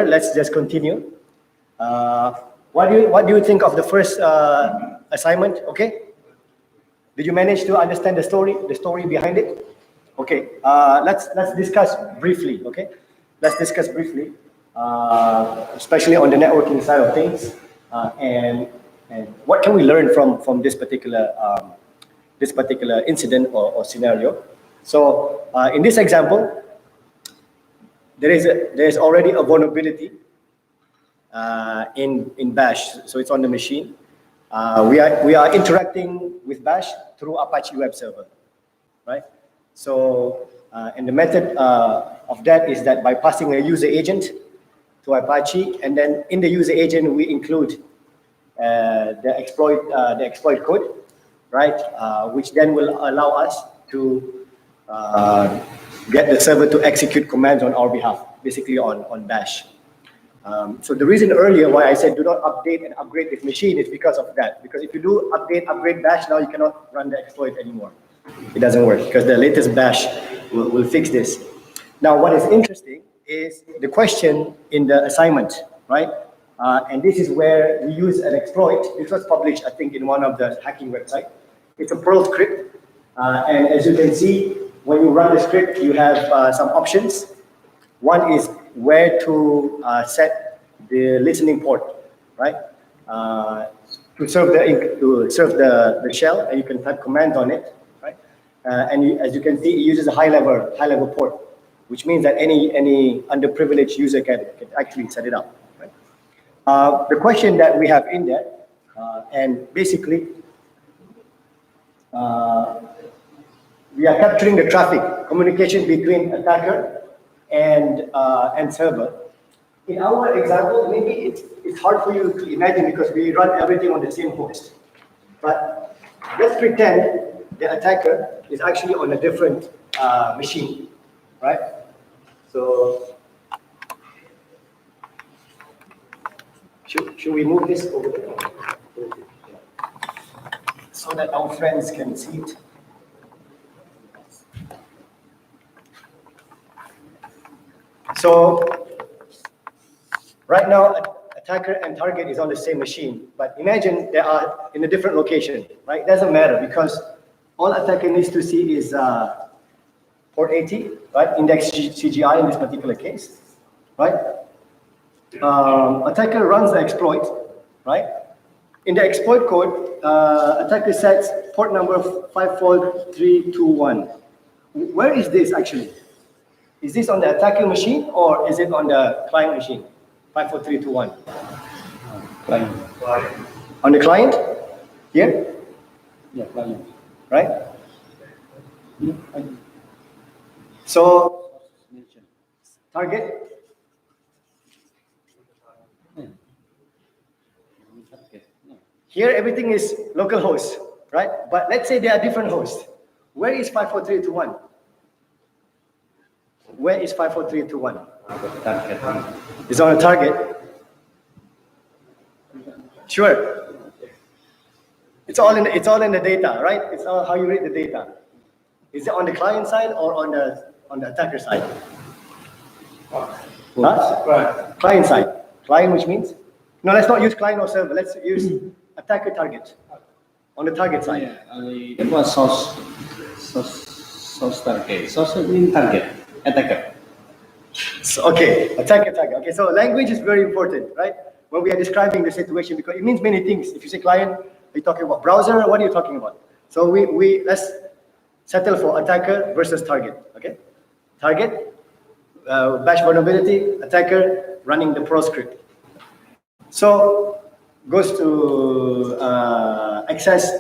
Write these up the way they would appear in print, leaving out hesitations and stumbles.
let's just continue. What do you think of the first assignment? Okay. Did you manage to understand the story behind it? Okay. Let's discuss briefly. Okay. Let's discuss briefly, especially on the networking side of things, and what can we learn from this particular incident or scenario. So in this example, there is already a vulnerability in Bash, so it's on the machine. We are interacting with Bash through Apache web server, right? So and the method of that is that by passing a user agent to Apache, and then in the user agent we include the exploit code, right? Which then will allow us to get the server to execute commands on our behalf, basically on Bash. So the reason earlier why I said do not update and upgrade this machine is because of that. Because if you do upgrade Bash, now you cannot run the exploit anymore. It doesn't work because the latest Bash will fix this. Now, what is interesting is the question in the assignment, right? And this is where we use an exploit. This was published, I think, in one of the hacking websites. It's a Perl script. And as you can see, when you run the script, you have some options. One is where to set the listening port, right? To serve the shell, and you can type commands on it, right? As you can see, it uses a high level port, which means that any underprivileged user can actually set it up. Right? The question that we have in there, and basically, we are capturing the traffic communication between attacker and server. In our example, maybe it's hard for you to imagine because we run everything on the same host. But let's pretend the attacker is actually on a different machine, right? So should we move this over there? So that our friends can see it? So right now, attacker and target is on the same machine, but imagine they are in a different location, right? It doesn't matter because all attacker needs to see is port 80, right? Index CGI in this particular case, right? Attacker runs the exploit, right? In the exploit code, attacker sets port number 54321. Where is this actually? Is this on the attacker machine or is it on the client machine? 54321. Client. On the client? Here? Yeah, client. Right? So, target? Here everything is local host, right? But let's say they are different hosts. Where is 54321? Where is 54321? It's on a target. Sure. It's all in the data, right? It's all how you read the data. Is it on the client side or on the attacker side? Huh? Client side. Client, which means? No, let's not use client or server. Let's use attacker target. On the target side. Yeah, it was source target. Source means target. Attacker. So, okay, attacker target. Okay, so language is very important, right? When we are describing the situation, because it means many things. If you say client, are you talking about browser? What are you talking about? So let's settle for attacker versus target. Okay, target, bash vulnerability, attacker running the Perl script. So goes to access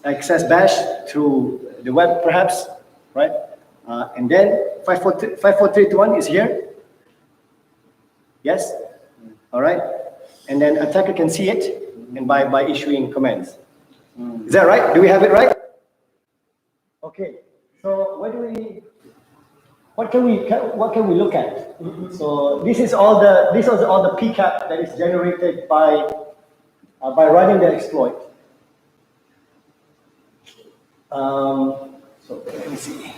bash through the web, perhaps, right? And then 54321 is here. Yes? All right. And then attacker can see it and by issuing commands. Is that right? Do we have it right? Okay. So what can we look at? So this is all the PCAP that is generated by running the exploit. So let me see.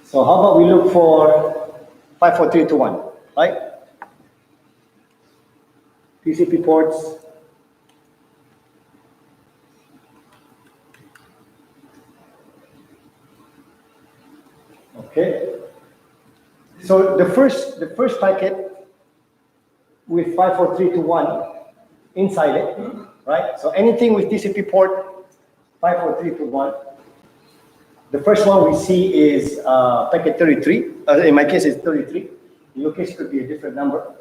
So how about we look for 54321, right? TCP ports. Okay. So the first packet with 54321 inside it, right? So anything with TCP port 54321. The first one we see is packet 33. In my case, it's 33. In your case, it could be a different number,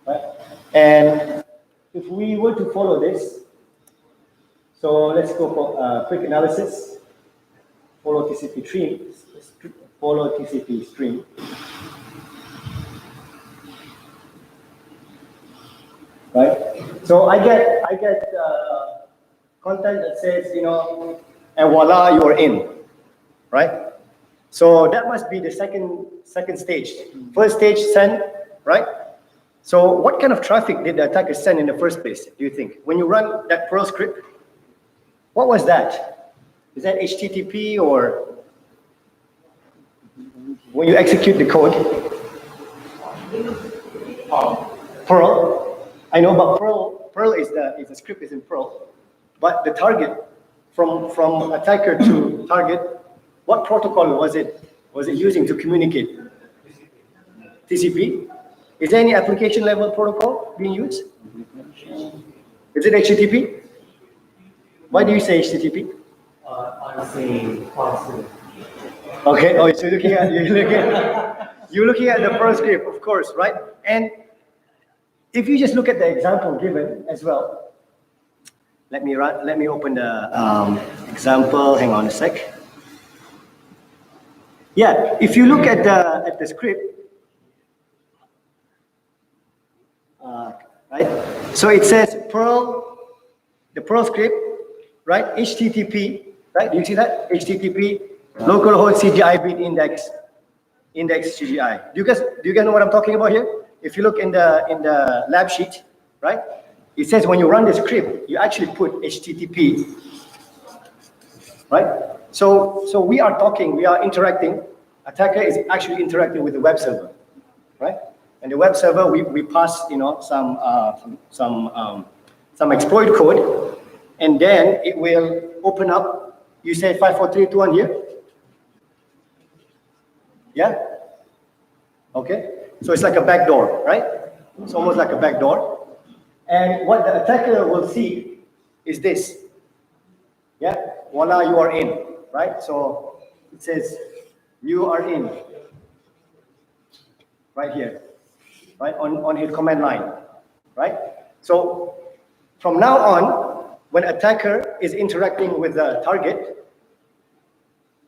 right? And if we were to follow this, so let's go for quick analysis. Follow TCP stream. Follow TCP stream. Right. So I get content that says, you know, and voila, you are in. Right? So that must be the second stage. First stage, send, right? So what kind of traffic did the attacker send in the first place, do you think? When you run that Perl script, what was that? Is that HTTP or when you execute the code? Perl. I know about Perl. Perl is the script is in Perl. But the target, from attacker to target, what protocol was it using to communicate? TCP? Is there any application level protocol being used? Is it HTTP? Why do you say HTTP? I'm saying positive. Okay. Oh, so you're looking at the Perl script, of course, right? And if you just look at the example given as well, let me open the example. Hang on a sec. Yeah, if you look at the script, right? So it says Perl, the Perl script, right? HTTP, right? Do you see that? HTTP, localhost CGI bit index CGI. Do you guys know what I'm talking about here? If you look in the lab sheet, right? It says when you run the script, you actually put HTTP, right? So we are interacting. Attacker is actually interacting with the web server, right? And the web server, we pass, you know, some exploit code, and then it will open up. You say 54321 here, yeah? Okay. So it's like a backdoor, right? It's almost like a backdoor. And what the attacker will see is this. Yeah, voila, you are in, right? So it says you are in, right here, right, on his command line, right? So from now on, when attacker is interacting with the target,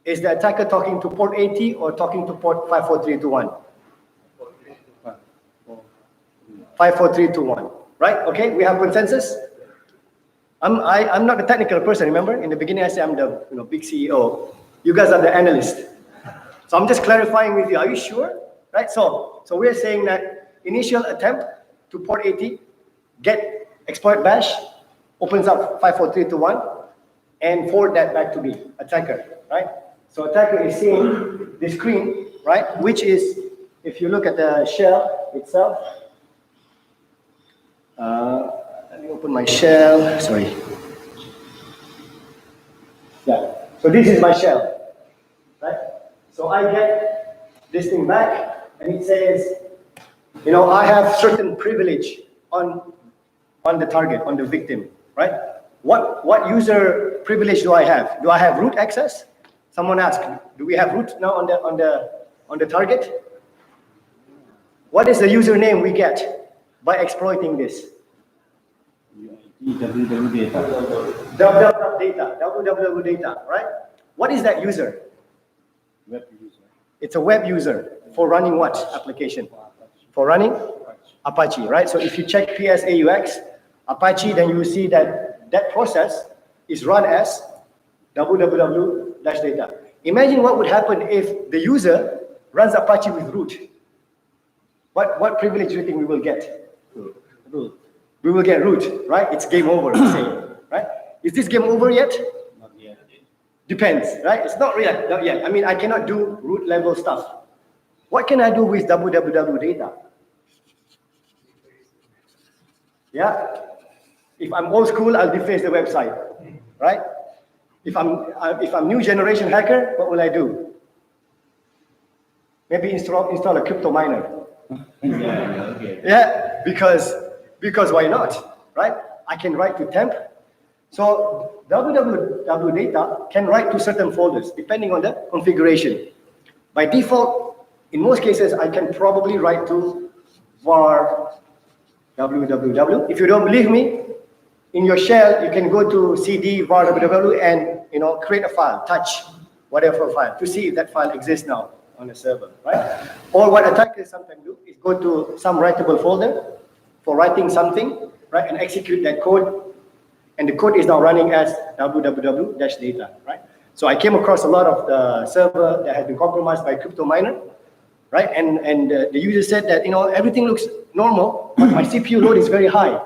is the attacker talking to port 80 or talking to port 54321? 54321, right? Okay, we have consensus. I'm not a technical person. Remember, in the beginning I said I'm the big CEO. You guys are the analyst. So I'm just clarifying with you. Are you sure? Right. So we're saying that initial attempt to port 80, get exploit bash, opens up 54321, and forward that back to the attacker. Right. So attacker is seeing the screen, right, which is, if you look at the shell itself. Let me open my shell. Sorry. Yeah. So this is my shell, right? So I get this thing back, and it says, you know, I have certain privilege on the target, on the victim, right? What user privilege do I have? Do I have root access? Someone asked, do we have root now on the target? What is the username we get by exploiting this? www data. www data, right? What is that user? Web user. It's a web user for running what application? For running Apache, right? So if you check PSAUX, Apache, then you will see that that process is run as www-data. Imagine what would happen if the user runs Apache with root. What privilege do you think we will get? Root. We will get root, right? It's game over, we say, right? Is this game over yet? Not yet. Depends, right? It's not yet. I mean, I cannot do root level stuff. What can I do with www data? Yeah. If I'm old school, I'll deface the website, right? If I'm new generation hacker, what will I do? Maybe install a crypto miner. Okay. Yeah, because why not, right? I can write to temp. So www data can write to certain folders depending on the configuration. By default, in most cases, I can probably write to var www. If you don't believe me, in your shell, you can go to cd var www and create a file, touch whatever file to see if that file exists now on the server, right? Or what attackers sometimes do is go to some writable folder for writing something, right, and execute that code, and the code is now running as www-data, right? So I came across a lot of the server that had been compromised by a crypto miner, right? And the user said that everything looks normal, but my CPU load is very high,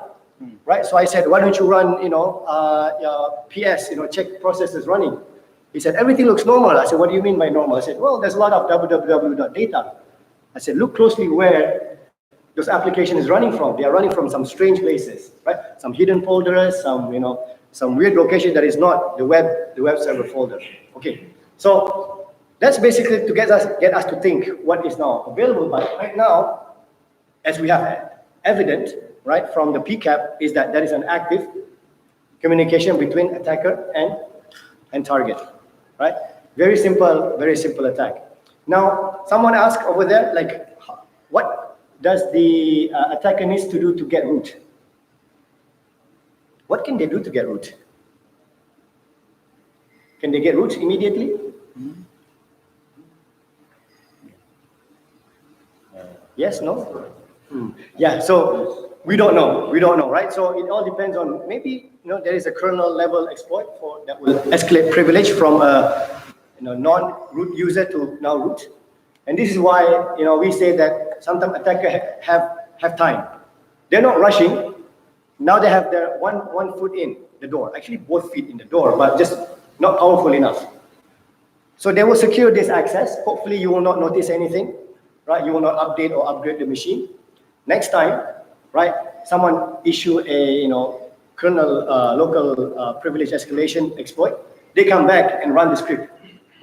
right? So I said, why don't you run PS, check processes running. He said, everything looks normal. I said, what do you mean by normal? I said, well, there's a lot of www.data. I said, look closely where those application is running from. They are running from some strange places, right? Some hidden folders, some weird location that is not the web server folder. Okay, so that's basically to get us to think what is now available. But right now, as we have evident, right, from the PCAP, is that there is an active communication between attacker and target, right? Very simple attack. Now, someone asked over there, like, what does the attacker needs to do to get root? What can they do to get root? Can they get root immediately? Yes, no? Yeah, so we don't know, right? So it all depends on, maybe there is a kernel level exploit that will escalate privilege from a non-root user to now root. And this is why we say that sometimes attackers have time. They're not rushing. Now they have their one foot in the door, actually both feet in the door, but just not powerful enough. So they will secure this access. Hopefully you will not notice anything, right? You will not update or upgrade the machine. Next time, right, someone issue a kernel local privilege escalation exploit, they come back and run the script,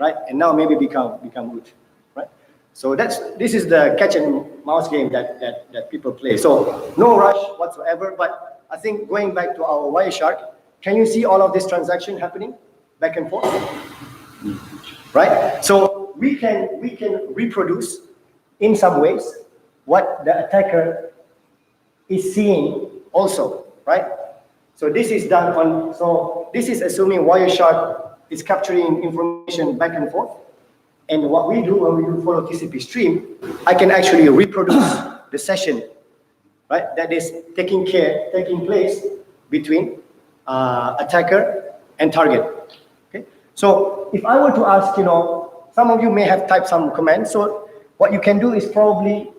right? And now maybe become root, right? So this is the catch and mouse game that people play. So no rush whatsoever, but I think going back to our Wireshark, can you see all of this transaction happening back and forth? Right? So we can reproduce in some ways what the attacker is seeing also, right? So this is done so this is assuming Wireshark is capturing information back and forth. And what we do when we do follow TCP stream, I can actually reproduce the session, right? That is taking place between attacker and target. Okay. So if I were to ask, some of you may have typed some commands. So what you can do is probably,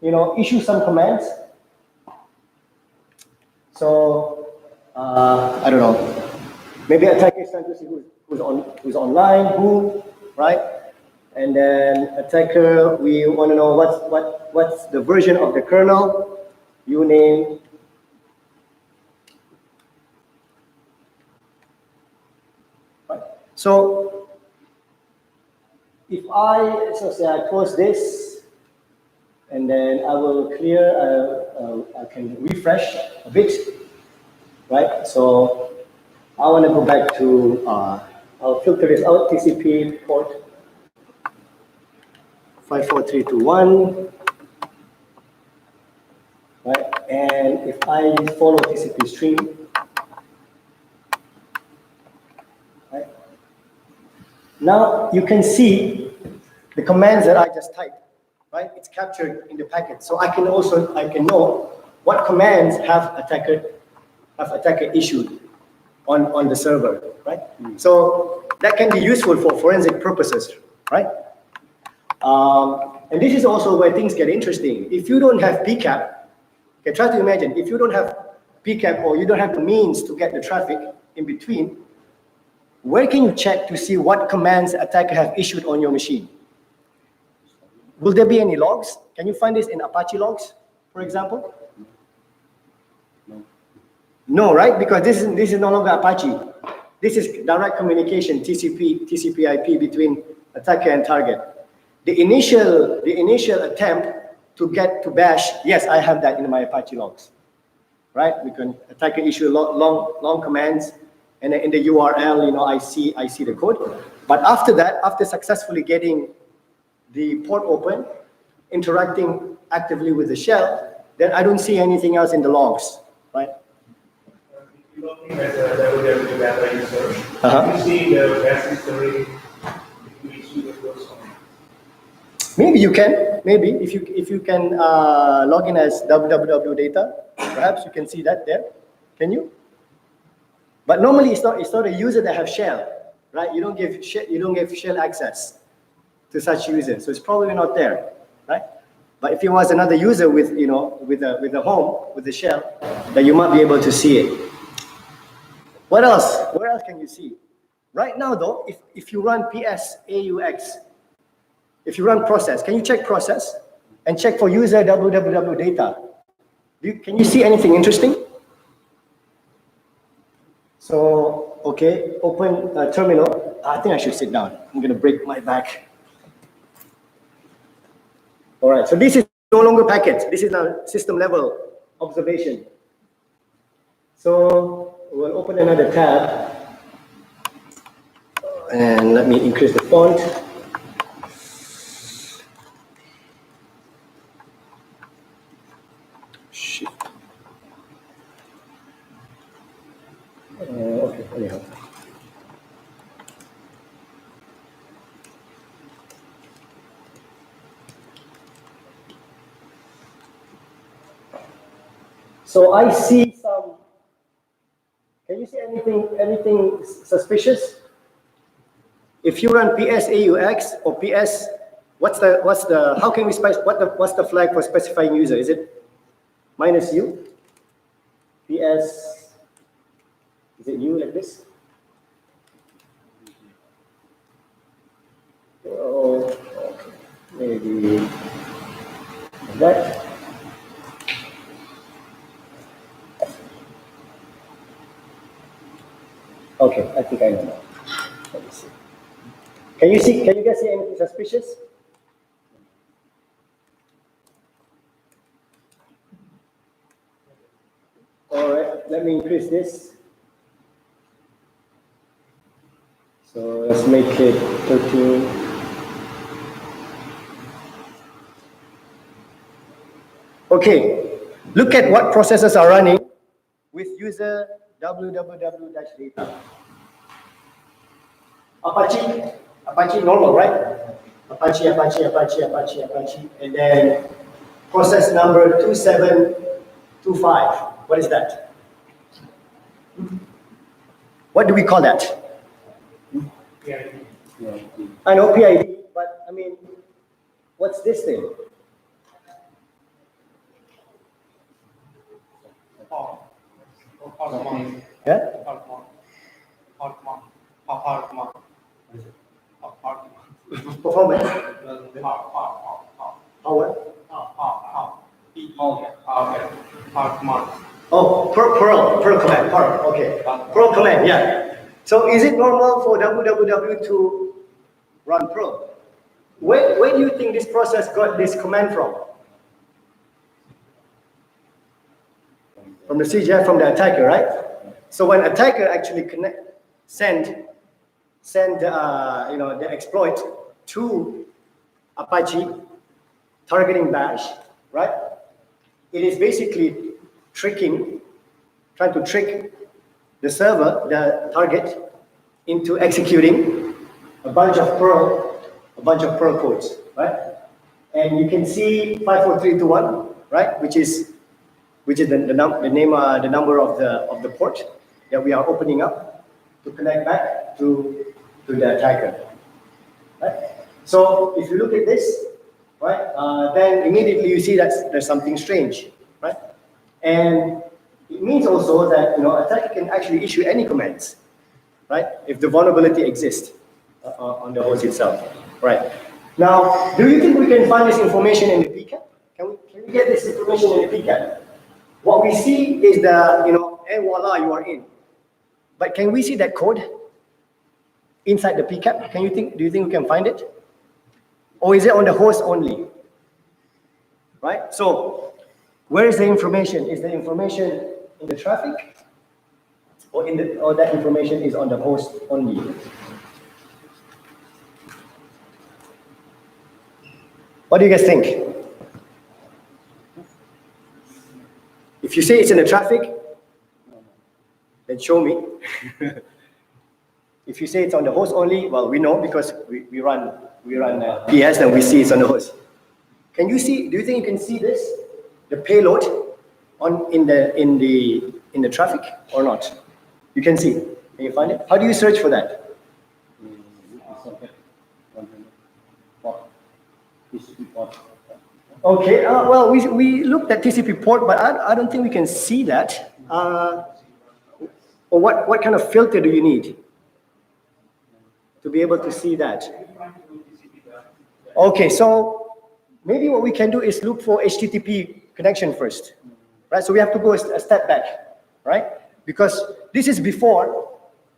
issue some commands. So I don't know. Maybe attacker is trying to see who's online, who. Right, and then attacker, we want to know what's the version of the kernel, uname, right? So if say I close this, and then I will clear, I can refresh a bit, right? So I want to go back to. I'll filter this out, TCP port 54321, right? And if I follow TCP stream, right? Now you can see the commands that I just typed, right? It's captured in the packet. So I can know what commands have attacker issued on the server, right? So that can be useful for forensic purposes, right? And this is also where things get interesting. If you don't have PCAP, okay, try to imagine, if you don't have PCAP or you don't have the means to get the traffic in between, where can you check to see what commands attacker have issued on your machine? will there be any logs? Can you find this in Apache logs, for example? No, right? Because this is no longer Apache. This is direct communication, TCP/IP between attacker and target. The initial attempt to get to bash, yes, I have that in my Apache logs, right? We can attacker issue long commands, and in the URL, I see the code. But after that, after successfully getting the port open, interacting actively with the shell, then I don't see anything else in the logs, right? You don't think as a www data user, you see the bash history, you see the goes on. Maybe you can. Maybe if you can log in as www data, perhaps you can see that there. Can you? But normally it's not a user that have shell, right? You don't give shell access to such user, so it's probably not there, right? But if it was another user with with a home with the shell, then you might be able to see it. What else? Where else can you see? Right now, though, if you run ps aux, if you run process, can you check process and check for user www data? Can you see anything interesting? So, okay, open terminal. I think I should sit down. I'm going to break my back. All right, so this is no longer packets. This is a system level observation. So we'll open another tab. And let me increase the font. Shit. Okay, anyhow. So I see some. Can you see anything suspicious? If you run ps aux or ps, how can we what's the flag for specifying user? Is it -u? ps, is it u like this? Oh, okay. Maybe like that. Okay, I think I know now. Let me see. Can you guys see anything suspicious? All right, let me increase this. So let's make it 13. Okay, look at what processes are running with user www-data. Apache normal, right? Apache, and then process number 2725. What is that? What do we call that? PID. I know PID, but I mean, what's this thing? Yeah? Performance? Power? Oh, Perl command, Perl, okay. Perl command, yeah. So is it normal for www to run Perl? Where do you think this process got this command from? From the CGI, from the attacker, right? So when attacker actually send the exploit to Apache targeting bash, right? It is basically trying to trick the server, the target, into executing a bunch of Perl codes, right? And you can see 54321, right? Which is the number of the port that we are opening up to connect back to the attacker, right? So if you look at this, right, then immediately you see that there's something strange, right? And it means also that attacker can actually issue any commands, right? If the vulnerability exists on the host itself, right? Now, do you think we can find this information in the PCAP? Can we get this information in the PCAP? What we see is the, and voila, you are in. But can we see that code inside the PCAP? Do you think we can find it? Or is it on the host only? Right? So, where is the information? Is the information in the traffic? Or that information is on the host only? What do you guys think? If you say it's in the traffic, then show me. If you say it's on the host only, well, we know because we run PS and we see it's on the host. Can you see? Do you think you can see this, the payload, in the traffic or not? You can see. Can you find it? How do you search for that? Okay. Well, we looked at TCP port, but I don't think we can see that. Or what kind of filter do you need to be able to see that? Okay, so maybe what we can do is look for HTTP connection first, right? So we have to go a step back, right? Because this is before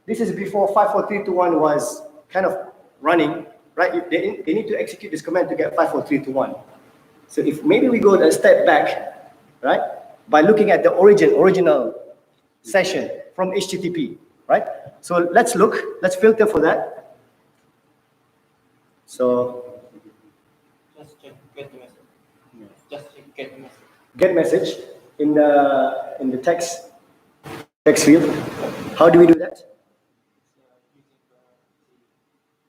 54321 was kind of running, right? They need to execute this command to get 54321. So if maybe we go a step back, right? By looking at the original session from HTTP, right? So let's filter for that. So Just check get message. Just check get message. get message in the text field. How do we do that? Using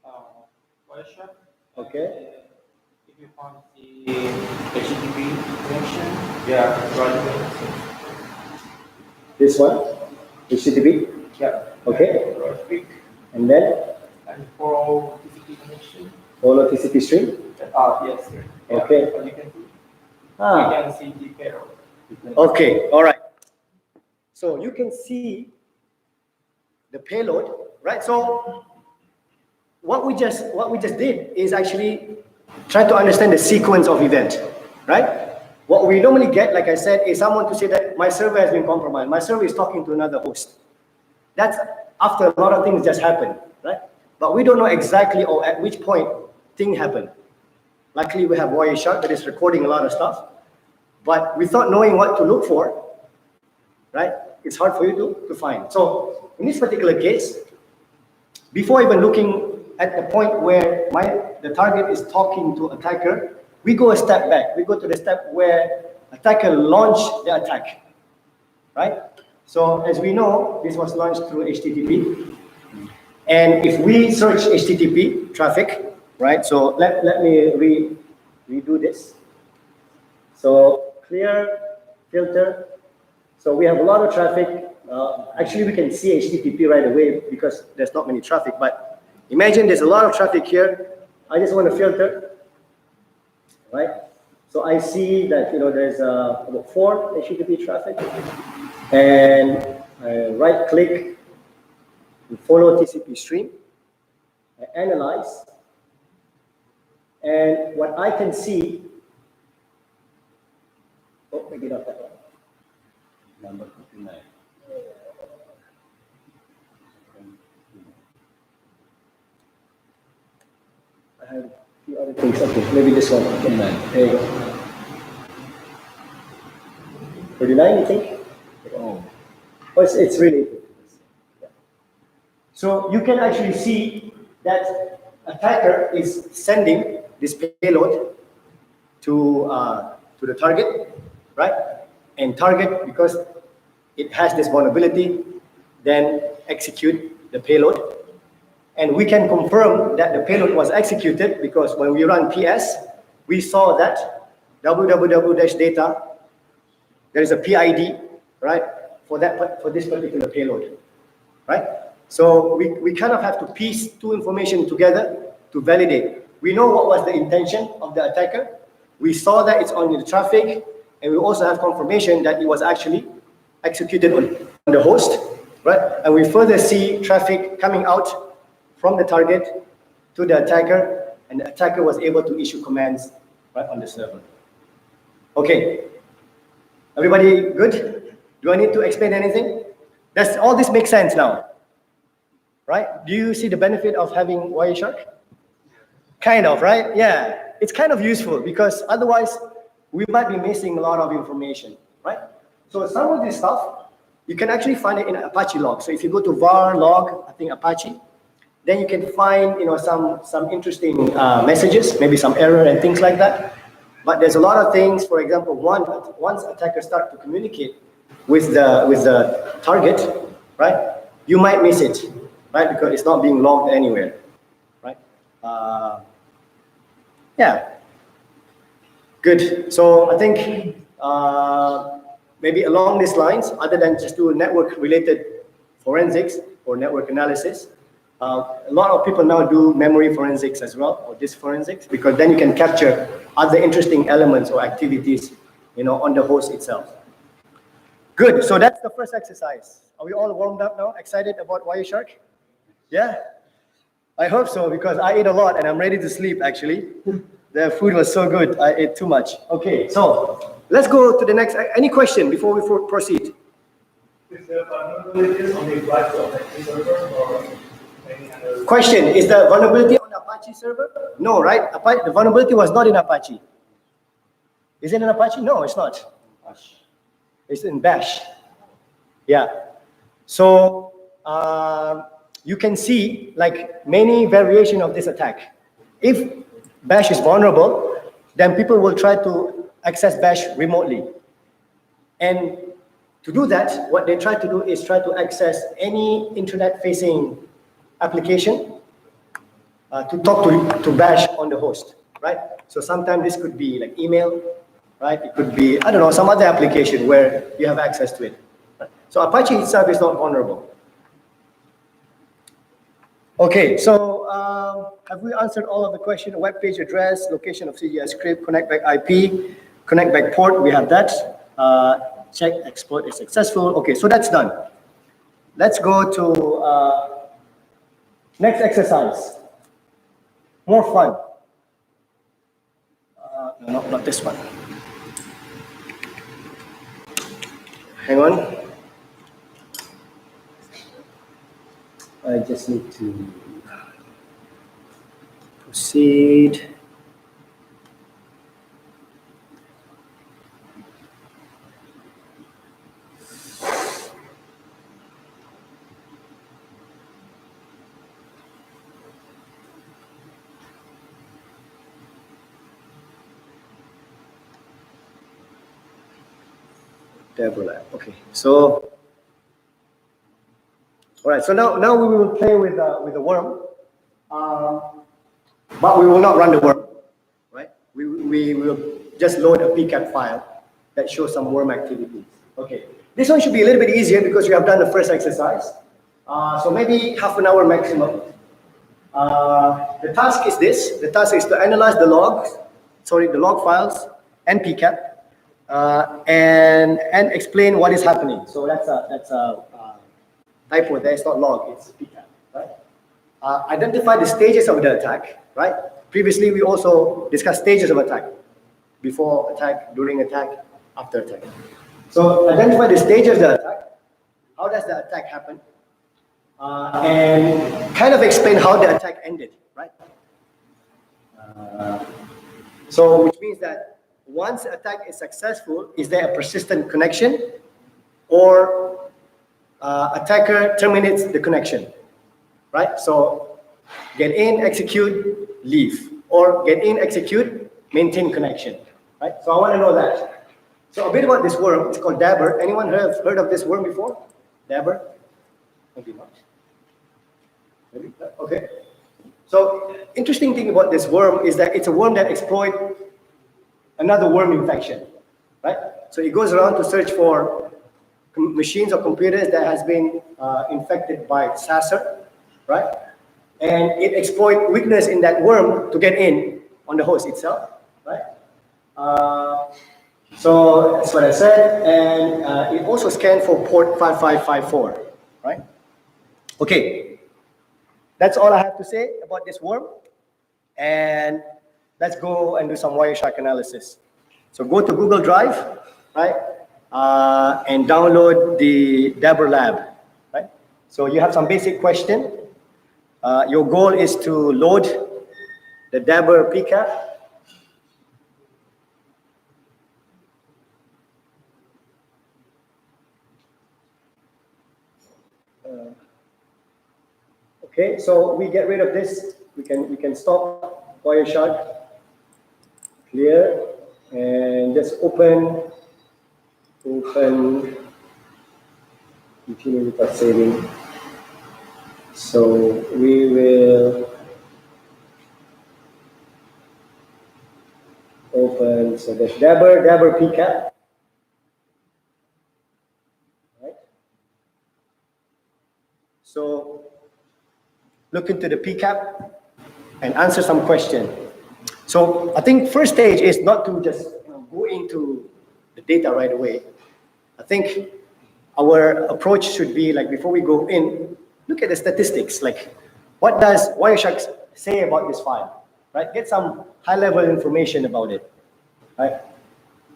the question. Okay. If you find the HTTP connection, right. This one, HTTP. Yeah. Okay. Right click And then and follow TCP connection. follow TCP stream. Yes, sir. Okay. As you can see, Ah. you can see the payload. Okay. All right. So you can see the payload, right? So what we just did is actually try to understand the sequence of event, right? What we normally get, like I said, is someone to say that my server has been compromised. My server is talking to another host. That's after a lot of things just happened, right? But we don't know exactly or at which point thing happened. Luckily, we have Wireshark that is recording a lot of stuff. But without knowing what to look for, right, it's hard for you to find. So in this particular case, before even looking at the point where the target is talking to attacker, we go a step back. We go to the step where attacker launched the attack, right? So as we know, this was launched through HTTP. And if we search HTTP traffic, right? So let me redo this. So clear, filter. So we have a lot of traffic. Actually, we can see HTTP right away because there's not many traffic. But imagine there's a lot of traffic here. I just want to filter, right? So I see that there's about 4 HTTP traffic, and I right-click and follow TCP stream. I analyze, and what I can see. Oh, maybe not that one. Number 59. I have a few other things. Okay, maybe this one. Okay. There you go. 39, you think? Oh. Oh, it's really. Yeah. So you can actually see that attacker is sending this payload to the target, right? And target, because it has this vulnerability, then execute the payload. And we can confirm that the payload was executed because when we run PS, we saw that www-data, there is a PID, right, for this particular payload, right? So we kind of have to piece two information together to validate. We know what was the intention of the attacker. We saw that it's on the traffic, and we also have confirmation that it was actually executed on the host, right? And we further see traffic coming out from the target to the attacker and the attacker was able to issue commands right on the server. Okay, everybody good? Do I need to explain anything? Does all this make sense now? Right? Do you see the benefit of having Wireshark? Kind of, right? Yeah, it's kind of useful because otherwise we might be missing a lot of information, right? So some of this stuff, you can actually find it in Apache log. So if you go to var log, I think Apache, then you can find some interesting messages, maybe some error and things like that. But there's a lot of things. For example, once attackers start to communicate with the target, right? You might miss it, right? Because it's not being logged anywhere, right? Yeah. Good. So I think maybe along these lines, other than just do network-related forensics or network analysis, a lot of people now do memory forensics as well, or disk forensics, because then you can capture other interesting elements or activities, on the host itself. Good. So that's the first exercise. Are we all warmed up now? Excited about Wireshark? Yeah. I hope so, because I ate a lot and I'm ready to sleep. Actually, the food was so good. I ate too much. Okay. So let's go to the next. Any question before we proceed? Is there vulnerabilities on the Apache server or any other? Question, is the vulnerability on the Apache server? No, right? The vulnerability was not in Apache. Is it in Apache? No, it's not. It's in Bash. Yeah. So you can see like many variation of this attack. If Bash is vulnerable, then people will try to access Bash remotely. And to do that, what they try to do is try to access any internet-facing application to talk to Bash on the host, right? So sometimes this could be like email, right? It could be, I don't know, some other application where you have access to it. Right? So Apache itself is not vulnerable. Okay, so have we answered all of the questions? Web page address, location of CGI script, connect back IP, connect back port, we have that. Check exploit is successful. Okay, so that's done. Let's go to next exercise. More fun. No, not this one. Hang on. I just need to proceed. Okay, so all right. So now we will play with the worm, but we will not run the worm, right? We will just load a PCAP file that shows some worm activities. Okay, this one should be a little bit easier because you have done the first exercise. So maybe half an hour maximum. The task is this. The task is to analyze the log files and PCAP. And explain what is happening. So that's a typo there. It's not log, it's PCAP, right? Identify the stages of the attack, right? Previously, we also discussed stages of attack: before attack, during attack, after attack. So identify the stages of the attack. How does the attack happen? And kind of explain how the attack ended, right? So which means that once attack is successful, is there a persistent connection, or attacker terminates the connection, right? So get in, execute, leave, or get in, execute, maintain connection, right? So I want to know that. So a bit about this worm. It's called Dabber. Anyone heard of this worm before? Dabber? Maybe not. Maybe not. Okay. So interesting thing about this worm is that it's a worm that exploits another worm infection, right? So it goes around to search for machines or computers that has been infected by SASR, right? And it exploits weakness in that worm to get in on the host itself, right? So that's what I said, and it also scanned for port 5554, right? Okay, that's all I have to say about this worm. and let's go and do some Wireshark analysis. So go to Google Drive, right? And download the Dabber Lab, right? So you have some basic question. Your goal is to load the Dabber PCAP. Okay, so we get rid of this. We can stop Wireshark, clear, and just open, continue without saving. So we will open, so there's Dabber PCAP, right? So look into the PCAP and answer some question. So I think first stage is not to just go into the data right away. I think our approach should be like before we go in, look at the statistics. Like what does Wireshark say about this file, right? Get some high-level information about it, right?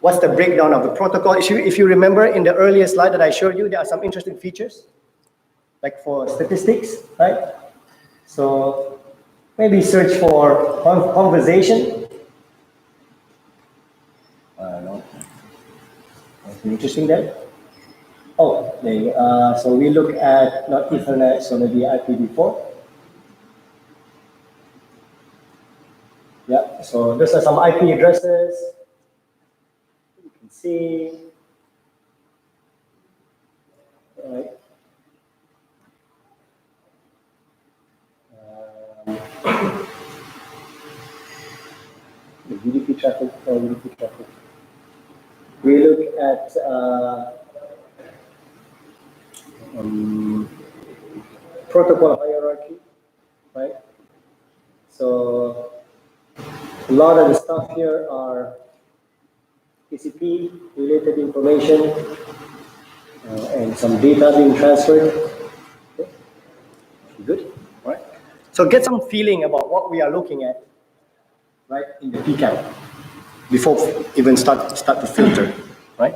What's the breakdown of the protocol? If you remember in the earlier slide that I showed you, there are some interesting features, like for statistics, right? So maybe search for conversation. No. Anything interesting there? Oh, there you go. So we look at not Ethernet, so maybe IPv4. Yeah, so those are some IP addresses. You can see. All right. The UDP traffic or UDP traffic. We look at protocol hierarchy, right? So a lot of the stuff here are TCP related information and some data being transferred. Okay. Good, all right? So get some feeling about what we are looking at, right, in the PCAP before even start to filter, right?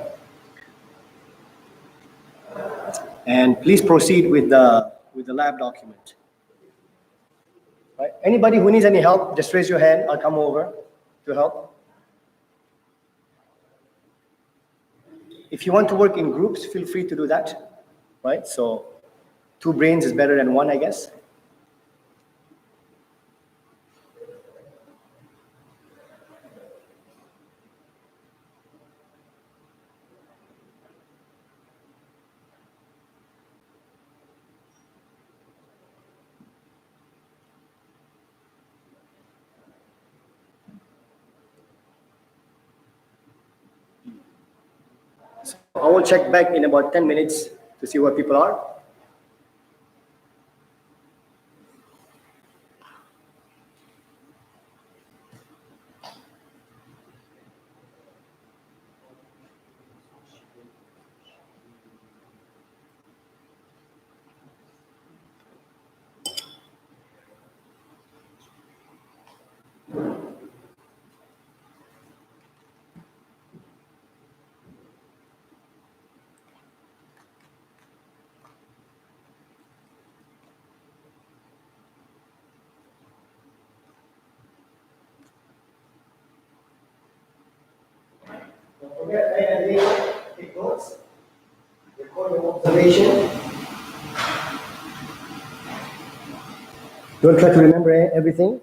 And please proceed with the lab document. Right? Anybody who needs any help, just raise your hand. I'll come over to help. If you want to work in groups, feel free to do that. Right? So 2 brains is better than 1, I guess. So I will check back in about 10 minutes to see where people are. Don't forget, take notes, record your observation. Don't try to remember everything.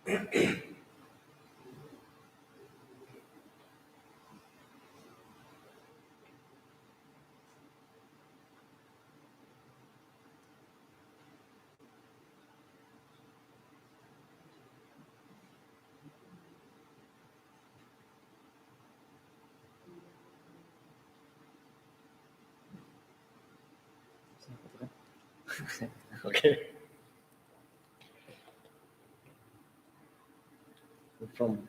Okay. From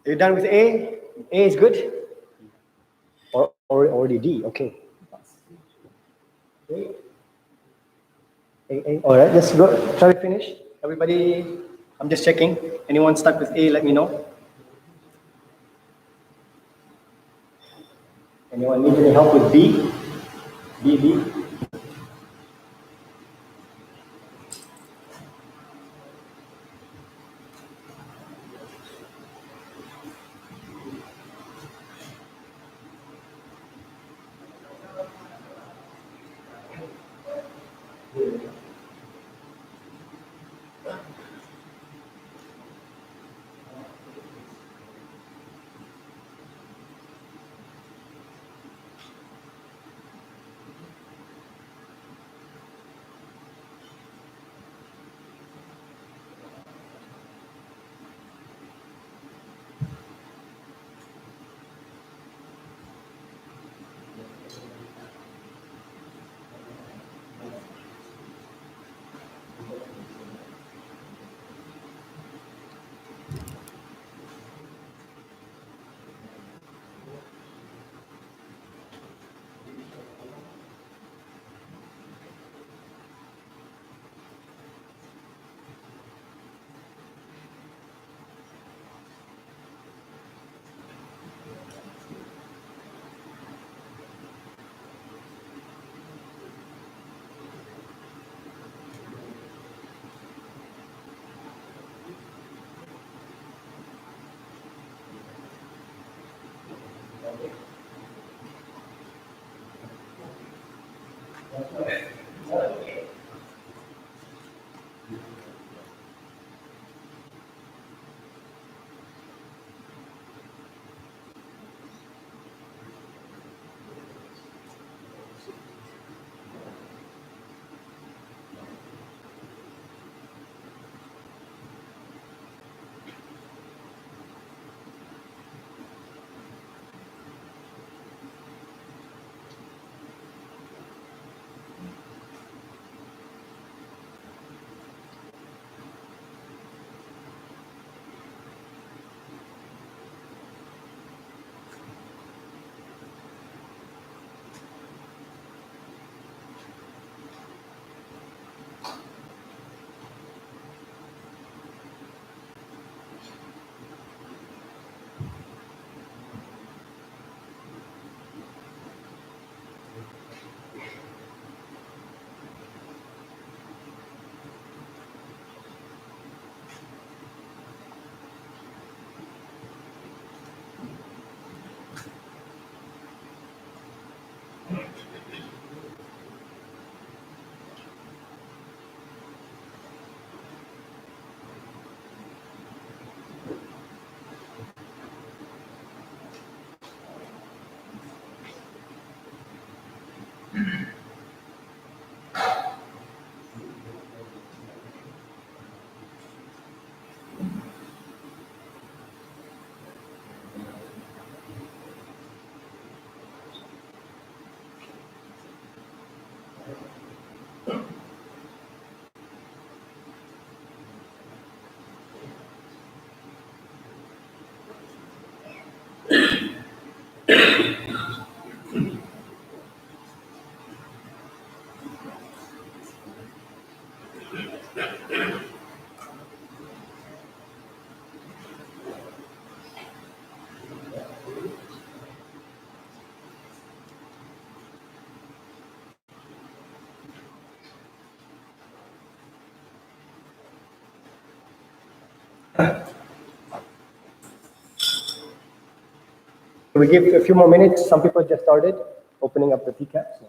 you done with A? A is good? Or already D? Okay. A. All right, let's go. Try to finish. Everybody, I'm just checking. Anyone stuck with A, let me know. Anyone need any help with B? B. We give a few more minutes. Some people just started opening up the TCAPs.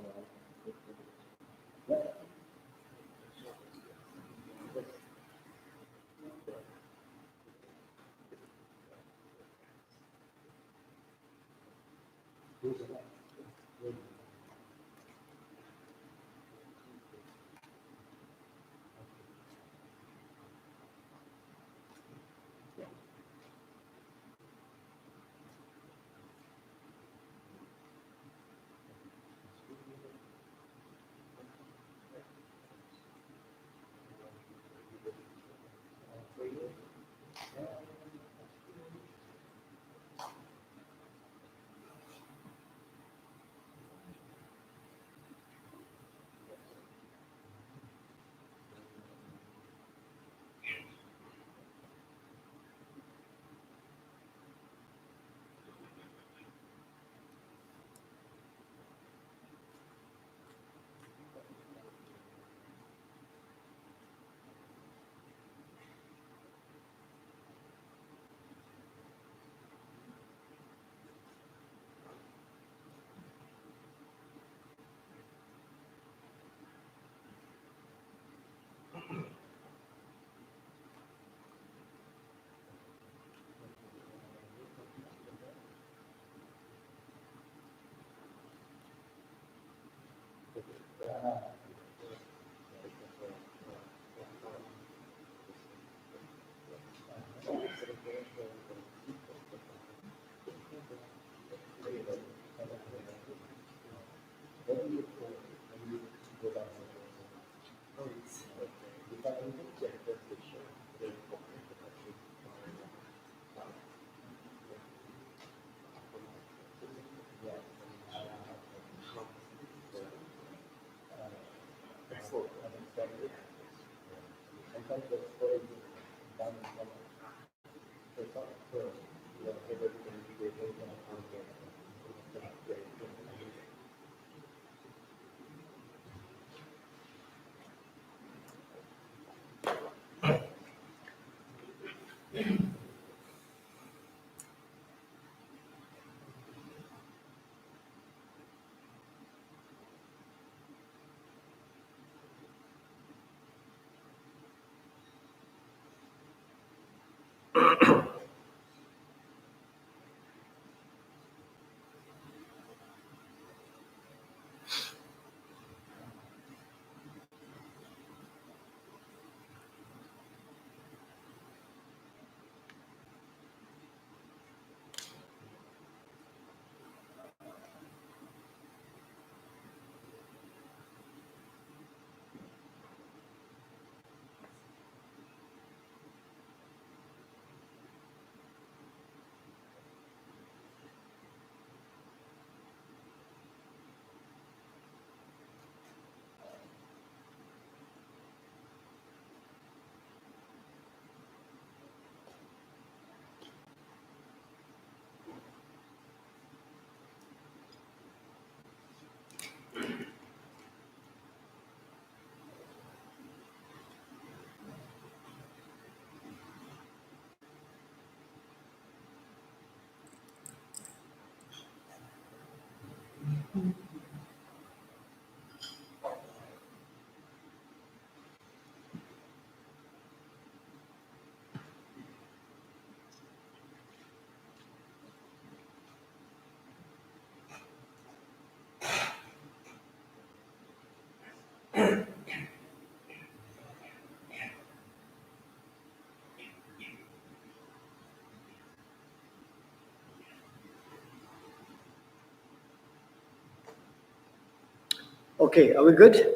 Okay, are we good?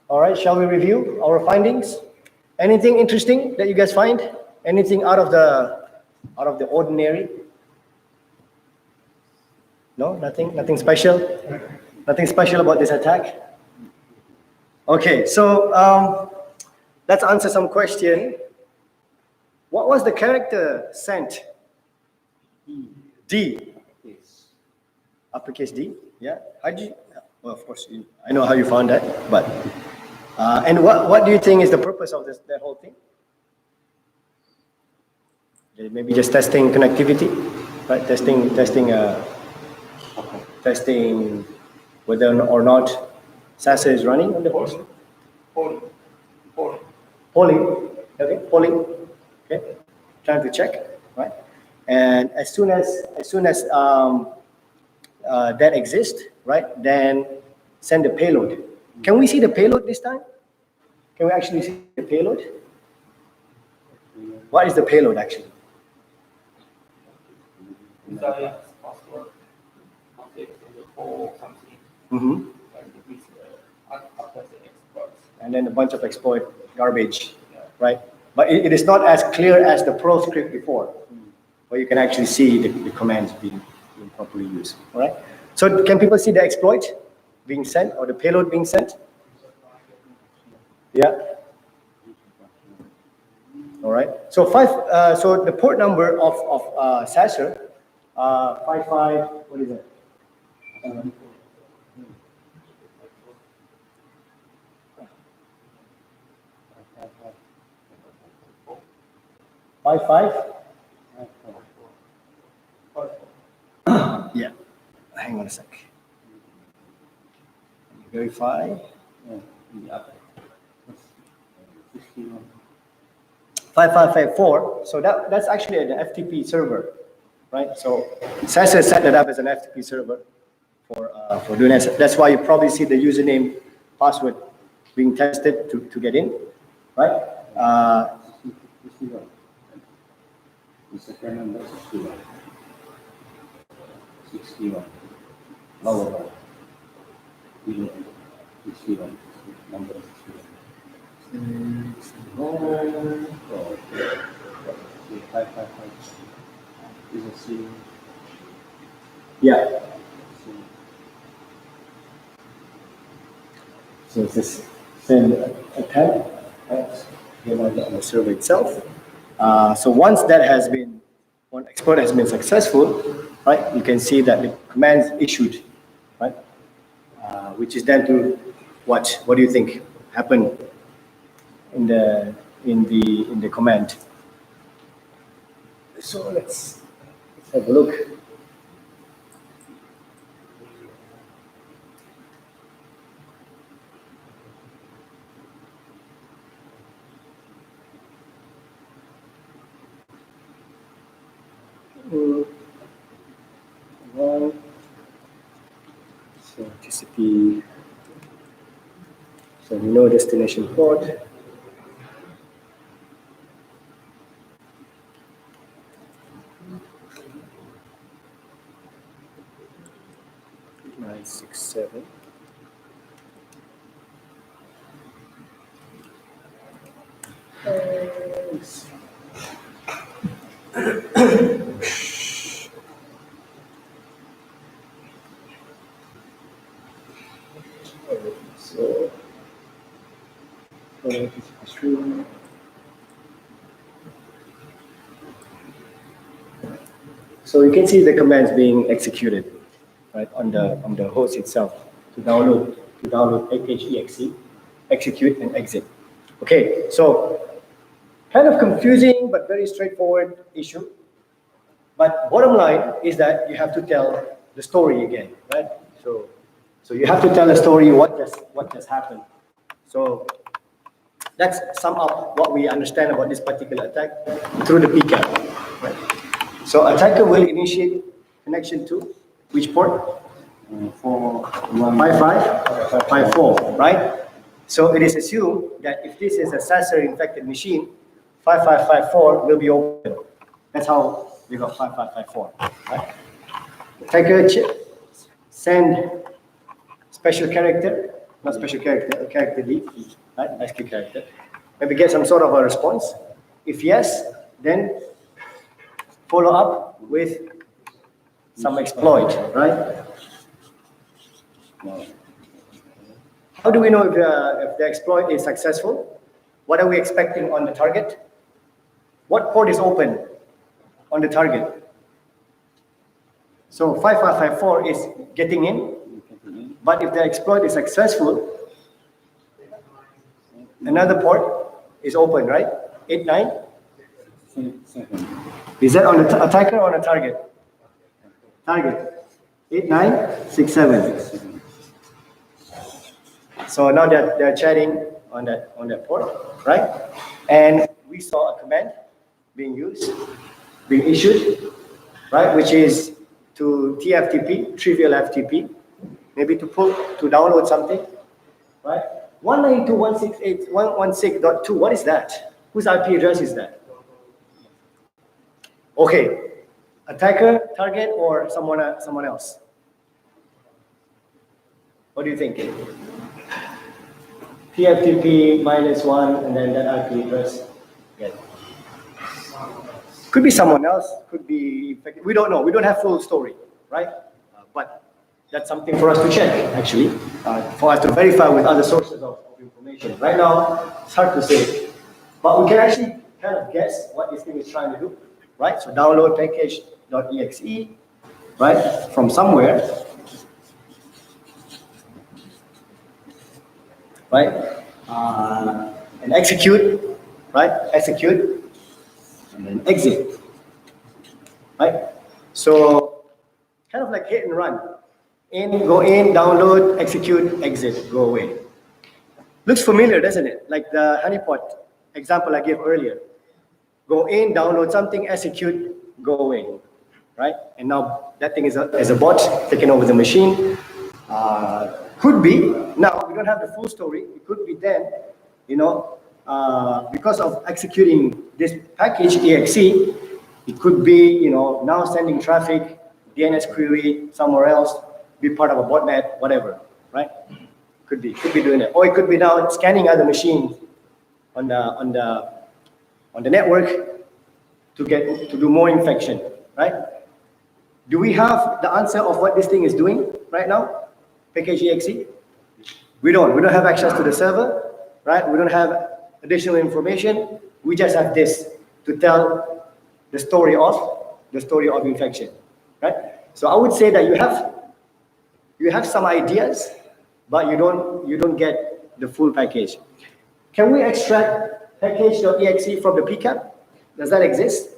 All right, shall we review our findings? Anything interesting that you guys find? Anything out of the ordinary? No, nothing special. Nothing special about this attack. Okay, so let's answer some question. What was the character sent? D. Uppercase D. Yeah. How did you? Well, of course, I know how you found that, but and what do you think is the purpose of that whole thing? Maybe just testing connectivity. right? Testing whether or not sensor is running on the host. Polling. Polling, okay, polling, okay, trying to check, right? And as soon as that exists, right, then send the payload. Can we see the payload this time? Can we actually see the payload? What is the payload actually? Desired password. Update or something. Mm-hmm. And with after the exports. And then a bunch of exploit garbage, right? But it is not as clear as the Perl script before, where you can actually see the commands being properly used, all right? So can people see the exploit being sent or the payload being sent? Yeah. All right. So so the port number of Sesion, 55. What is it? 55. Yeah. Hang on a sec. Verify. In the upper. 61. 5554. So that's actually an FTP server, right? So Sesion set that up as an FTP server for doing that. That's why you probably see the username password being tested to get in, right? 61. The second number is 61. 61. Lower one. 61. Number 61. Oh, okay. 555. Is a C. Yeah. So this send attack on the server itself. So once that has been, one export has been successful, right? You can see that the commands issued, right? Which is then to watch. What do you think happened in the command? So let's have a look. Well, so TCP, so no destination port. Nine, 6, 7. So, so you can see the commands being executed, right, on the host itself to download HEXE, execute and exit. Okay, so kind of confusing but very straightforward issue. But bottom line is that you have to tell the story again, right? So you have to tell a story what just happened. So let's sum up what we understand about this particular attack through the PCAP. Right? So attacker will initiate connection to which port? 5554, right? So it is assumed that if this is a Sasser infected machine, 5554 will be open. That's how we got 5554. Right? Attacker send special character, not special character, a character lead, right? ASCII character. Maybe get some sort of a response. If yes, then follow up with some exploit, right? How do we know if the exploit is successful? What are we expecting on the target? What port is open on the target? So 5554 is getting in, but if the exploit is successful, another port is open, right? 89? Is that on the attacker or on the target? target 8967. So now they're chatting on that port, right? And we saw a command being issued, right? Which is to TFTP, trivial FTP, maybe to download something, right? 192.168.116.2. What is that? Whose IP address is that? Okay, attacker, target, or someone else? What do you think? TFTP -1 and then that IP address. Yeah. Could be someone else. Could be, we don't know. We don't have full story, right? But that's something for us to check, actually, for us to verify with other sources of information. Right now, it's hard to say, but we can actually kind of guess what this thing is trying to do, right? So download package.exe, right, from somewhere, right, and execute, right, execute, and then exit, right? So kind of like hit and run. Go in, download, execute, exit, go away. Looks familiar, doesn't it? Like the honeypot example I gave earlier. Go in, download something, execute, go away, right? And now that thing is a bot taking over the machine. Could be, now we don't have the full story, it could be then, because of executing this package exe, it could be, now sending traffic, DNS query somewhere else, be part of a botnet, whatever, right? Could be doing it. Or it could be now scanning other machines on the network to do more infection, right? Do we have the answer of what this thing is doing right now? Package exe? We don't have access to the server, right? We don't have additional information. We just have this to tell the story of infection, right? So I would say that you have some ideas, but you don't get the full package. Can we extract package.exe from the PCAP? Does that exist?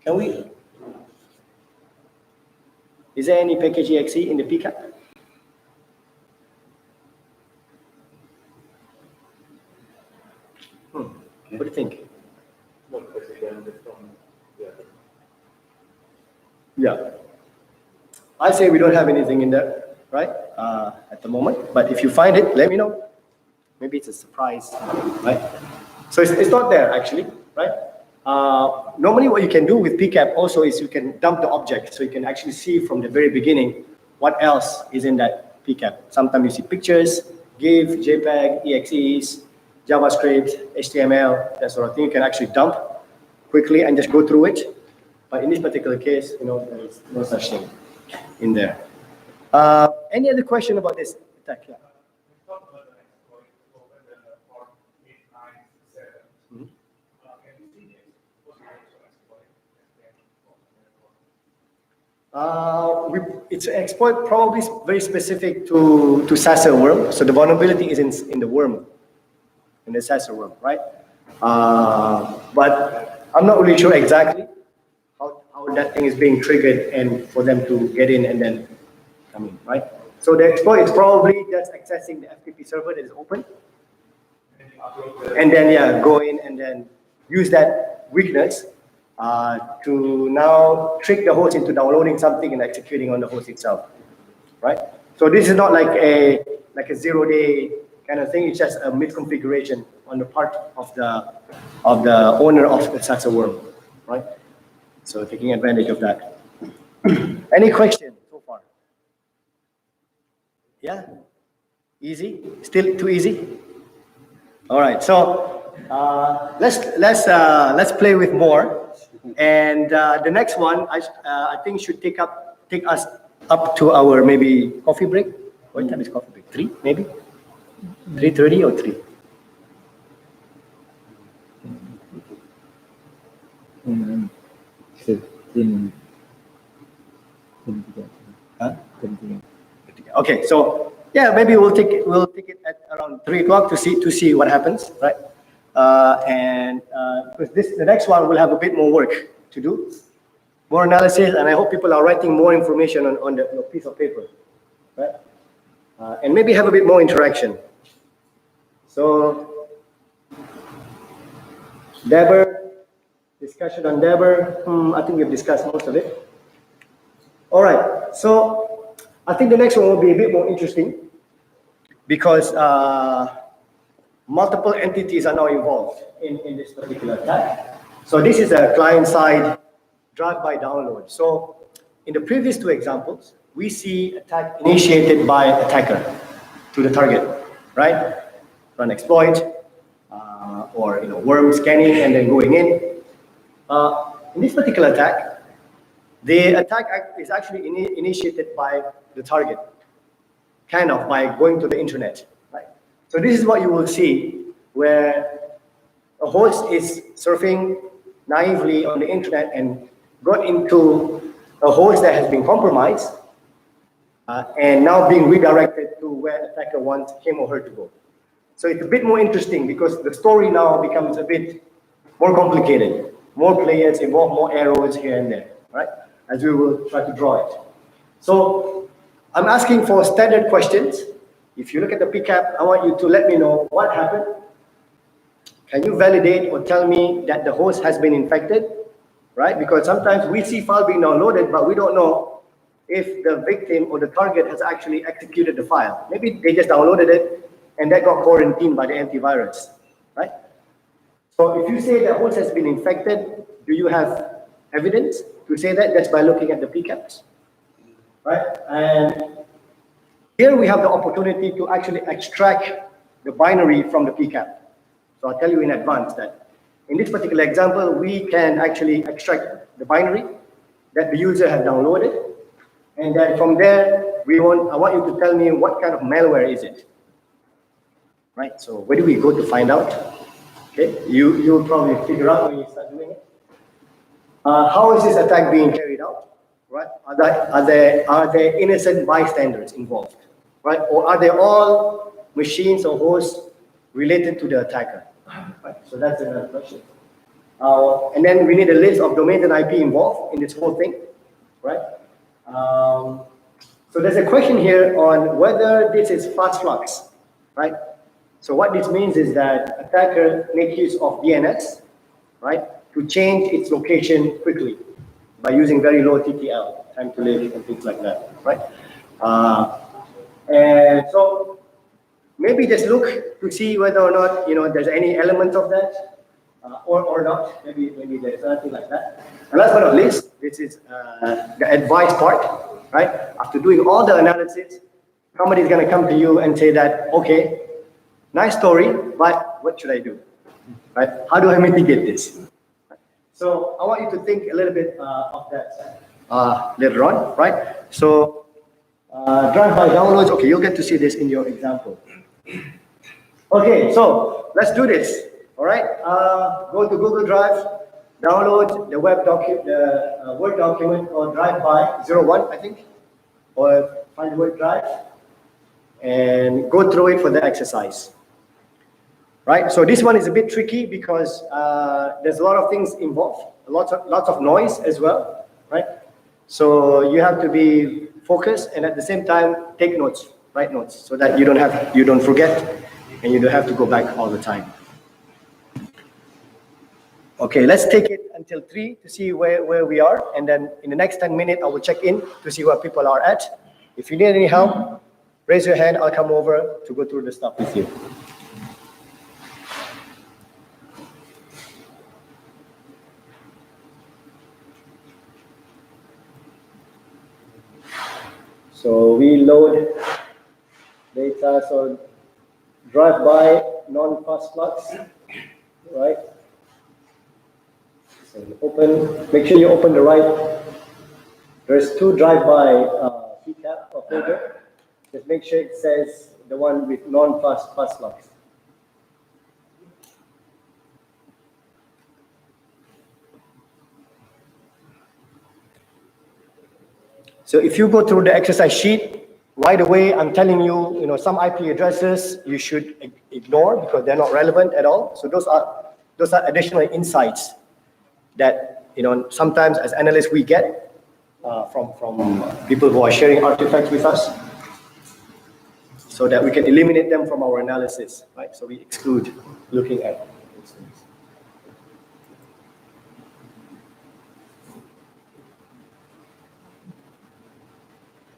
Can we? Is there any package exe in the PCAP? What do you think? Yeah. I say we don't have anything in there, right? At the moment. But if you find it, let me know. Maybe it's a surprise, right? So it's not there actually, right? Normally what you can do with PCAP also is you can dump the object. So you can actually see from the very beginning what else is in that PCAP. Sometimes you see pictures, GIF, JPEG, EXEs, JavaScript, HTML, that sort of thing. You can actually dump quickly and just go through it. But in this particular case, there is no such thing in there. Any other question about this attack? Yeah. It's an exploit probably very specific to SASR worm. So the vulnerability is in the worm, in the SASR worm, right? But I'm not really sure exactly how that thing is being triggered and for them to get in and then come in, right? So the exploit is probably just accessing the FTP server that is open, and then go in and then use that weakness to now trick the host into downloading something and executing on the host itself, right? So this is not like a 0-day kind of thing. It's just a misconfiguration on the part of the owner of the SASR worm, right? So taking advantage of that. Any question so far? Yeah, easy. Still too easy. All right. So let's play with more. And the next one, I think should take us up to our maybe coffee break. What time is coffee break? 3 maybe? 3:30 or 3? Huh? Okay, so yeah, maybe we'll take it at around 3 o'clock to see what happens, right? And because the next one will have a bit more work to do, more analysis, and I hope people are writing more information on the piece of paper, right? And maybe have a bit more interaction. So, Debber, discussion on Debber. I think we've discussed most of it. All right, so I think the next one will be a bit more interesting because multiple entities are now involved in this particular attack. So this is a client-side drive-by download. So in the previous two examples, we see attack initiated by attacker to the target, right? Run exploit, or worm scanning and then going in. In this particular attack, the attack is actually initiated by the target, kind of by going to the internet, right? So this is what you will see, where a host is surfing naively on the internet and got into a host that has been compromised, and now being redirected to where attacker wants him or her to go. So it's a bit more interesting because the story now becomes a bit more complicated. More players involved, more arrows here and there, right? As we will try to draw it. So I'm asking for standard questions. If you look at the PCAP, I want you to let me know what happened. Can you validate or tell me that the host has been infected, right? Because sometimes we see file being downloaded, but we don't know if the victim or the target has actually executed the file. Maybe they just downloaded it and that got quarantined by the antivirus, right? So if you say the host has been infected, do you have evidence to say that? That's by looking at the PCAPs, right? And here we have the opportunity to actually extract the binary from the PCAP. So I'll tell you in advance that in this particular example, we can actually extract the binary that the user has downloaded. And then from there, I want you to tell me what kind of malware is it, right? So where do we go to find out? Okay, you'll probably figure out when you start doing it. How is this attack being carried out, right? Are there innocent bystanders involved, right? Or are they all machines or hosts related to the attacker? Right? So that's another question. And then we need a list of domains and IP involved in this whole thing, right? So there's a question here on whether this is fast flux, right? So what this means is that attacker makes use of DNS, right, to change its location quickly by using very low TTL, time to live and things like that, right? And so maybe just look to see whether or not there's any element of that, or not. Maybe there's nothing like that. And last but not least, this is the advice part, right? After doing all the analysis, somebody's going to come to you and say that, okay, nice story, but what should I do, right? How do I mitigate this? So I want you to think a little bit of that later on, right? So drive-by downloads, okay, you'll get to see this in your example. Okay, so let's do this, all right? Go to Google Drive, download the Word document called drive-by 01, I think, or find the word drive, and go through it for the exercise. Right, so this one is a bit tricky because there's a lot of things involved, lots of noise as well, right? So you have to be focused and at the same time take notes, write notes, so that you don't forget and you don't have to go back all the time. Okay, let's take it until 3 to see where we are, and then in the next 10 minutes I will check in to see where people are at. If you need any help, raise your hand. I'll come over to go through the stuff with you. So we load data, so drive-by, non-fast flux, right? So you open, make sure you open the right, there's 2 drive-by PCAP or folder. Just make sure it says the one with non-fast flux. So if you go through the exercise sheet, right away I'm telling you, some IP addresses you should ignore because they're not relevant at all. So those are additional insights that sometimes as analysts we get from people who are sharing artifacts with us, so that we can eliminate them from our analysis, right? So we exclude looking at these things.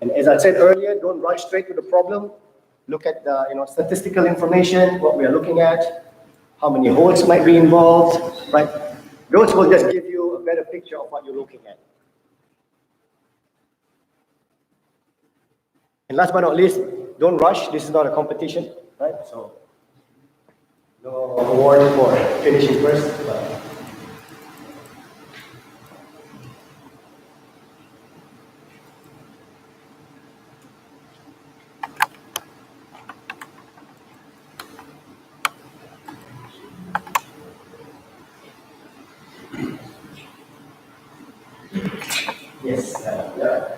And as I said earlier, don't rush straight to the problem. Look at the statistical information, what we are looking at, how many holes might be involved, right? Those will just give you a better picture of what you're looking at. And last but not least, don't rush. This is not a competition, right? So no award for finishing first. But yes, yeah.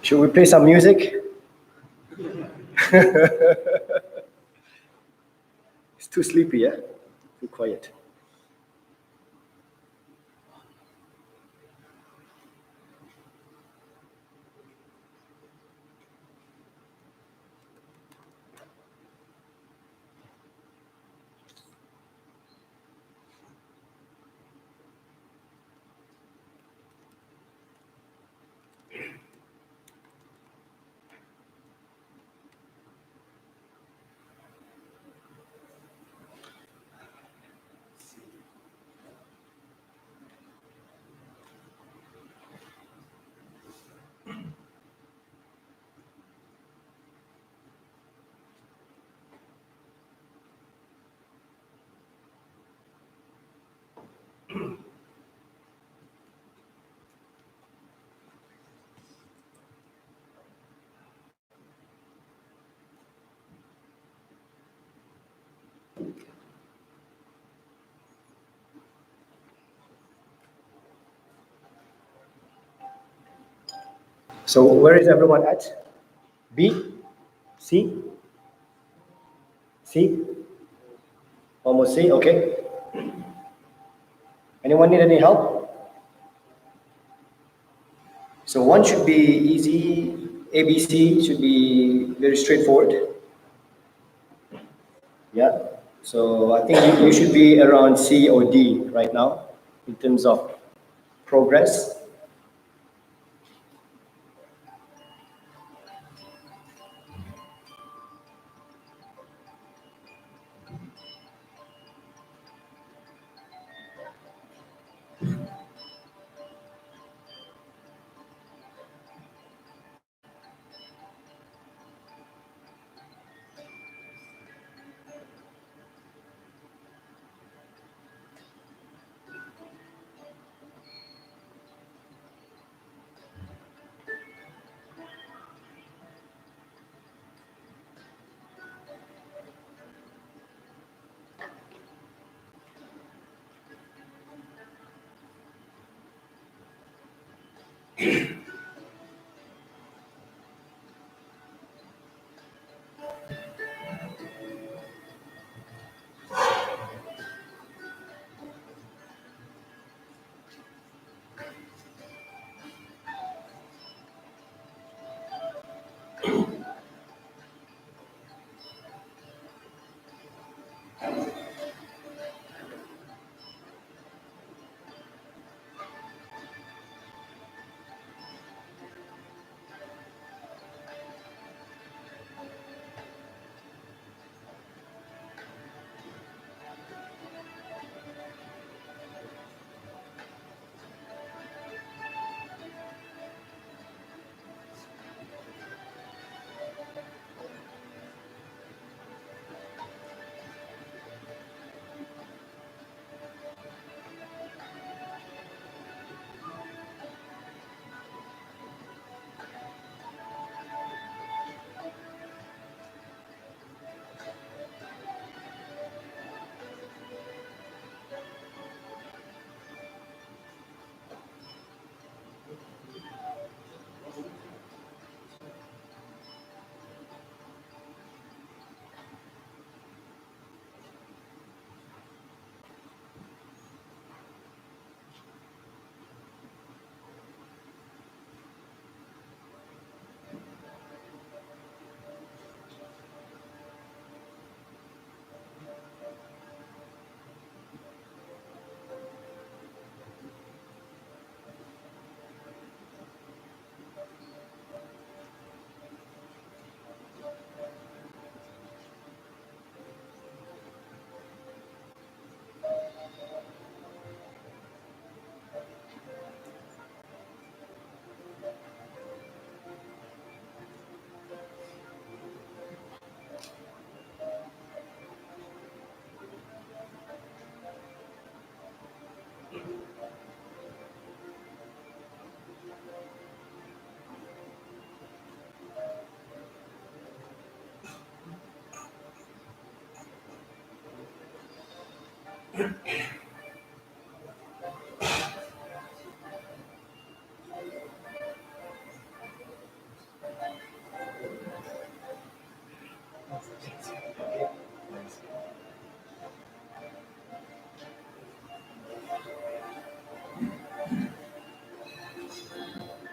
Should we play some music? It's too sleepy, yeah? Too quiet. So where is everyone at? B? C? C? Almost C, okay. Anyone need any help? So one should be easy, ABC should be very straightforward. Yeah. So I think you should be around C or D right now in terms of progress.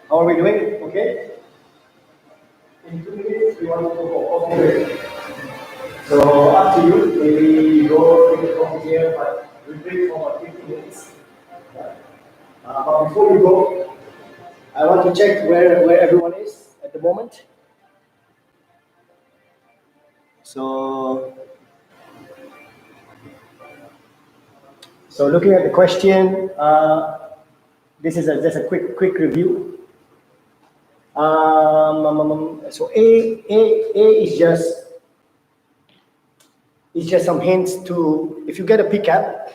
How are we doing? Okay? In 2 minutes, we want to go. Okay. So up to you. Maybe go from here, but we break for about 15 minutes. But before we go, I want to check where everyone is at the moment. So looking at the question, this is just a quick review. So A is just some hints to, if you get a PCAP,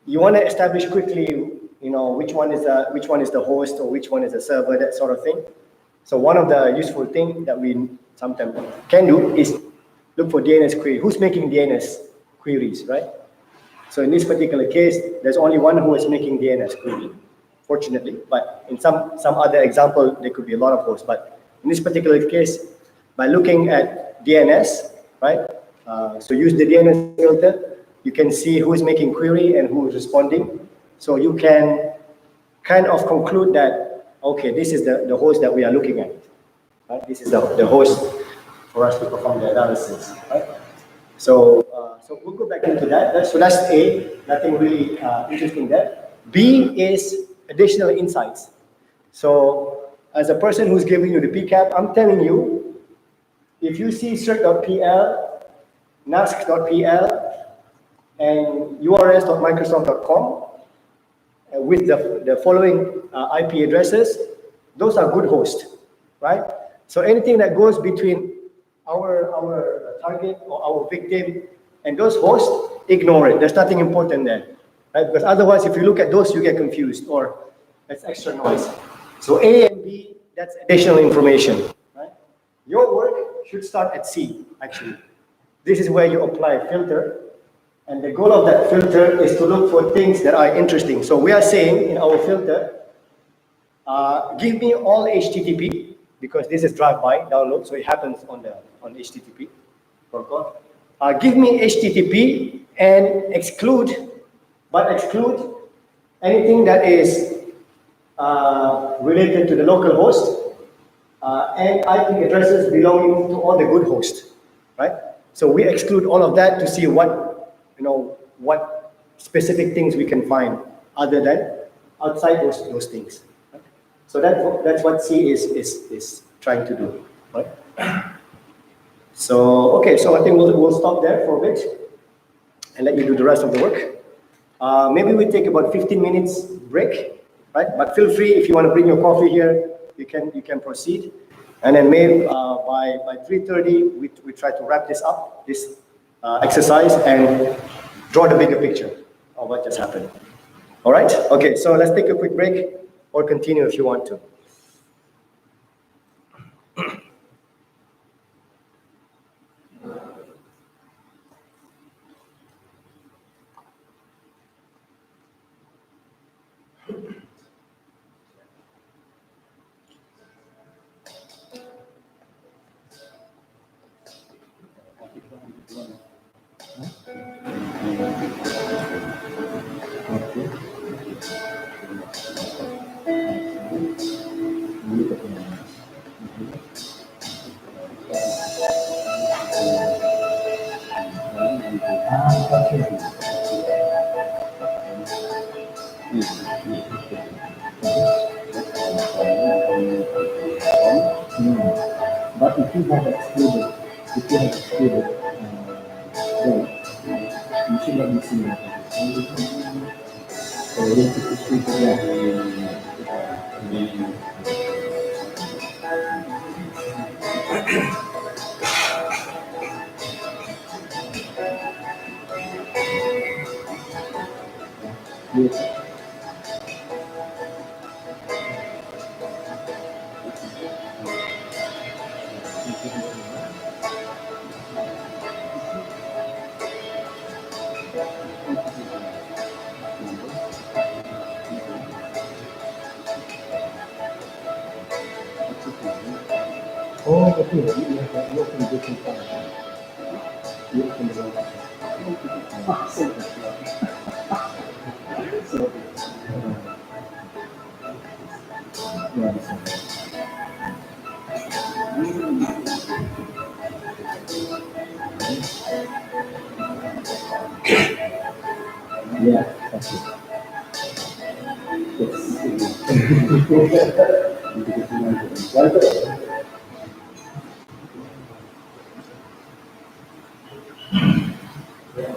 you want to establish quickly, which one is the host or which one is the server, that sort of thing. So one of the useful things that we sometimes can do is look for DNS query. Who's making DNS queries, right? So in this particular case, there's only one who is making DNS query, fortunately. But in some other example, there could be a lot of hosts. But in this particular case, by looking at DNS, right? So use the DNS filter. You can see who is making query and who is responding. So you can kind of conclude that, okay, this is the host that we are looking at. Right? This is the host for us to perform the analysis. Right? So we'll go back into that. So that's A, nothing really interesting there. B is additional insights. So as a person who's giving you the PCAP, I'm telling you, if you see cert.pl, nasc.pl, and urs.microsoft.com with the following IP addresses, those are good hosts, right? So anything that goes between our target or our victim and those hosts, ignore it. There's nothing important there, right? Because otherwise, if you look at those, you get confused or that's extra noise. So A and B, that's additional information, right? Your work should start at C, actually. This is where you apply a filter, and the goal of that filter is to look for things that are interesting. So we are saying in our filter, give me all HTTP, because this is drive-by download, so it happens on HTTP protocol. Give me HTTP and exclude anything that is related to the local host and IP addresses belonging to all the good hosts, right? So we exclude all of that to see what specific things we can find other than outside those things. Right? So that's what C is trying to do, right? So okay, so I think we'll stop there for a bit and let you do the rest of the work. Maybe we take about 15 minutes break, right? But feel free, if you want to bring your coffee here, you can proceed. And then maybe by 3:30, we try to wrap this up, this exercise, and draw the bigger picture of what just happened. All right? Okay, so let's take a quick break or continue if you want to. But if you have excluded, then you should not be seeing that. So we need to exclude that. Yes. Oh, okay. You open different file. You open the wrong file. So, yeah, that's it. Yes.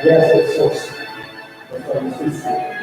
Yes, it's source. That's what you should see.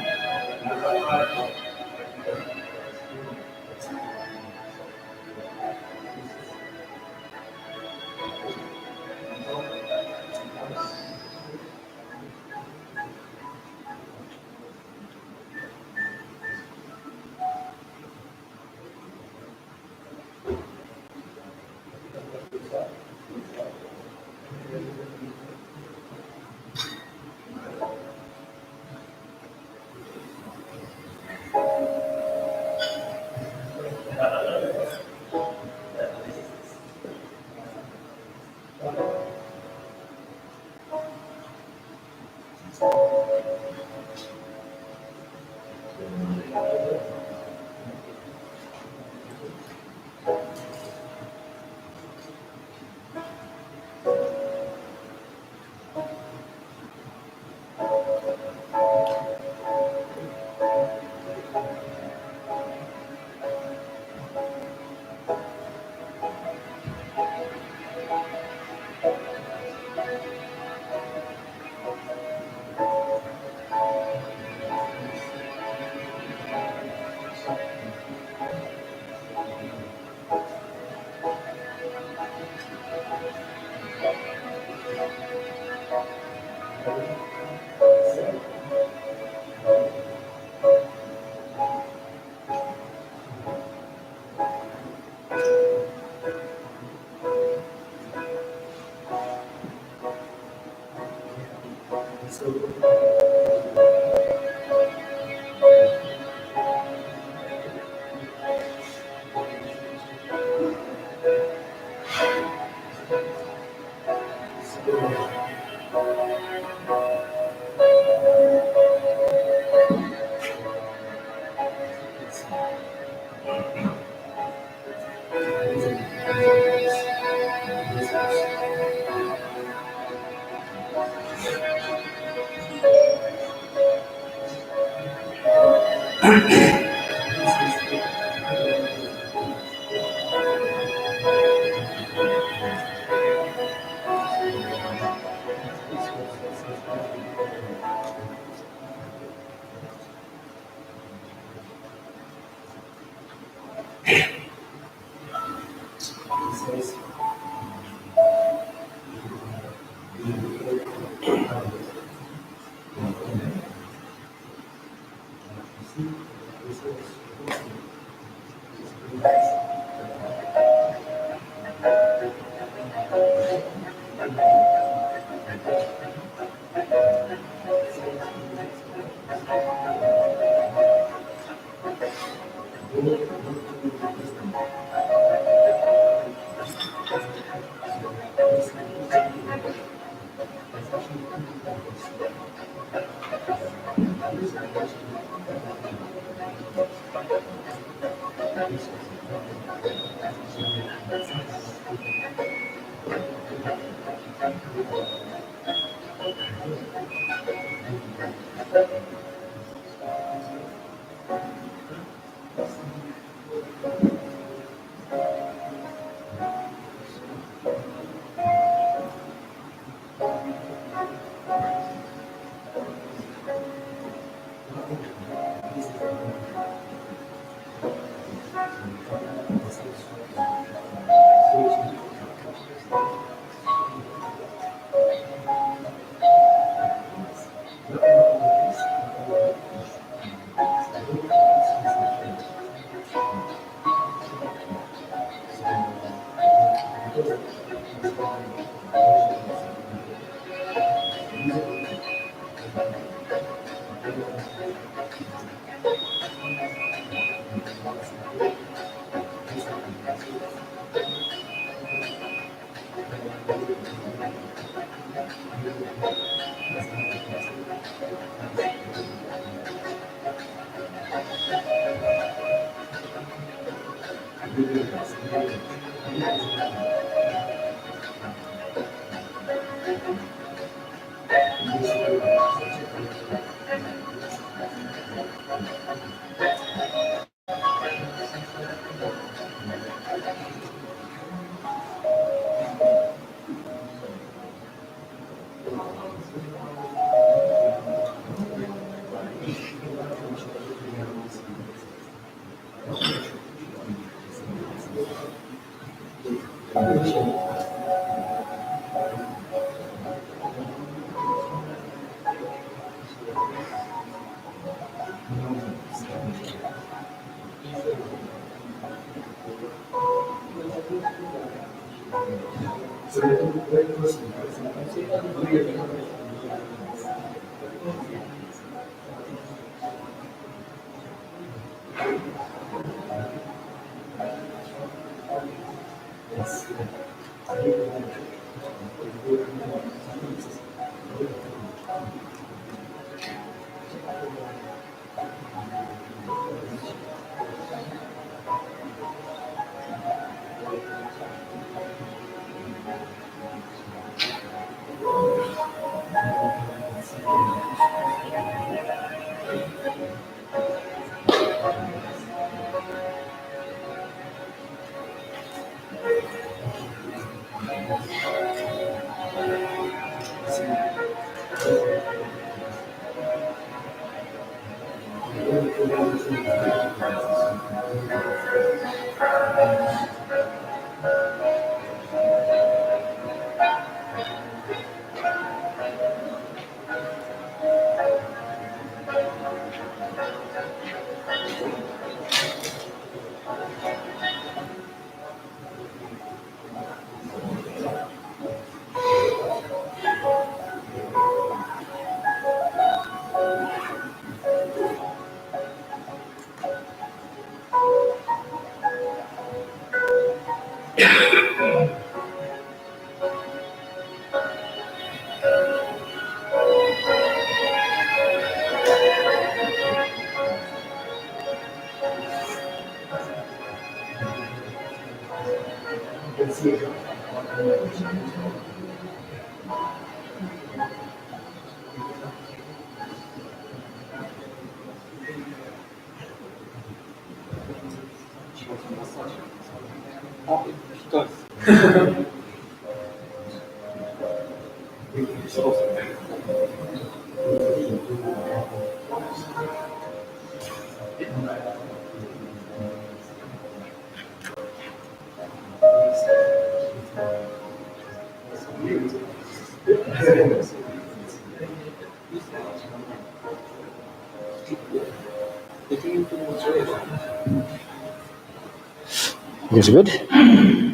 It's good.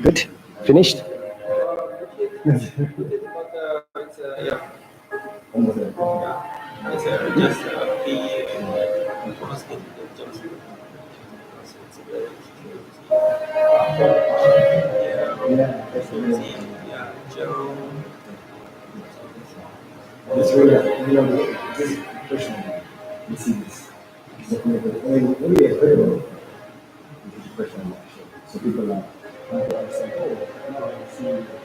Good. Finished. That's really this person. This is only a heard this person. So people are saying, oh, now I see.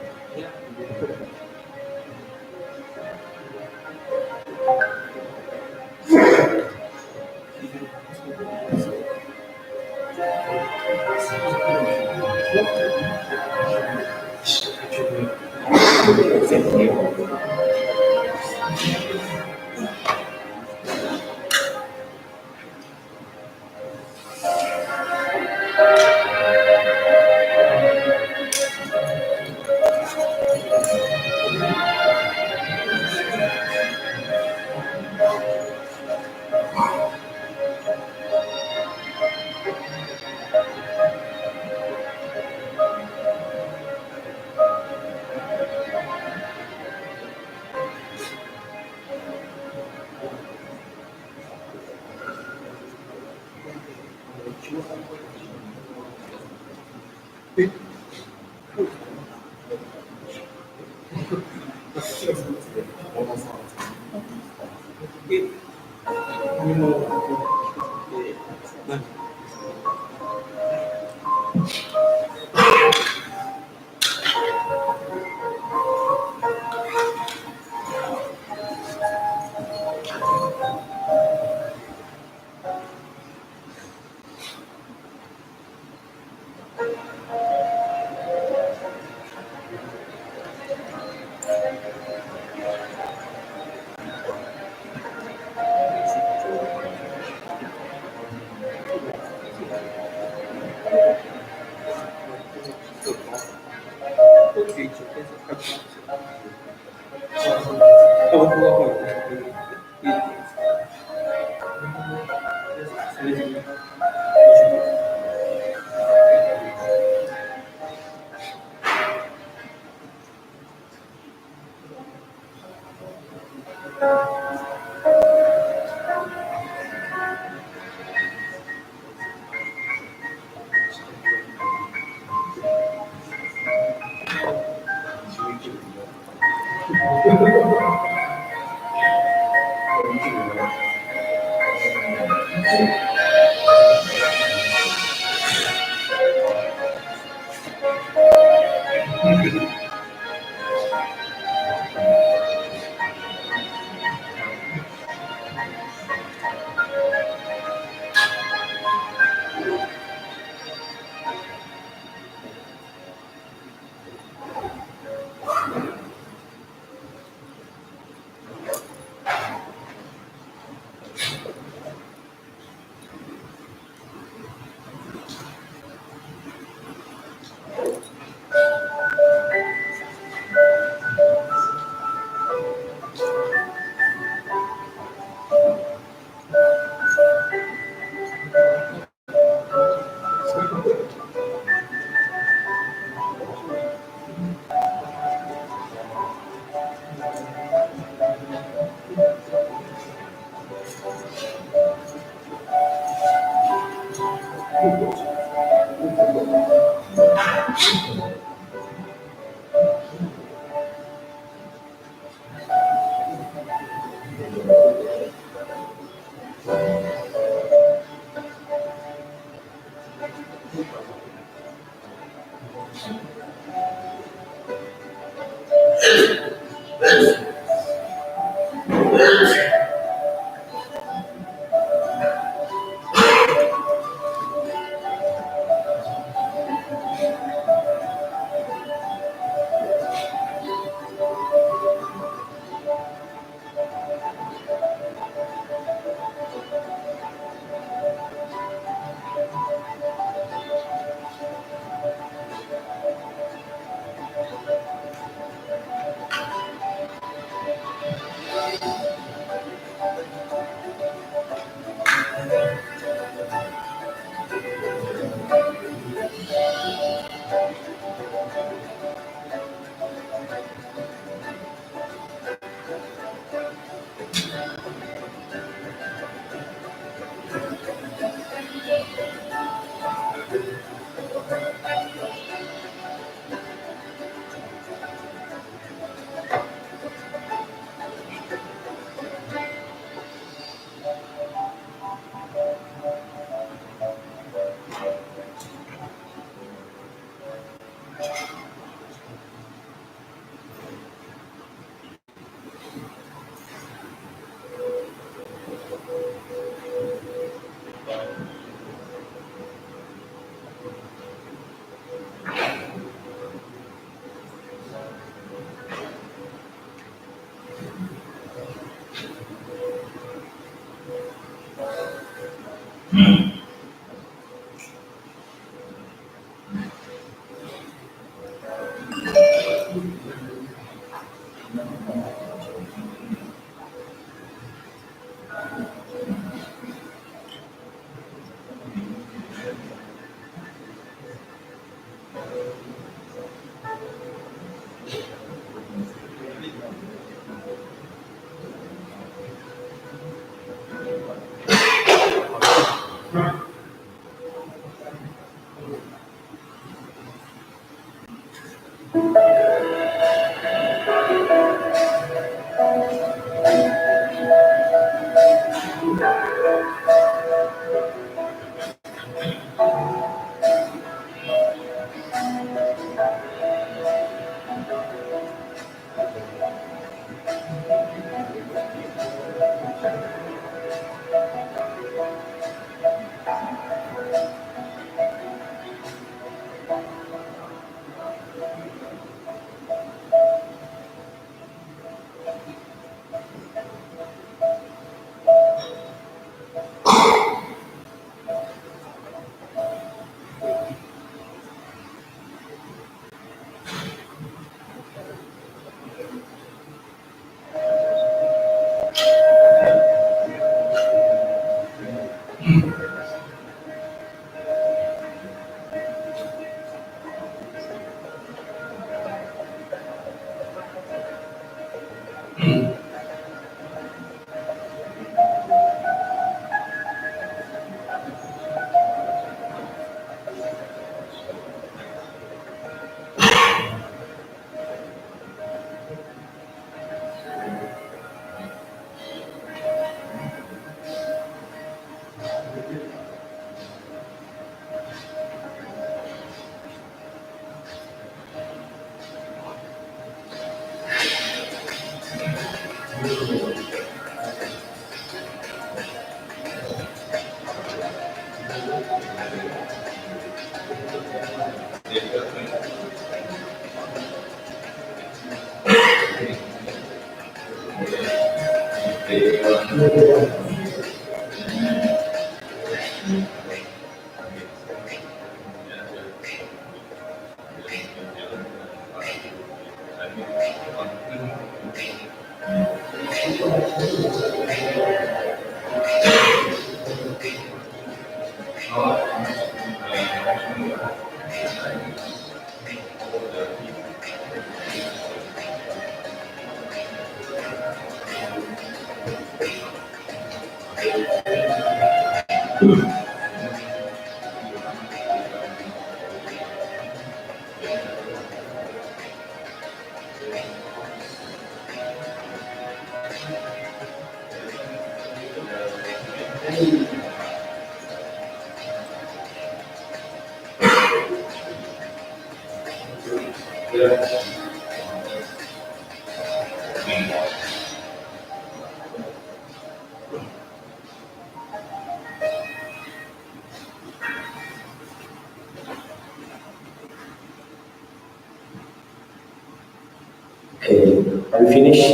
Okay, are we finished?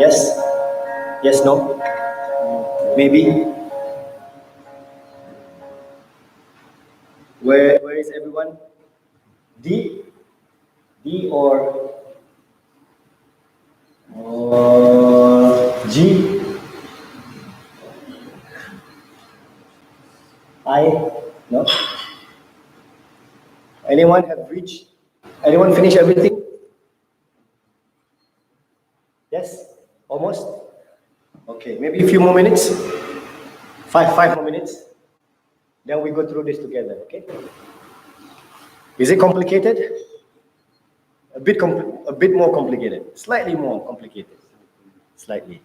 Yes? Yes, no? Maybe? Where is everyone? D? D or G? I? No? Anyone have reached? Anyone finish everything? Yes? Almost? Okay, maybe a few more minutes. Five more minutes. Then we go through this together, okay? Is it complicated? A bit more complicated. Slightly more complicated. Slightly.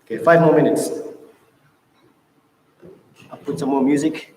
Okay, 5 more minutes. I'll put some more music.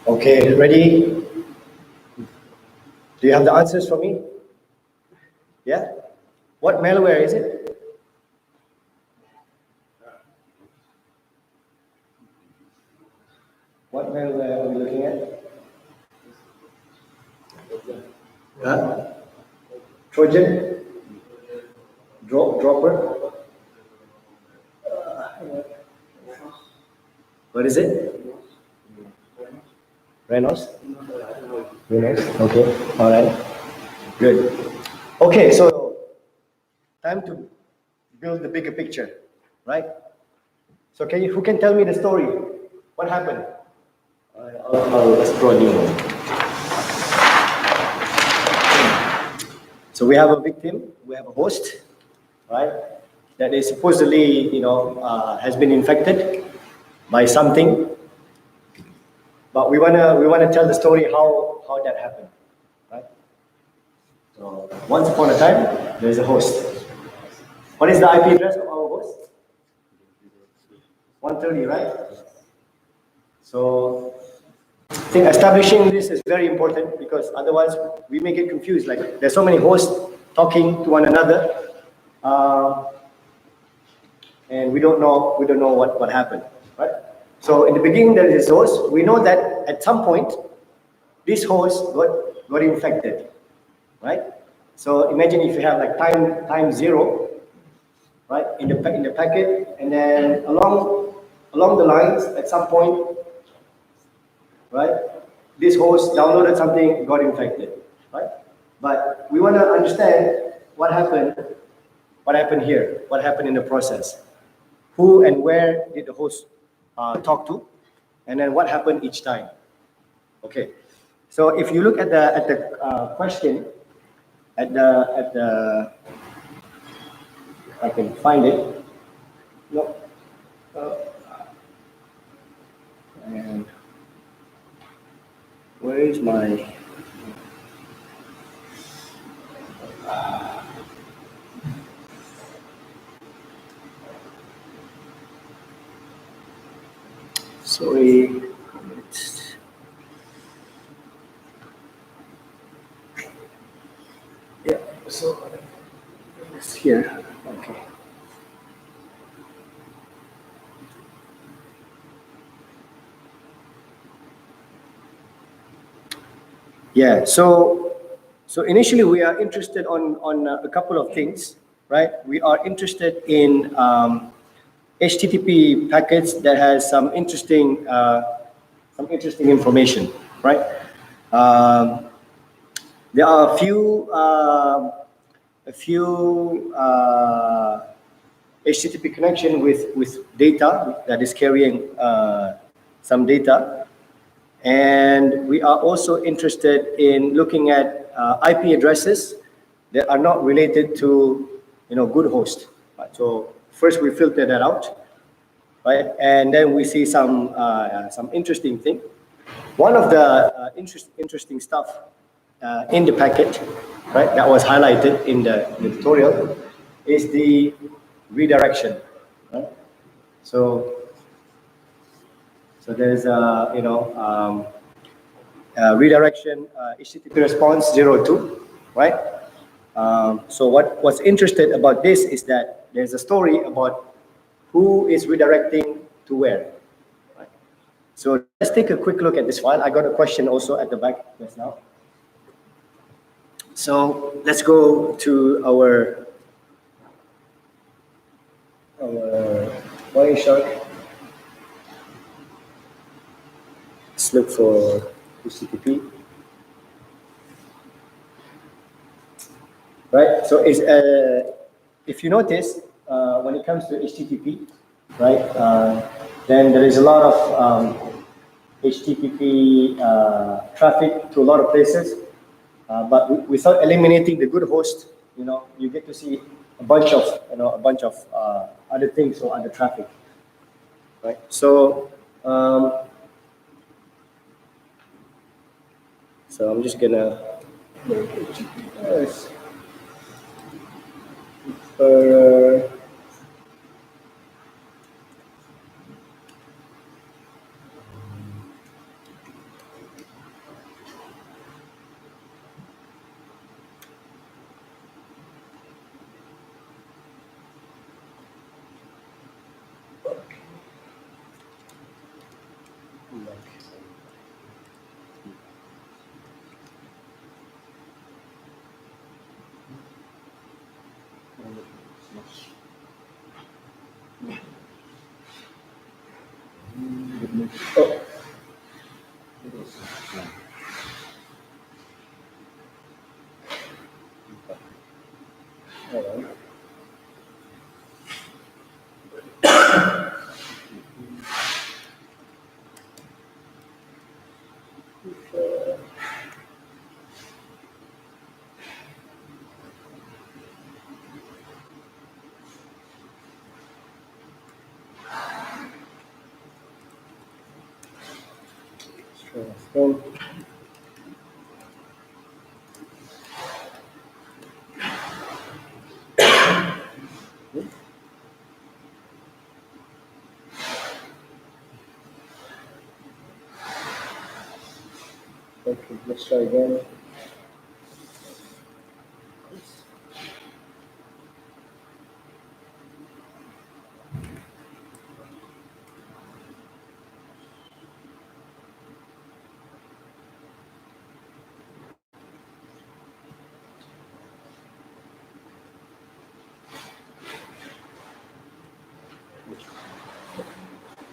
Okay, ready? Do you have the answers for me? Yeah? What malware is it? What malware are we looking at? Huh? Trojan? Dropper? What is it? Renos? Renos? Okay, all right. Good. Okay, so time to build the bigger picture, right? So who can tell me the story? What happened? I'll explore a new one. So we have a victim, we have a host, right? That is supposedly, has been infected by something, but we wanna tell the story how that happened, right? So once upon a time, there's a host. What is the IP address of our host? 130, right? So I think establishing this is very important because otherwise we may get confused. Like there's so many hosts talking to one another, and we don't know what happened, right? So in the beginning there is this host. We know that at some point this host got infected, right? So imagine if you have like time zero, right, in the packet, and then along the lines at some point, right, this host downloaded something, got infected, right? But we want to understand what happened here, what happened in the process, who and where did the host talk to, and then what happened each time. Okay, so if you look at the question, at the I can find it. No. And where is my? Sorry. Yeah. So it's here. Okay. Yeah, so initially we are interested on a couple of things, right? We are interested in HTTP packets that has some interesting information, right? There are a few HTTP connection with data that is carrying some data. And we are also interested in looking at IP addresses that are not related to, good host. Right? So first we filter that out, right? And then we see some interesting thing. One of the interesting stuff in the packet, right, that was highlighted in the tutorial is the redirection. Right? So there's redirection HTTP response 02, right? So what's interesting about this is that there's a story about who is redirecting to where. Right? So let's take a quick look at this file. I got a question also at the back just now. So let's go to our Wireshark. Let's look for HTTP. Right. So if you notice when it comes to HTTP, right, then there is a lot of HTTP traffic to a lot of places, but without eliminating the good host, you get to see a bunch of other things or other traffic, right? So I'm just gonna. Oh. Hold on. Screen. Okay, let's try again.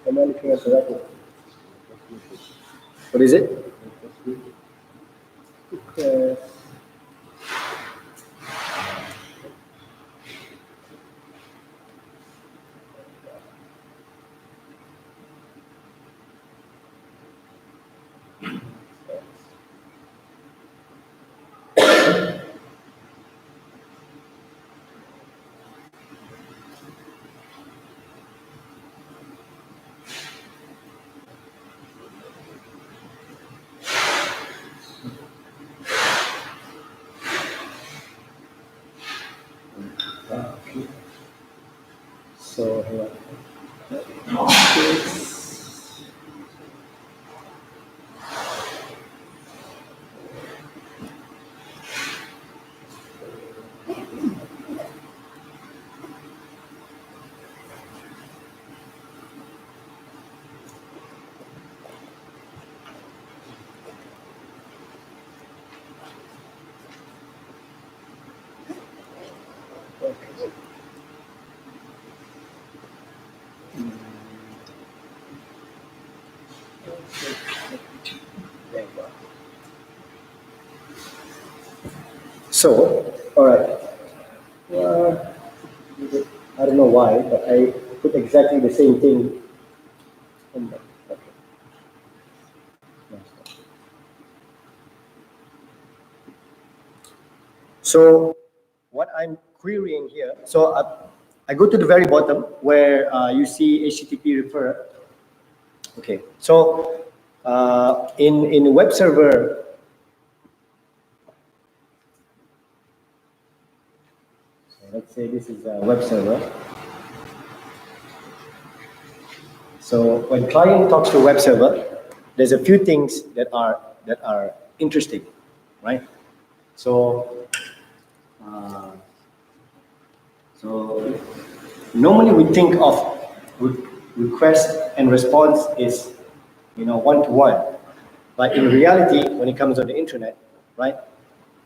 Am I looking at the right one? What is it? Uh, okay. So here. So, all right. Uh, I don't know why, but I put exactly the same thing. Okay. So, what I'm querying here, so I go to the very bottom where you see HTTP referrer. Okay, so in web server, so let's say this is a web server. So when client talks to web server, there's a few things that are interesting, right? So so normally we think of request and response is one-to-one, but in reality, when it comes on the internet, right,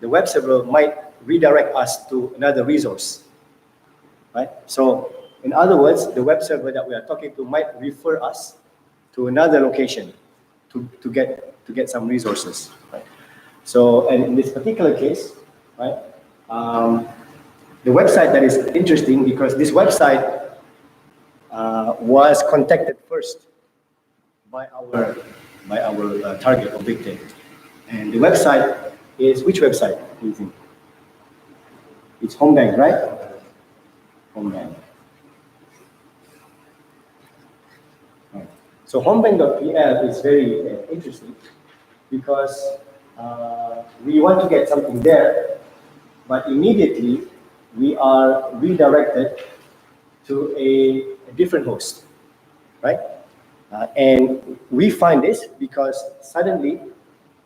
the web server might redirect us to another resource, right? So in other words, the web server that we are talking to might refer us to another location to get some resources, right? So, and in this particular case, right, the website that is interesting because this website was contacted first by our target or victim, and the website is which website do you think? It's Homebank, right? Homebank. Right. So homebank.pl is very interesting because we want to get something there, but immediately we are redirected to a different host, right? And we find this because suddenly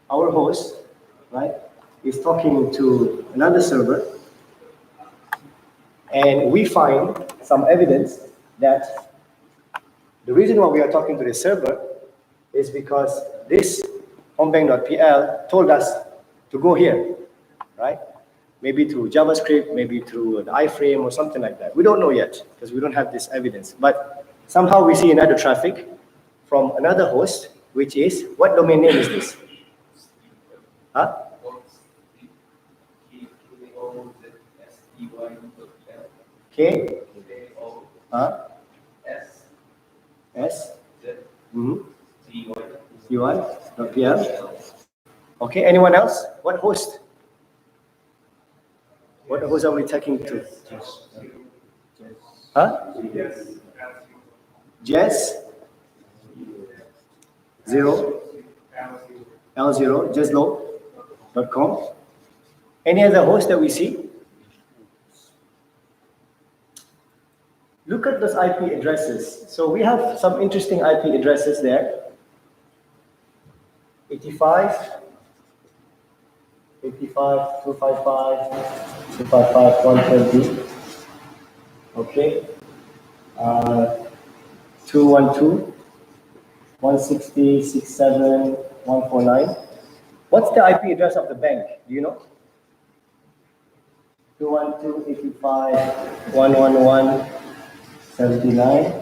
our host, right, is talking to another server, and we find some evidence that the reason why we are talking to the server is because this homebank.pl told us to go here, right? Maybe through JavaScript, maybe through the iframe or something like that. We don't know yet because we don't have this evidence. But somehow we see another traffic from another host, which is, what domain name is this? Huh? K? Huh? S? CY.pl. Okay, anyone else? What host? What host are we taking to? Huh? Jess? 0? L0? Jeslo.com. Any other host that we see? Look at those IP addresses. So we have some interesting IP addresses there. 85, 255, 120. Okay. 212, 160, 67, 149. What's the IP address of the bank? Do you know? 212, 85, 111, 79.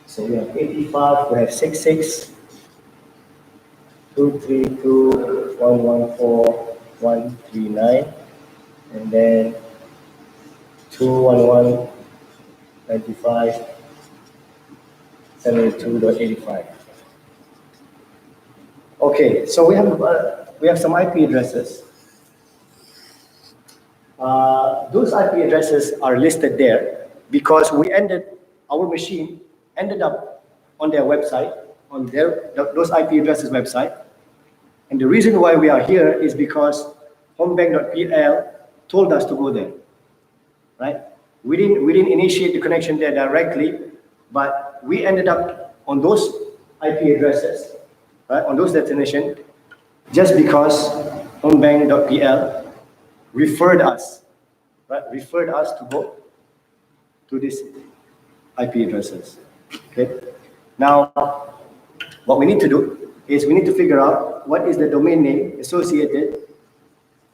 So we have 85, we have 66, 232, 114, 139, and then 211, 95, 72.85. Okay, so we have some IP addresses. Those IP addresses are listed there because our machine ended up on their website, on those IP addresses website. And the reason why we are here is because homebank.pl told us to go there, right? We didn't initiate the connection there directly, but we ended up on those IP addresses, right, on those destinations, just because homebank.pl referred us to go to these IP addresses. Okay. Now, what we need to do is we need to figure out what is the domain name associated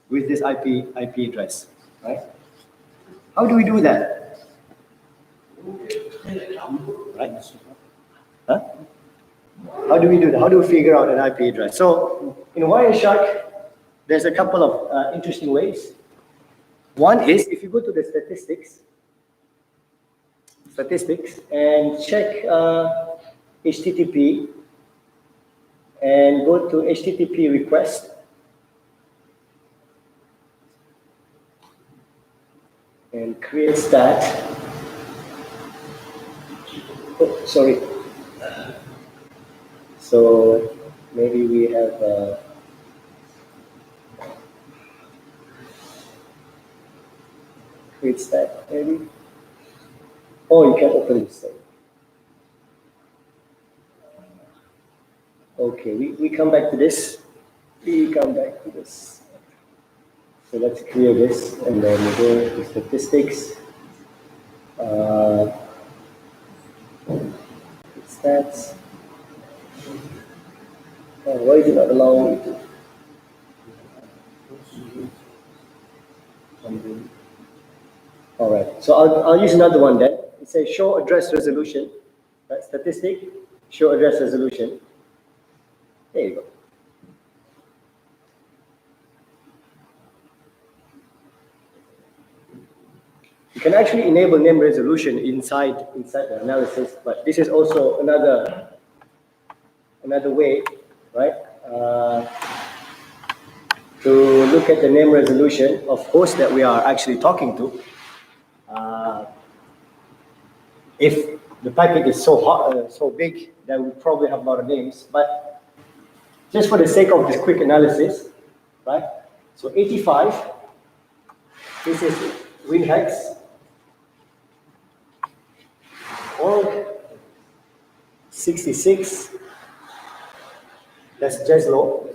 with this IP address, right? How do we do that? Right? Huh? How do we do that? How do we figure out an IP address? So in Wireshark, there's a couple of interesting ways. One is if you go to the statistics and check HTTP and go to HTTP request and create that. Oh, sorry. So maybe we have create that maybe. Oh, you can open this thing. Okay, we come back to this. So let's clear this and then we go to statistics. Stats. Oh, why is it not allowing me to? All right, so I'll use another one then. It says show address resolution. Right? Statistic, show address resolution. There you go. You can actually enable name resolution inside the analysis, but this is also another way, right? To look at the name resolution of hosts that we are actually talking to. If the packet is so big, then we probably have a lot of names, but just for the sake of this quick analysis, right? So 85, this is WinHex, org, 66, that's Jeslo.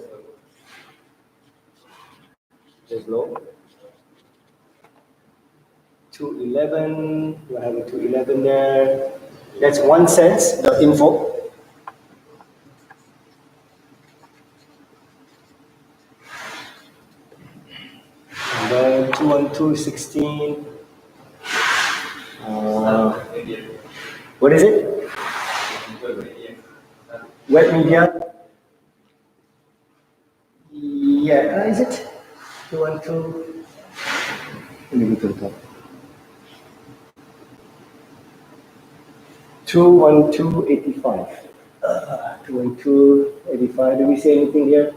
211, we have a 211 there. That's 1sense.info. 212.16. What is it? Web media. Yeah, is it? 212. Let me go to the top. 212.85. 212.85. Do we see anything here?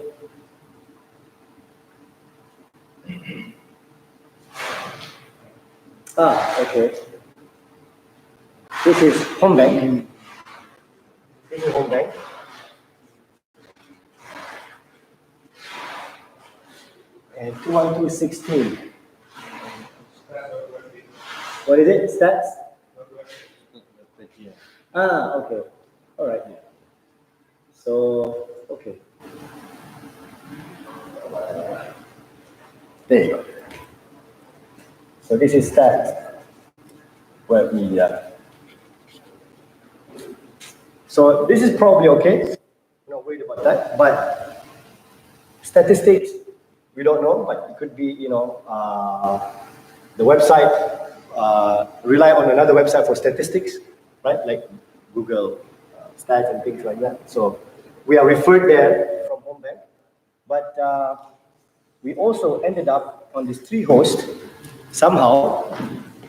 Okay. This is home bank. This is home bank. And 212.16. What is it? Stats? Okay. All right. So, okay. There you go. So this is stats. Web media. So this is probably okay. Not worried about that. But statistics, we don't know. But it could be, the website rely on another website for statistics, right? Like Google stats and things like that. So we are referred there from home bank. But we also ended up on this tree host somehow.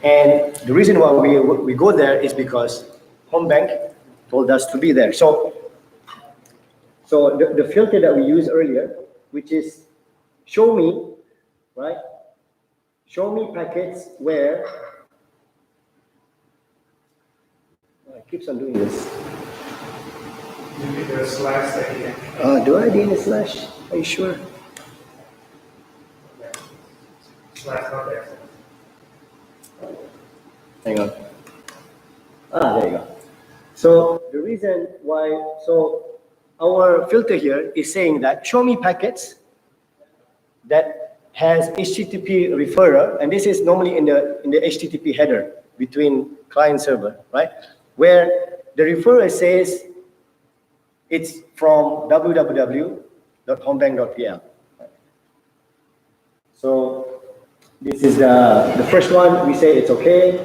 And the reason why we go there is because home bank told us to be there. So the filter that we used earlier, which is show me, right? Show me packets where, it keeps on doing this. You need a slash again. Do I need a slash? Are you sure? Slash not there. Hang on. There you go. So the reason why, our filter here is saying that show me packets that has HTTP referrer, and this is normally in the HTTP header between client server, right? Where the referrer says it's from www.homebank.pl. So this is the first one. We say it's okay.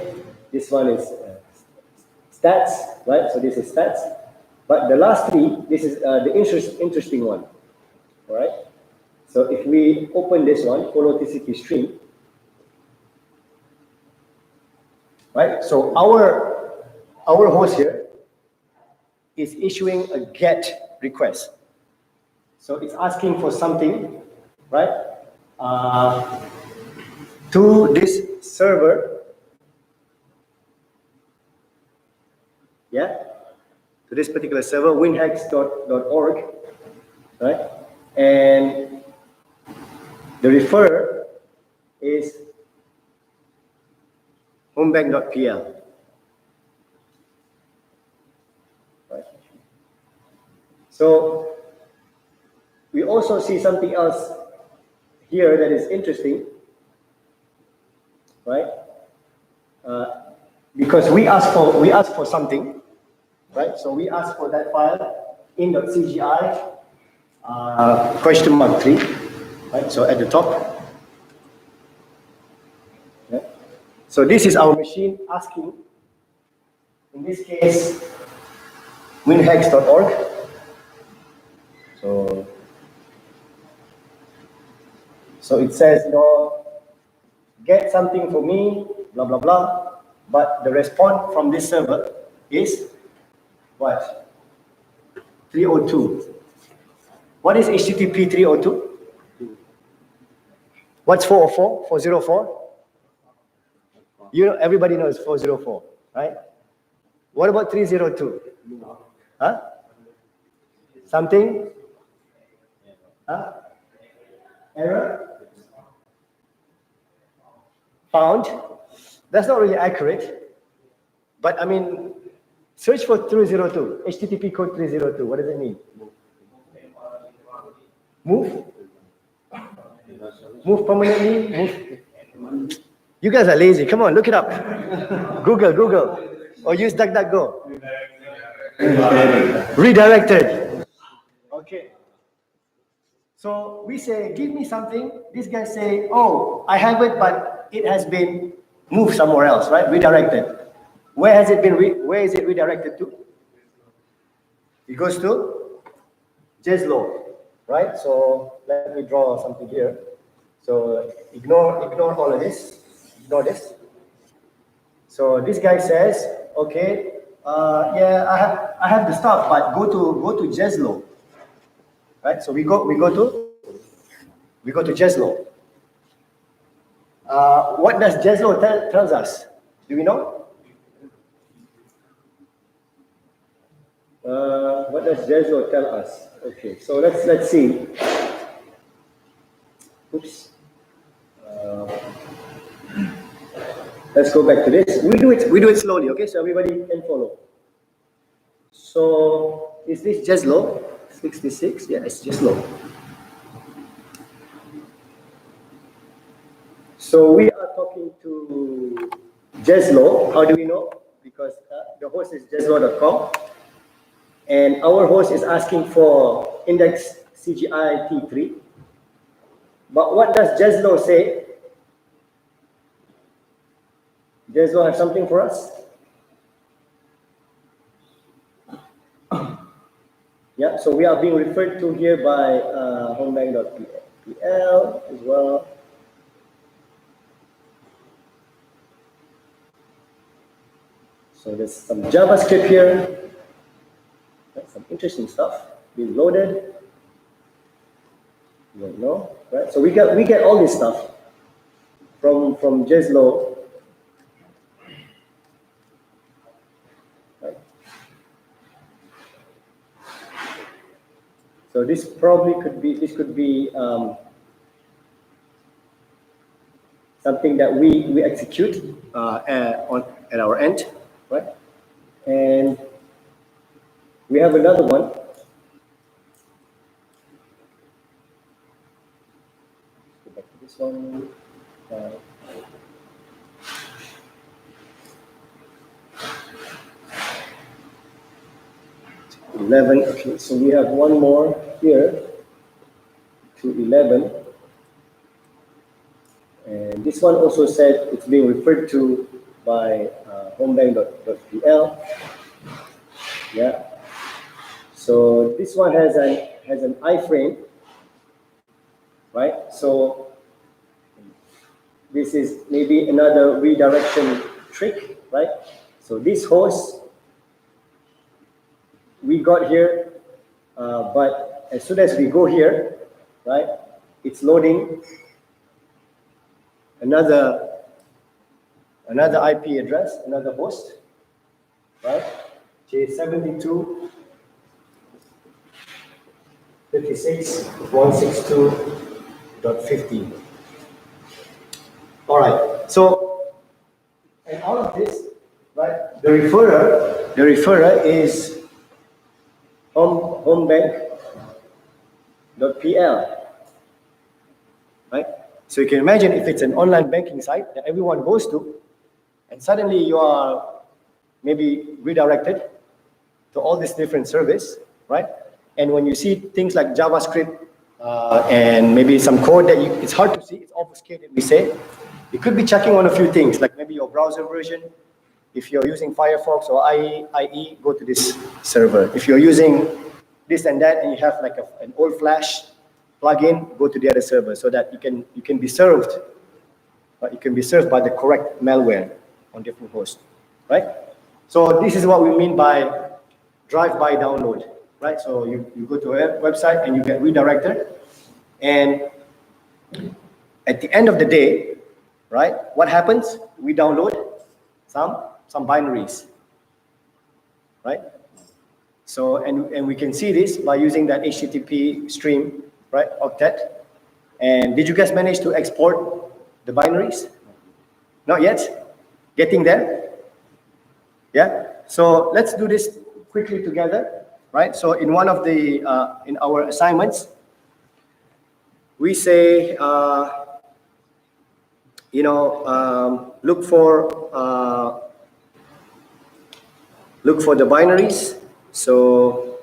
This one is stats, right? So this is stats. But the last three, this is the interesting one, all right? So if we open this one, follow TCP stream, right? So our host here is issuing a GET request. So it's asking for something, right? To this server, yeah? To this particular server, winhex.org, right? And the referrer is homebank.pl. Right? So we also see something else here that is interesting, right? Because we ask for something, right? So we ask for that file in.cgi (3), right? So at the top. Yeah. So this is our machine asking, in this case, winhex.org. So it says, get something for me, blah, blah, blah. But the response from this server is what? 302. What is HTTP 302? What's 404? 404? Everybody knows 404, right? What about 302? Huh? Something? Huh? Error? Found? That's not really accurate. But I mean, search for 302, HTTP code 302. What does it mean? Move? Move permanently? Move? You guys are lazy. Come on, look it up. Google. Or use DuckDuckGo. Redirected. Okay. So we say, give me something. These guys say, oh, I have it, but it has been moved somewhere else, right? Redirected. Where has it been? Where is it redirected to? It goes to Jezlo, right? So let me draw something here. So ignore all of this. Ignore this. So this guy says, okay, yeah, I have the stuff, but go to Jezlo, right? So we go to Jezlo. What does Jezlo tells us? Do we know? What does Jezlo tell us? Okay, so let's see. Oops. Let's go back to this. We do it slowly, okay? So everybody can follow. So is this Jezlo? 66? Yeah, it's Jezlo. So we are talking to Jezlo. How do we know? Because the host is jezlo.com, and our host is asking for index CGI T3. But what does Jezlo say? Jezlo have something for us? Yeah, so we are being referred to here by homebank.pl as well. So there's some JavaScript here. That's some interesting stuff being loaded. You don't know, right? So we get all this stuff from Jezlo. Right? So this probably could be something that we execute at our end, right? And we have another one. Go back to this one. 11. Okay, so we have one more here to 11. And this one also said it's being referred to by homebank.pl. Yeah. So this one has an iframe, right? So this is maybe another redirection trick, right? So this host we got here, but as soon as we go here, right, it's loading another IP address, another host, right? J72 56.162.15. All right. So, and all of this, right? The referrer is homebank.pl, right? So you can imagine if it's an online banking site that everyone goes to, and suddenly you are maybe redirected to all this different service, right? And when you see things like JavaScript and maybe some code that it's hard to see, it's obfuscated, we say, you could be checking on a few things, like maybe your browser version. If you're using Firefox or IE, go to this server. If you're using this and that, and you have like an old Flash plugin, go to the other server so that you can be served. You can be served by the correct malware on different hosts, right? So this is what we mean by drive-by download, right? So you go to a website and you get redirected, and at the end of the day, right? What happens? We download some binaries, right? So, and we can see this by using that HTTP stream, right, octet. And did you guys manage to export the binaries? Not yet? Getting there? Yeah? So let's do this quickly together, right? So in one of the, in our assignments, we say, look for the binaries. So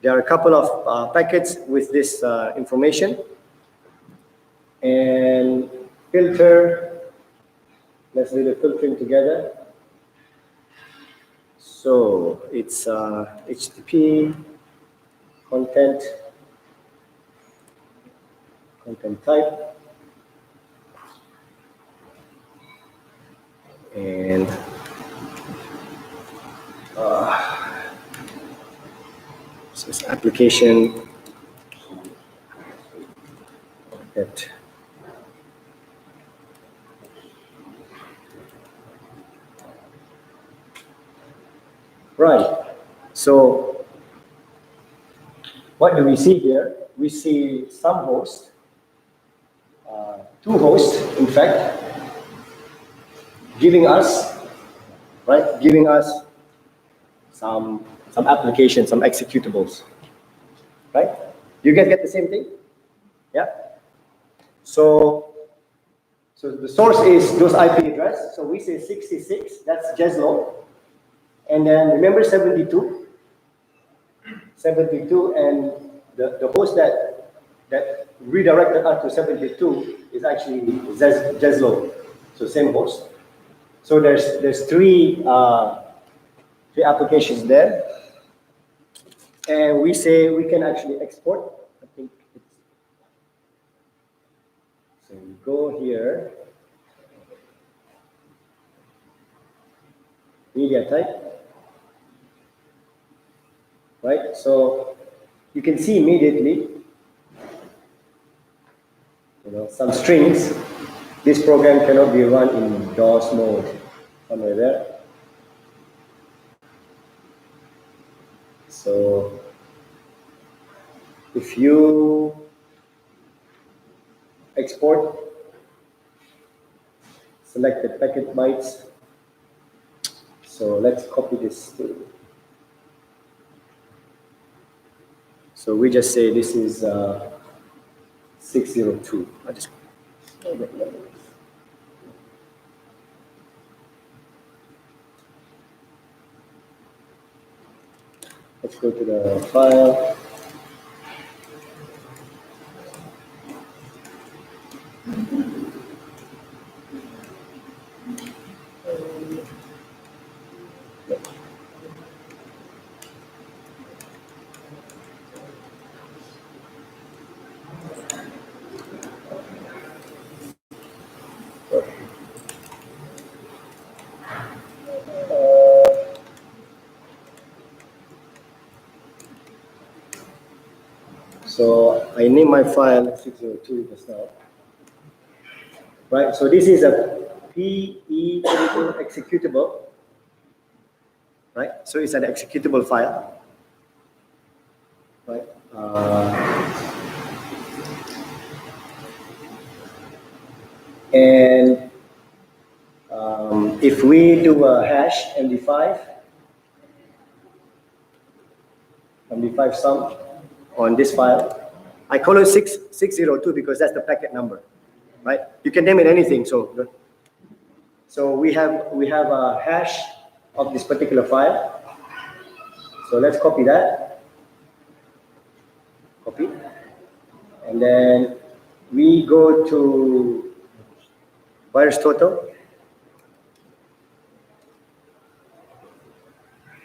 there are a couple of packets with this information. And filter, let's do the filtering together. So it's HTTP, content type, and this is application that right. So what do we see here? We see some host, two hosts, in fact, giving us some applications, some executables, right? You guys get the same thing? Yeah? So the source is those IP address. So we say 66, that's Jezlo. And then remember 72? 72, and the host that redirected us to 72 is actually Jezlo. So same host. So there's three applications there. And we say we can actually export. I think it's, so we go here, media type, right? So you can see immediately, some strings. This program cannot be run in DOS mode, somewhere there. So if you export selected packet bytes, so let's copy this too. So we just say this is 602. I just let's go to the file. So I name my file 602 just now. Right, so this is a PE executable. Right, so it's an executable file. Right. And if we do a hash MD5 sum on this file, I call it 602 because that's the packet number, right? You can name it anything. So we have a hash of this particular file. So let's copy that. Copy, and then we go to virus total.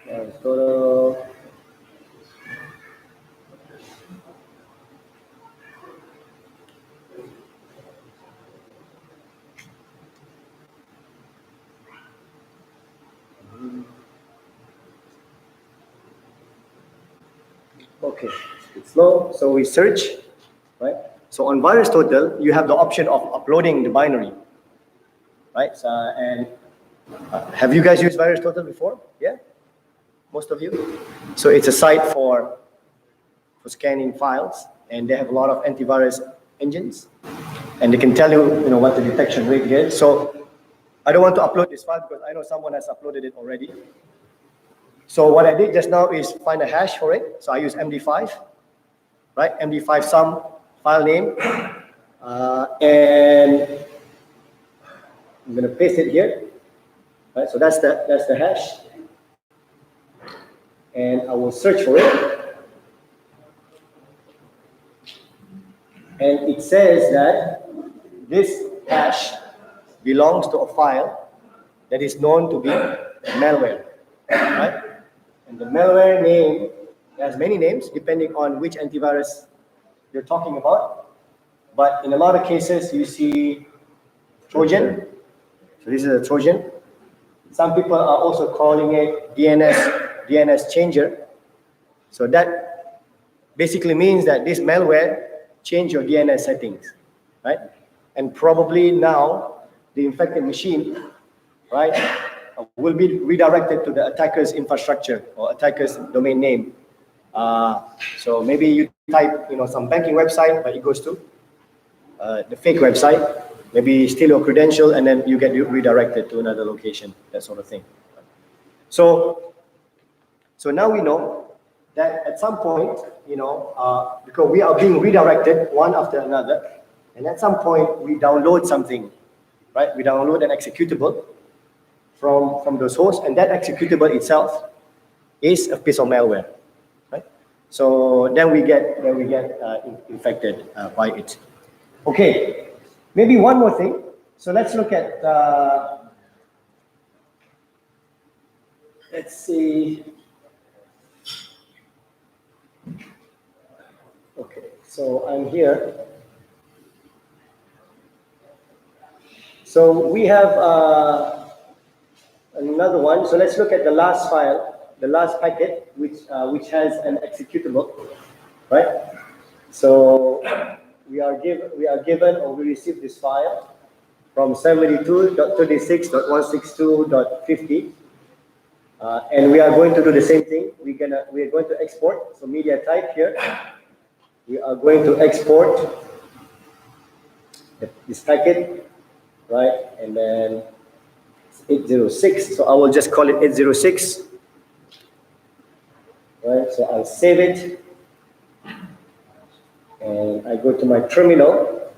Virus total. Okay, it's slow. So we search, right? So on virus total, you have the option of uploading the binary, right? And have you guys used virus total before? Yeah, most of you. So it's a site for scanning files, and they have a lot of antivirus engines, and they can tell you, what the detection rate is. So I don't want to upload this file because I know someone has uploaded it already. So what I did just now is find a hash for it. So I use MD5, right? MD5 sum file name, and I'm going to paste it here, right? So that's the hash, and I will search for it. and it says that this hash belongs to a file that is known to be malware, right? And the malware name has many names depending on which antivirus you're talking about. But in a lot of cases, you see Trojan. So this is a Trojan. Some people are also calling it DNS changer. So that basically means that this malware changed your DNS settings, right? And probably now the infected machine, right, will be redirected to the attacker's infrastructure or attacker's domain name. So maybe you type, some banking website, but it goes to the fake website. Maybe steal your credential and then you get redirected to another location, that sort of thing. So now we know that at some point, because we are being redirected one after another, and at some point we download something, right? We download an executable from those hosts, and that executable itself is a piece of malware, right? So then we get infected by it. Okay, maybe one more thing. So let's look at. Let's see. Okay, so I'm here. So we have another one. So let's look at the last file, the last packet, which has an executable, right? So we are given or we received this file from 72.36.162.50. And we are going to do the same thing. We are going to export. So media type here. We are going to export this packet, right? And then it's 806. So I will just call it 806. Right. So I'll save it, and I go to my terminal.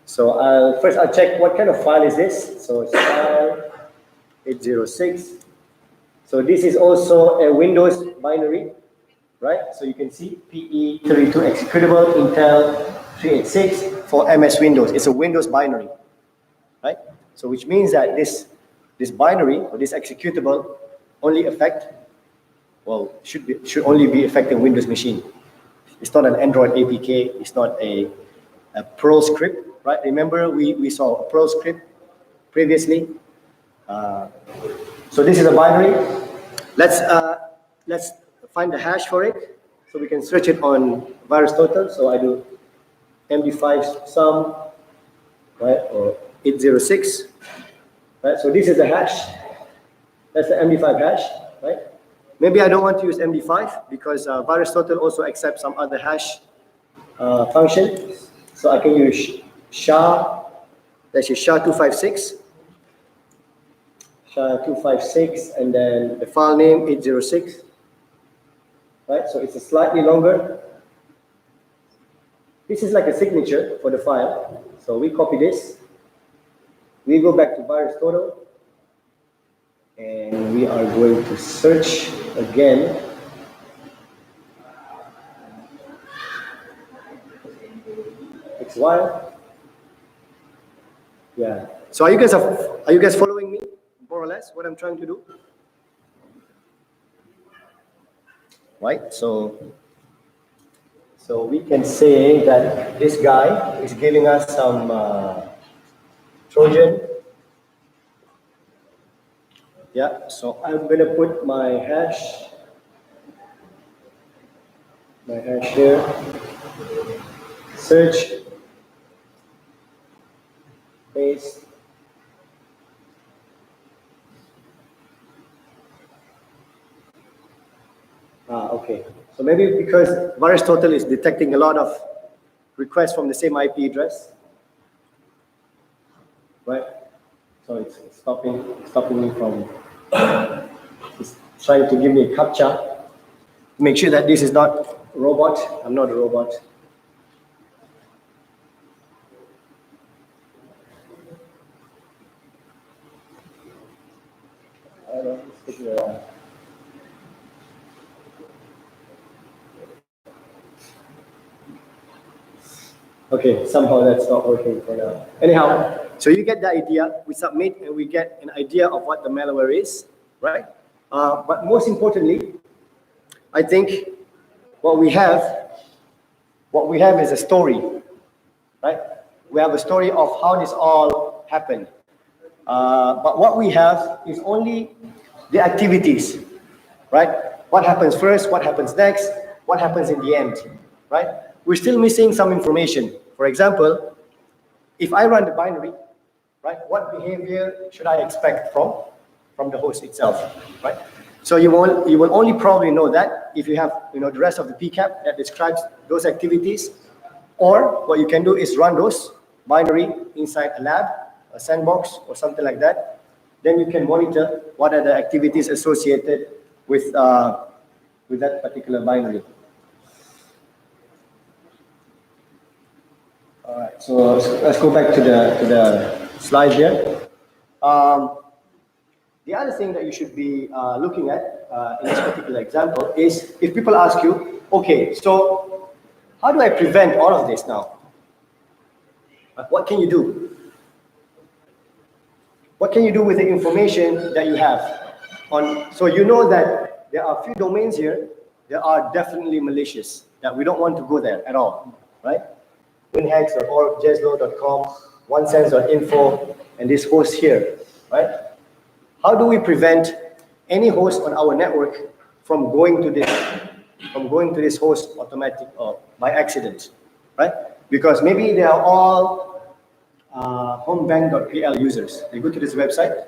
So I'll check what kind of file is this. So it's file 806. So this is also a Windows binary, right? So you can see PE32 executable Intel 386 for MS Windows. It's a Windows binary, right? So which means that this binary or this executable only should only be affecting Windows machine. It's not an Android APK. It's not a Perl script, right? Remember we saw a Perl script previously. So this is a binary. Let's find the hash for it, so we can search it on VirusTotal. So I do MD5 sum, right, or 806, right? So this is the hash. That's the MD5 hash, right? Maybe I don't want to use MD5 because VirusTotal also accepts some other hash function. So I can use SHA, that's SHA-256. SHA-256, and then the file name 806, right? So it's a slightly longer. This is like a signature for the file. So we copy this. We go back to VirusTotal, and we are going to search again. Takes a while. Yeah. So are you guys following me, more or less, what I'm trying to do? Right. So we can say that this guy is giving us some Trojan. Yeah. So I'm gonna put my hash here. Search. Paste. Okay. So maybe because VirusTotal is detecting a lot of requests from the same IP address, right? So it's stopping me from. It's trying to give me a captcha. Make sure that this is not a robot. I'm not a robot. I don't know. It's taking a while. Okay, somehow that's not working for now. Anyhow, so you get the idea, we submit and we get an idea of what the malware is, right? But most importantly, I think what we have, is a story, right? We have a story of how this all happened. But what we have is only the activities, right? What happens first, what happens next, what happens in the end, right? We're still missing some information. For example, if I run the binary, right, what behavior should I expect from the host itself, right? So you will only probably know that if you have the rest of the PCAP that describes those activities, or what you can do is run those binary inside a lab, a sandbox, or something like that. Then you can monitor what are the activities associated with that particular binary. All right, so let's go back to the slide here. The other thing that you should be looking at in this particular example is if people ask you, okay, so how do I prevent all of this now? What can you do? What can you do with the information that you have? So you know that there are a few domains here that are definitely malicious, that we don't want to go there at all, right? winhacks.org, jezlo.com, onesense.info, and this host here, right? How do we prevent any host on our network from going to this host automatic or by accident, right? Because maybe they are all homebank.pl users. They go to this website,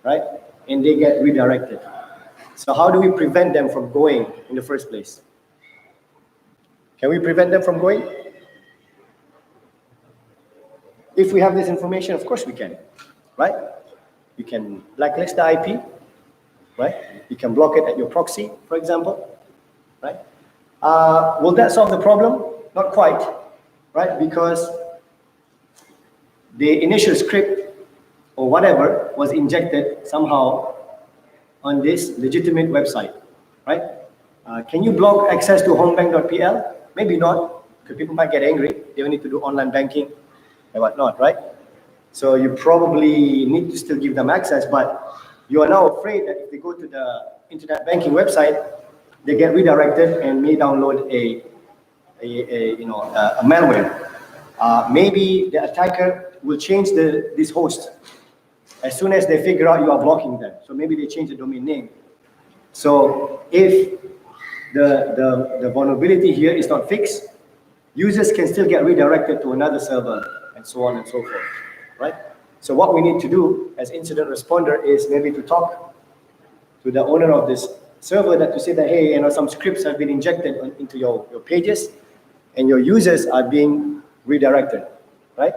right? And they get redirected. So how do we prevent them from going in the first place? Can we prevent them from going? If we have this information, of course we can, right? You can blacklist the IP, right? You can block it at your proxy, for example, right? Will that solve the problem? Not quite, right? Because the initial script or whatever was injected somehow on this legitimate website, right? Can you block access to homebank.pl? Maybe not, because people might get angry. They will need to do online banking and whatnot, right? So you probably need to still give them access, but you are now afraid that if they go to the internet banking website, they get redirected and may download a malware. Maybe the attacker will change this host as soon as they figure out you are blocking them. So maybe they change the domain name. So if the vulnerability here is not fixed, users can still get redirected to another server and so on and so forth, right? So what we need to do as incident responder is maybe to talk to the owner of this server to say that, hey, some scripts have been injected into your pages and your users are being redirected, right?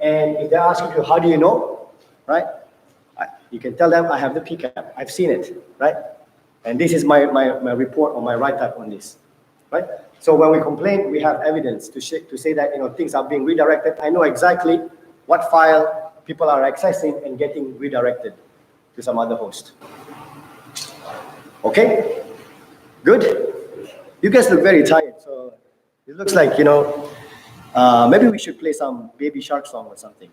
And if they're asking you, how do you know, right? You can tell them, I have the PCAP, I've seen it, right? And this is my report or my write-up on this, right? So when we complain, we have evidence to say that things are being redirected. I know exactly what file people are accessing and getting redirected to some other host. Okay, good. You guys look very tired, so it looks like maybe we should play some Baby Shark song or something.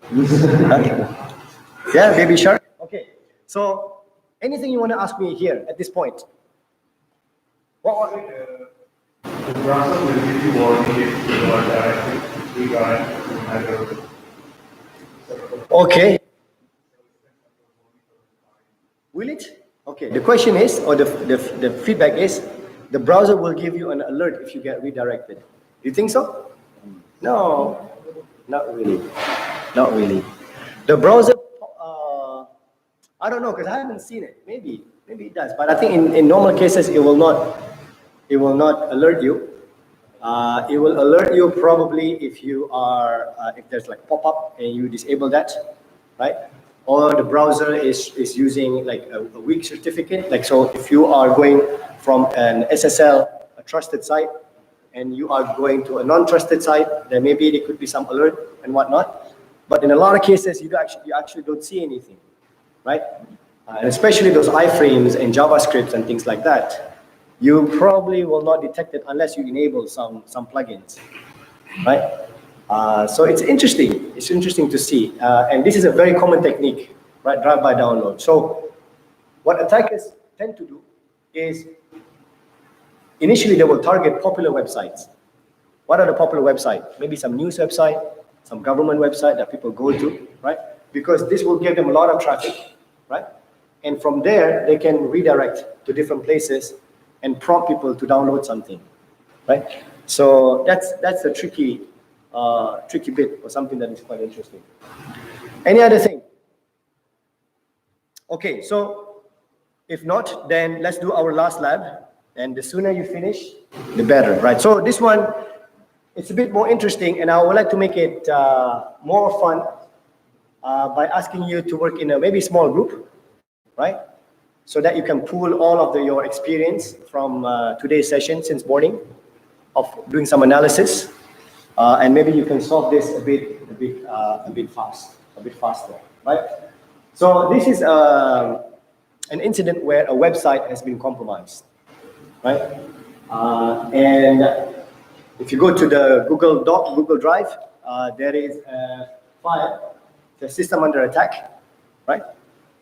Yeah, Baby Shark. Okay. So anything you want to ask me here at this point? The browser will give you warning if you are directly redirect to another. Okay. Will it? Okay. The question is, or the feedback is, the browser will give you an alert if you get redirected. Do you think so? No, not really. Not really. The browser, I don't know, because I haven't seen it. Maybe it does, but I think in normal cases it will not alert you. It will alert you probably if if there's like pop-up and you disable that, right? Or the browser is using like a weak certificate. Like, so if you are going from an SSL, a trusted site, and you are going to a non-trusted site, then maybe there could be some alert and whatnot. But in a lot of cases, you actually don't see anything, right? And especially those iframes and JavaScripts and things like that, you probably will not detect it unless you enable some plugins, right? So it's interesting. It's interesting to see. And this is a very common technique, right? Drive-by download. So what attackers tend to do is initially they will target popular websites. What are the popular websites? Maybe some news website, some government website that people go to, right? Because this will give them a lot of traffic, right? And from there, they can redirect to different places and prompt people to download something, right? So that's the tricky bit, or something that is quite interesting. Any other thing? Okay, so if not, then let's do our last lab. And the sooner you finish, the better, right? So this one, it's a bit more interesting, and I would like to make it more fun by asking you to work in a maybe small group, right? So that you can pool all of your experience from today's session since morning of doing some analysis, and maybe you can solve this a bit faster, right? So this is an incident where a website has been compromised, right? And if you go to the Google Drive, there is a file, the system under attack, right?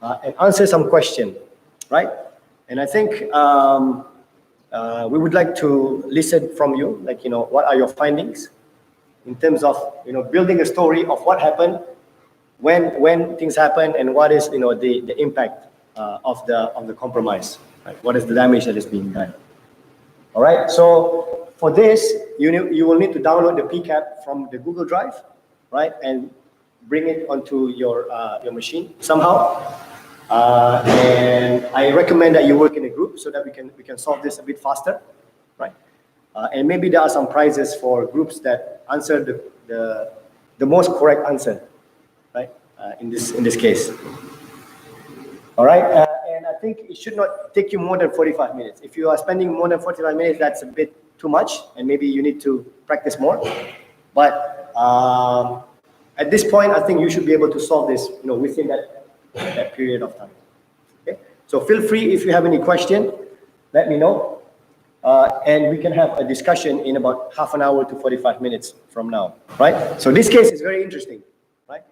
And answer some question, right? And I think we would like to listen from you, like, what are your findings in terms of, building a story of what happened, when things happen, and what is, the impact of the compromise, right? What is the damage that is being done? All right, so for this, you will need to download the PCAP from the Google Drive, right, and bring it onto your machine somehow. And I recommend that you work in a group so that we can solve this a bit faster, right? And maybe there are some prizes for groups that answer the most correct answer, right? In this case. All right, and I think it should not take you more than 45 minutes. If you are spending more than 45 minutes, that's a bit too much, and maybe you need to practice more. But at this point, I think you should be able to solve this, within that period of time. Okay, so feel free, if you have any question, let me know, and we can have a discussion in about half an hour to 45 minutes from now, right? So this case is very interesting, right?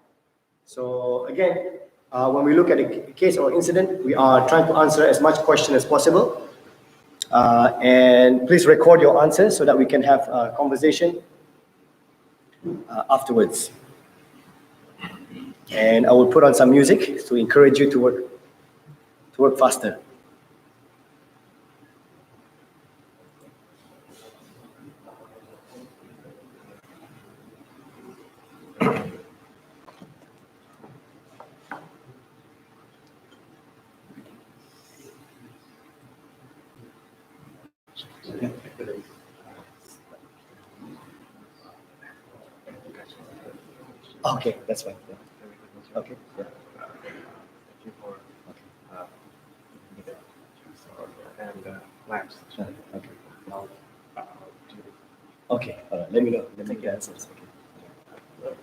So again, when we look at a case or incident, we are trying to answer as much question as possible. And please record your answers so that we can have a conversation afterwards. And I will put on some music to encourage you to work faster. Okay, that's fine. Yeah. Okay. Yeah. Thank you for and labs. Okay. Now, Okay. All right. Let me know. Let me get answers. Okay.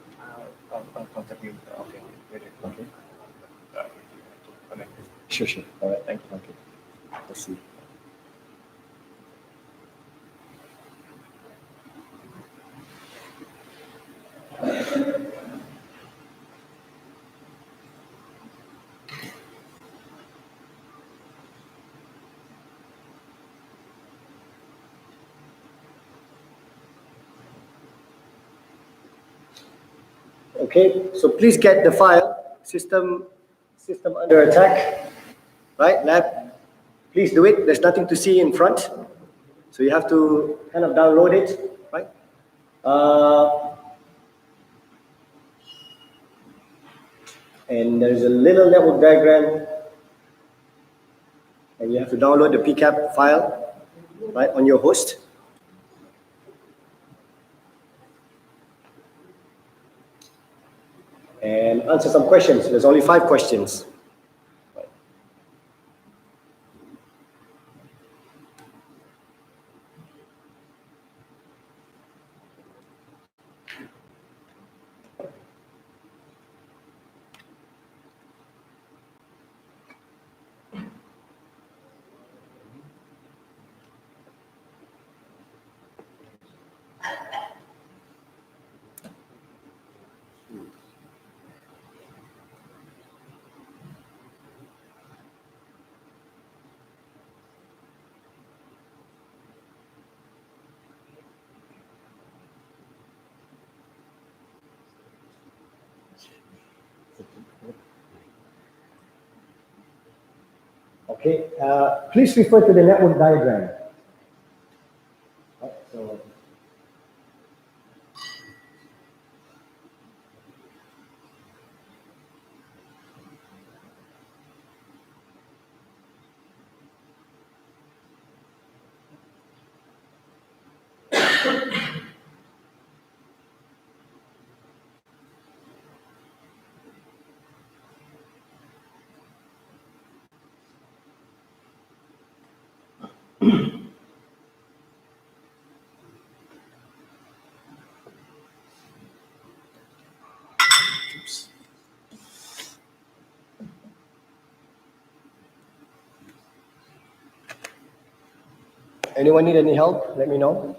I'll contact you. Okay. Okay. Connect. Sure. All right. Thank you. Okay. Let's see. Okay, so please get the file, system under attack, right, lab. Please do it. There's nothing to see in front, so you have to kind of download it, right? And there's a little network diagram, and you have to download the PCAP file, right, on your host. And answer some questions. There's only 5 questions. Okay, please refer to the network diagram. Right, so, Anyone need any help? Let me know.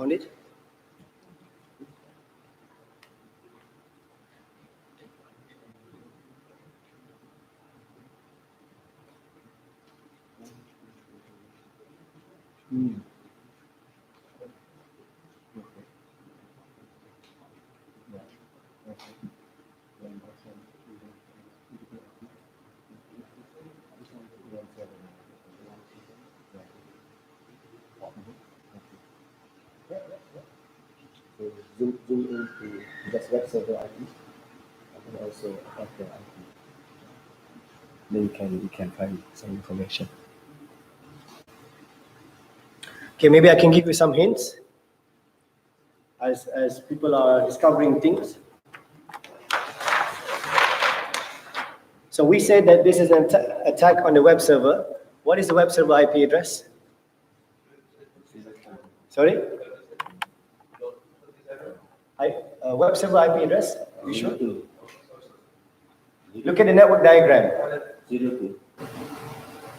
found it? So zoom into just web server IP and also after IP. Then you can find some information. Okay, maybe I can give you some hints as people are discovering things. So we said that this is an attack on the web server. What is the web server IP address? Sorry? Web server IP address? You sure? Look at the network diagram. 02.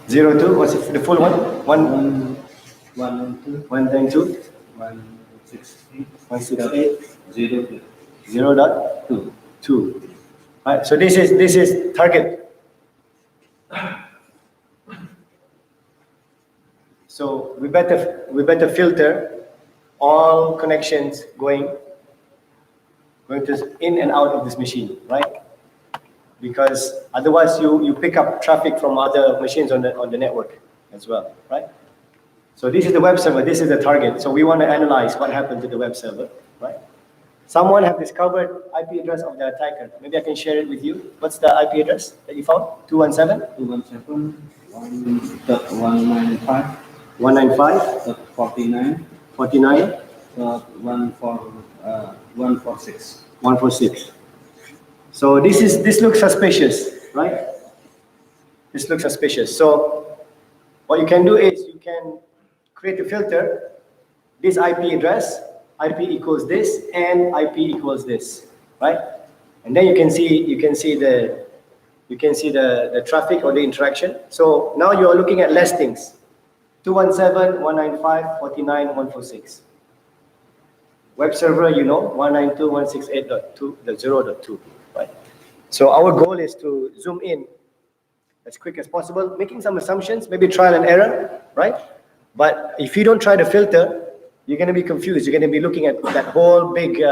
02, what's it, the full one? 192. 192, 168. 168, 02. 0.2. Right, so this is target. So we better filter all connections going to in and out of this machine, right? Because otherwise you pick up traffic from other machines on the network as well, right? So this is the web server, this is the target. So we want to analyze what happened to the web server, right? Someone have discovered IP address of the attacker. Maybe I can share it with you. What's the IP address that you found? 217? 217.195. 195? 49. 49? 146. 146. So this looks suspicious, right? This looks suspicious. So what you can do is you can create a filter. This IP address, IP equals this, and IP equals this, right? And then you can see the traffic or the interaction. So now you are looking at less things. 217, 195, 49, 146. Web server, 192.168.2.0.2, right? So our goal is to zoom in as quick as possible, making some assumptions, maybe trial and error, right? But if you don't try to filter, you're going to be confused. You're going to be looking at that whole big,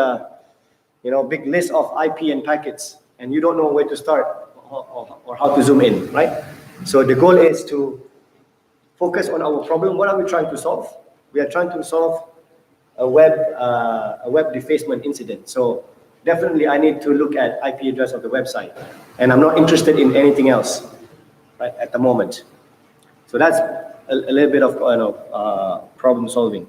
big list of IP and packets, and you don't know where to start or how to zoom in, right? So the goal is to focus on our problem. What are we trying to solve? We are trying to solve a web defacement incident. So definitely I need to look at IP address of the website, and I'm not interested in anything else, right, at the moment. So that's a little bit of problem solving.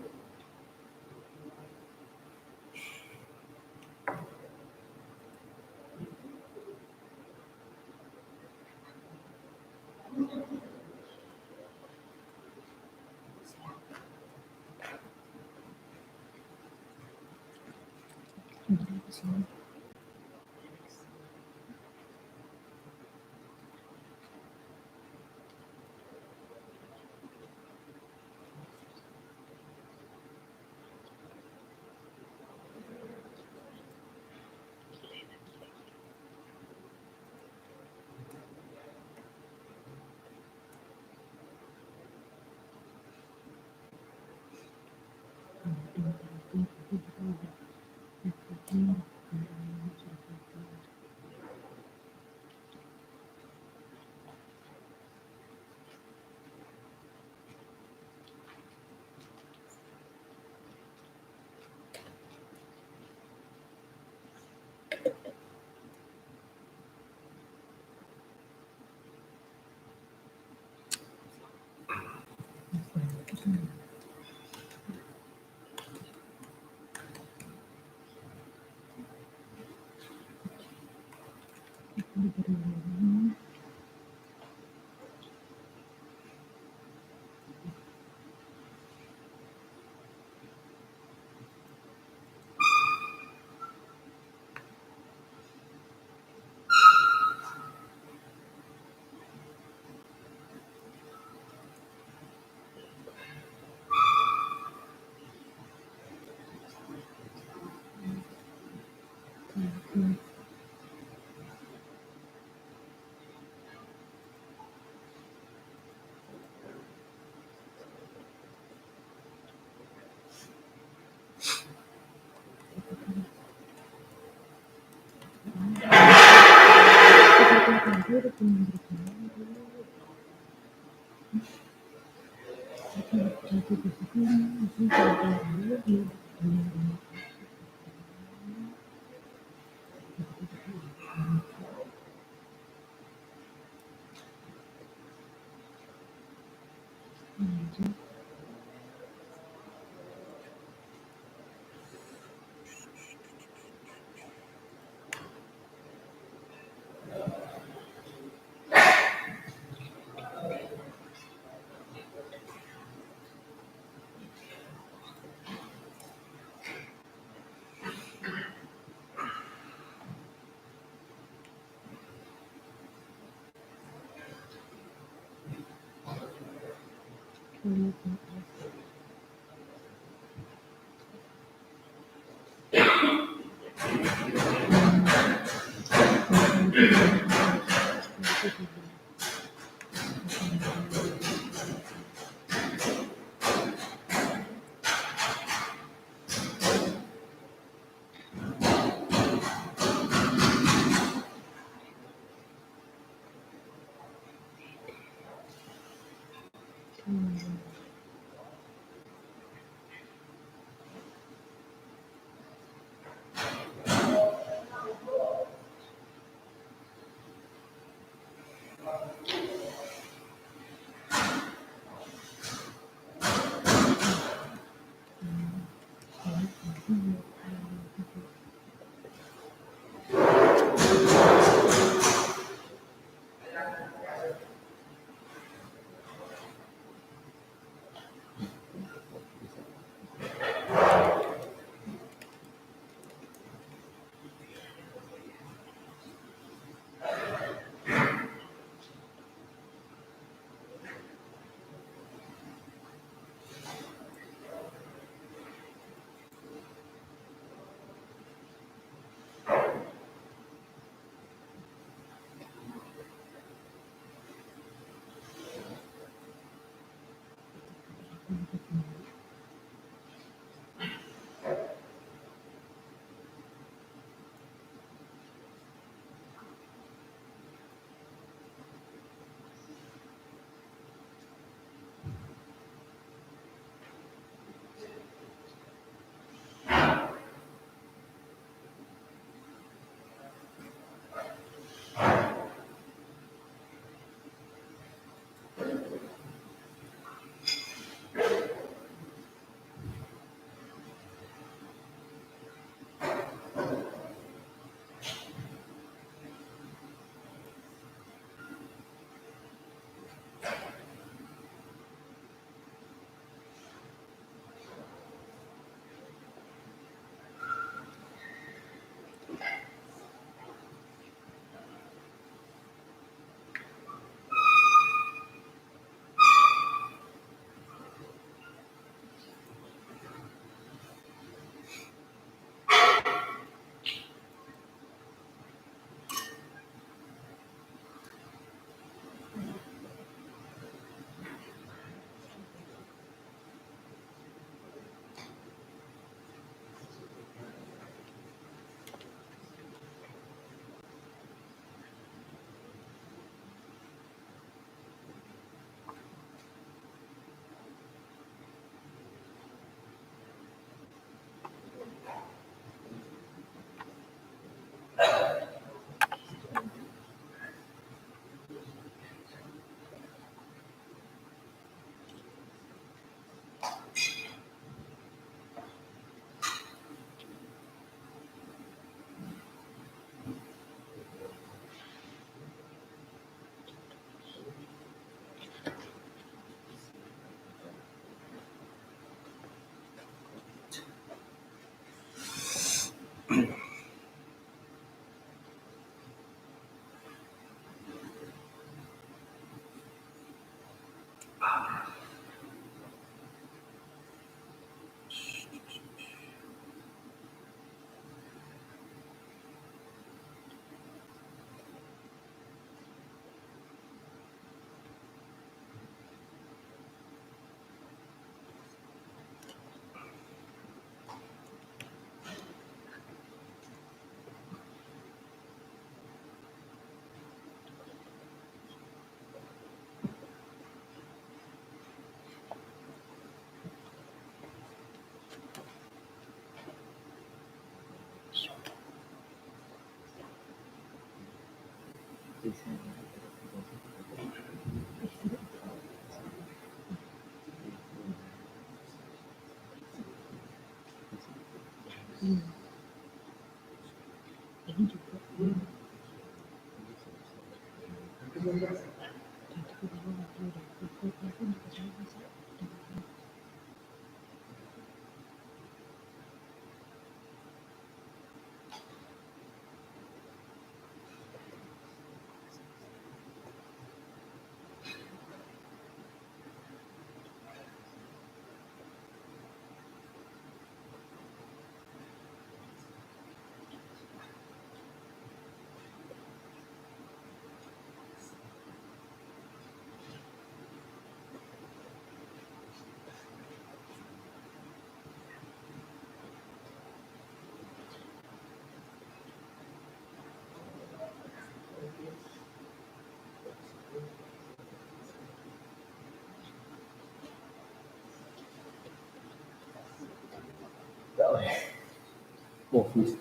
Oh, please.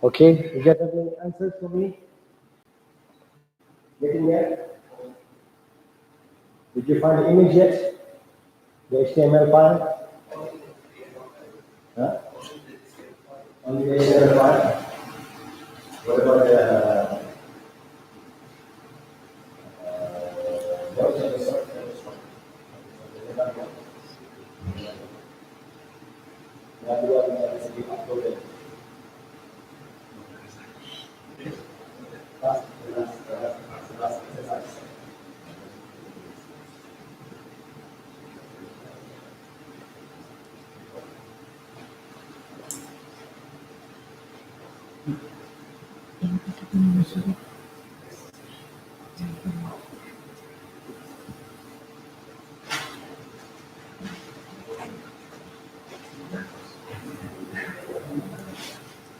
Okay, you got any answers for me? Getting there? Did you find the image yet? The HTML file? Huh? Only the HTML file? What about the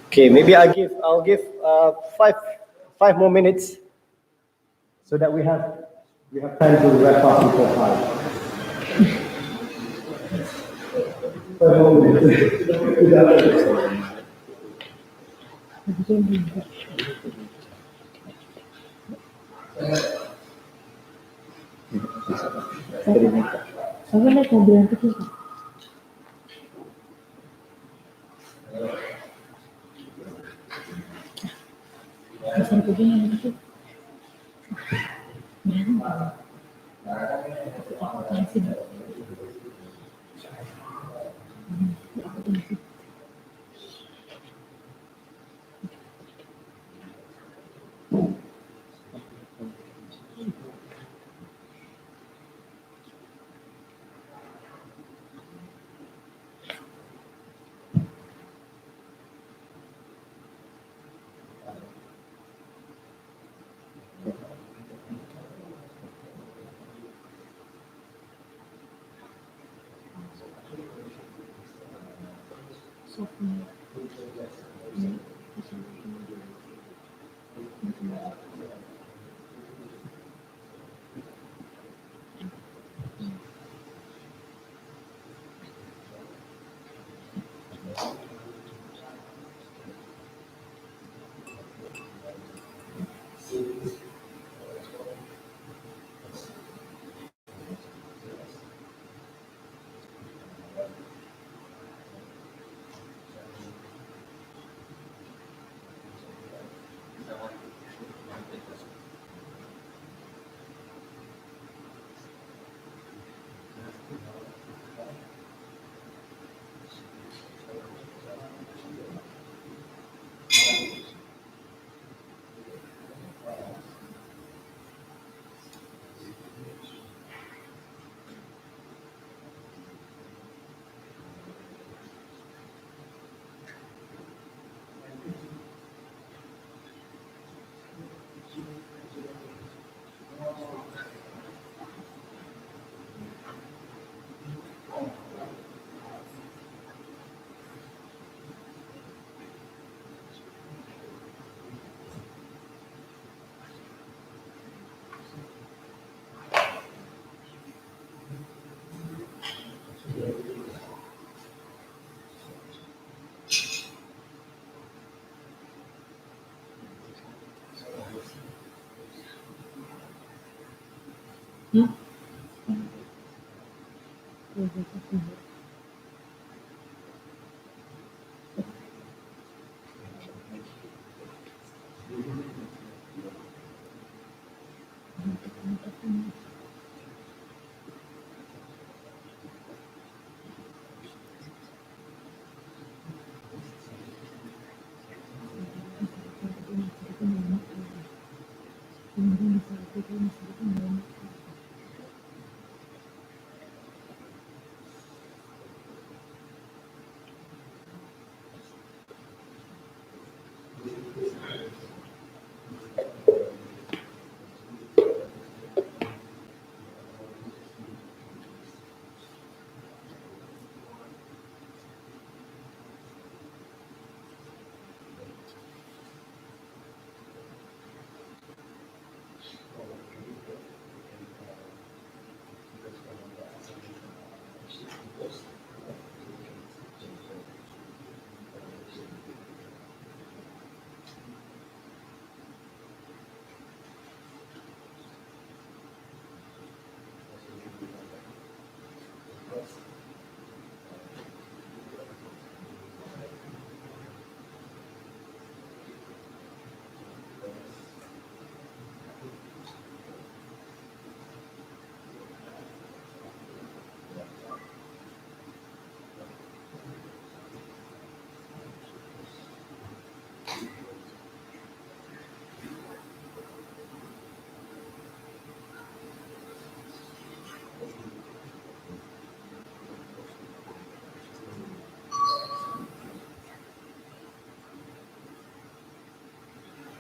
Okay, maybe I'll give five more minutes so that we have time to wrap up before 5. 5 more minutes. Aku naik mobil yang kecil. Pasar begini yang kecil.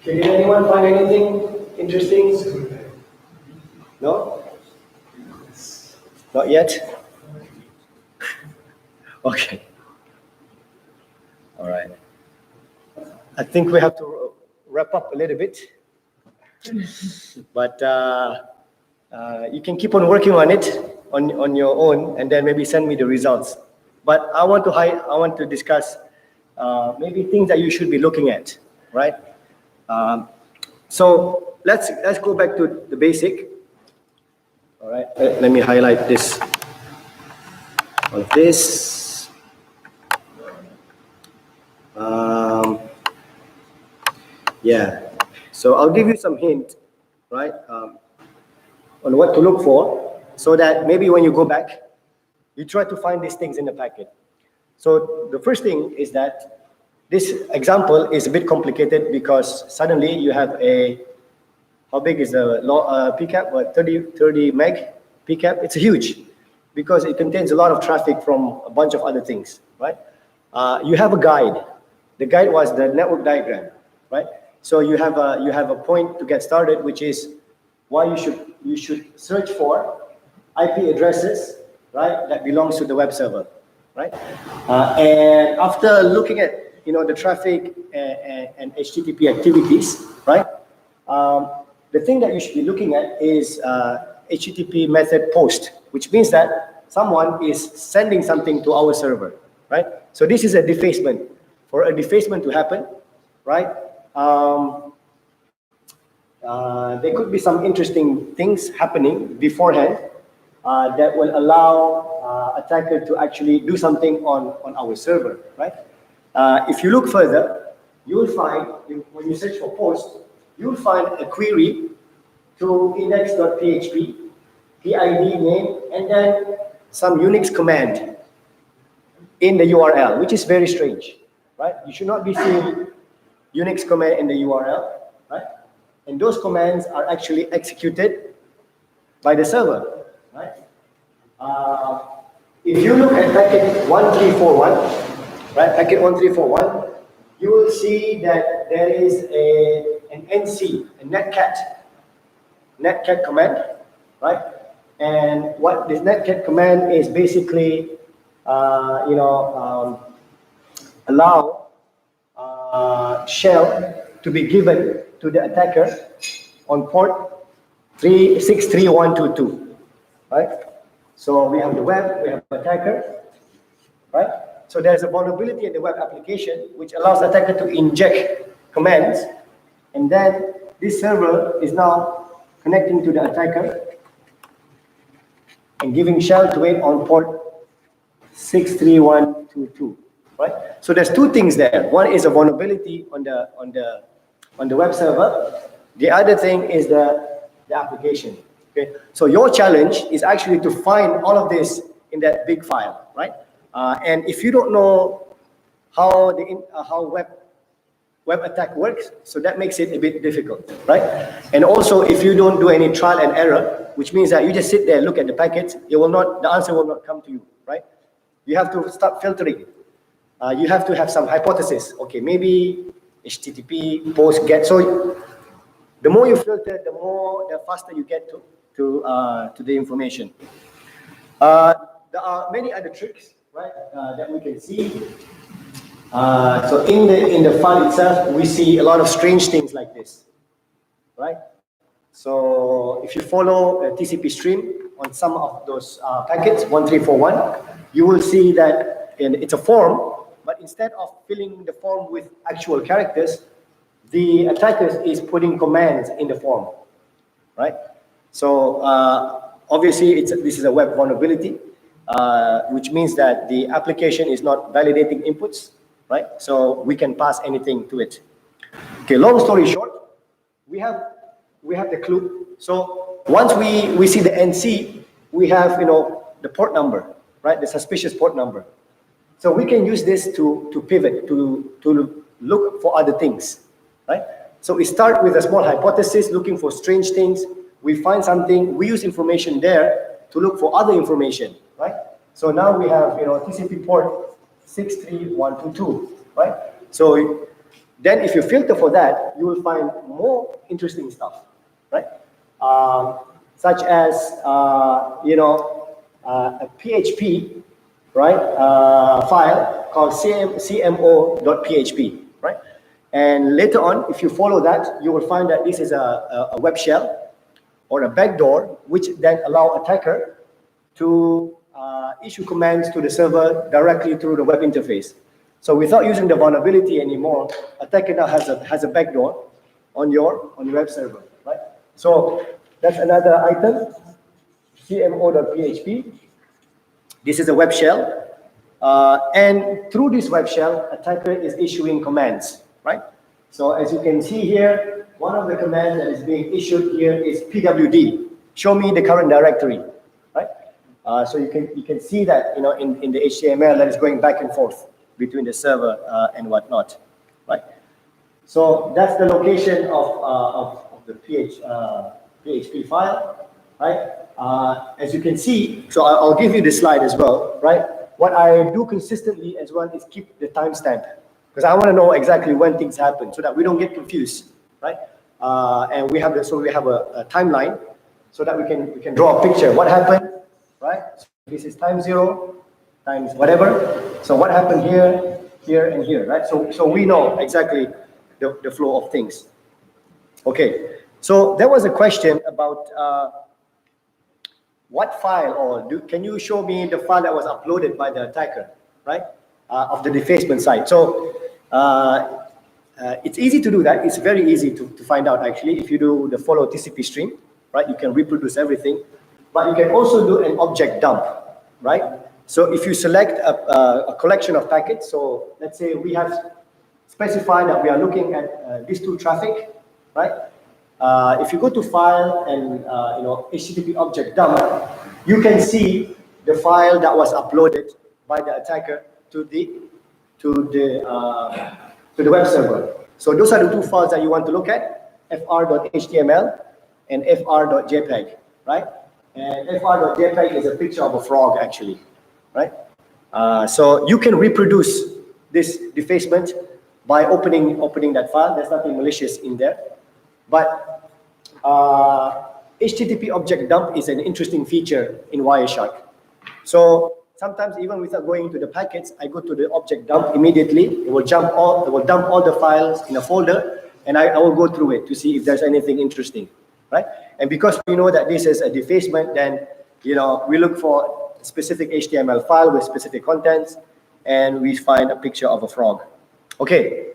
Okay, did anyone find anything interesting? No? Not yet? Okay. All right. I think we have to wrap up a little bit. But you can keep on working on it on your own and then maybe send me the results. But I want to discuss maybe things that you should be looking at, right? So let's go back to the basic. All right, let me highlight this. All of this. Yeah. So I'll give you some hint, right, on what to look for, so that maybe when you go back, you try to find these things in the packet. So the first thing is that this example is a bit complicated because suddenly you have how big is the PCAP? What, 30 meg PCAP? It's huge because it contains a lot of traffic from a bunch of other things, right? You have a guide. The guide was the network diagram, right? So you have a point to get started, which is why you should search for IP addresses, right, that belongs to the web server, right? And after looking at the traffic and HTTP activities, right? The thing that you should be looking at is HTTP method post, which means that someone is sending something to our server, right? So this is a defacement. For a defacement to happen, right? There could be some interesting things happening beforehand that will allow attacker to actually do something on our server, right? If you look further, you will find, when you search for post, you will find a query to index.php, PID name, and then some Unix command in the URL, which is very strange, right? You should not be seeing Unix command in the URL, right? And those commands are actually executed by the server, right? If you look at packet 1341, right, packet 1341, you will see that there is an NC, a netcat command, right? And what this netcat command is basically, allow shell to be given to the attacker on port 63122, right? So we have the web, we have the attacker, right? So there's a vulnerability in the web application which allows the attacker to inject commands, and then this server is now connecting to the attacker, and giving shell to it on port 63122, right? So there's two things there. One is a vulnerability on the web server. The other thing is the application. Okay, so your challenge is actually to find all of this in that big file, right? And if you don't know how web attack works, so that makes it a bit difficult, right? And also, if you don't do any trial and error, which means that you just sit there, look at the packets, the answer will not come to you, right? You have to start filtering. You have to have some hypothesis. Okay, maybe HTTP, post, GET. So the more you filter, the faster you get to the information. There are many other tricks, right, that we can see. So in the file itself, we see a lot of strange things like this, right? So if you follow a TCP stream on some of those packets, 1341, you will see that it's a form, but instead of filling the form with actual characters, the attacker is putting commands in the form, right? So obviously, this is a web vulnerability, which means that the application is not validating inputs, right? So we can pass anything to it. Okay, long story short, we have the clue. So once we see the NC, we have the port number, right? The suspicious port number. So we can use this to pivot, to look for other things, right? So we start with a small hypothesis, looking for strange things. We find something, we use information there to look for other information, right? So now we have TCP port 63122, right? So then if you filter for that, you will find more interesting stuff, right? Such as a PHP, right? File called cmo.php, right? And later on, if you follow that, you will find that this is a web shell or a backdoor, which then allow attacker to issue commands to the server directly through the web interface. So without using the vulnerability anymore, attacker now has a backdoor on your web server, right? So that's another item, cmo.php. This is a web shell, and through this web shell, attacker is issuing commands, right? So as you can see here, one of the commands that is being issued here is pwd, show me the current directory, right? So you can see that in the HTML that is going back and forth between the server and whatnot, right? So that's the location of the PHP file, right? As you can see, so I'll give you this slide as well, right? What I do consistently as well is keep the timestamp, because I want to know exactly when things happen so that we don't get confused, right? And we have a timeline so that we can draw a picture. What happened, right? So this is time 0 times whatever. So what happened here, here, and here, right? So we know exactly the flow of things. Okay. So there was a question about what file, or can you show me the file that was uploaded by the attacker, right? Of the defacement site. So it's easy to do that. It's very easy to find out actually if you do the follow TCP stream, right? You can reproduce everything, but you can also do an object dump, right? So if you select a collection of packets, so let's say we have specified that we are looking at these two traffic, right? If you go to file and HTTP object dump, you can see the file that was uploaded by the attacker to the web server. So those are the two files that you want to look at: fr.html and fr.jpg, right? And fr.jpg is a picture of a frog, actually, right? So you can reproduce this defacement by opening that file. There's nothing malicious in there. But HTTP object dump is an interesting feature in Wireshark. So sometimes even without going to the packets, I go to the object dump immediately. It will dump all the files in a folder, and I will go through it to see if there's anything interesting, right? And because we know that this is a defacement, then we look for a specific HTML file with specific contents, and we find a picture of a frog. Okay.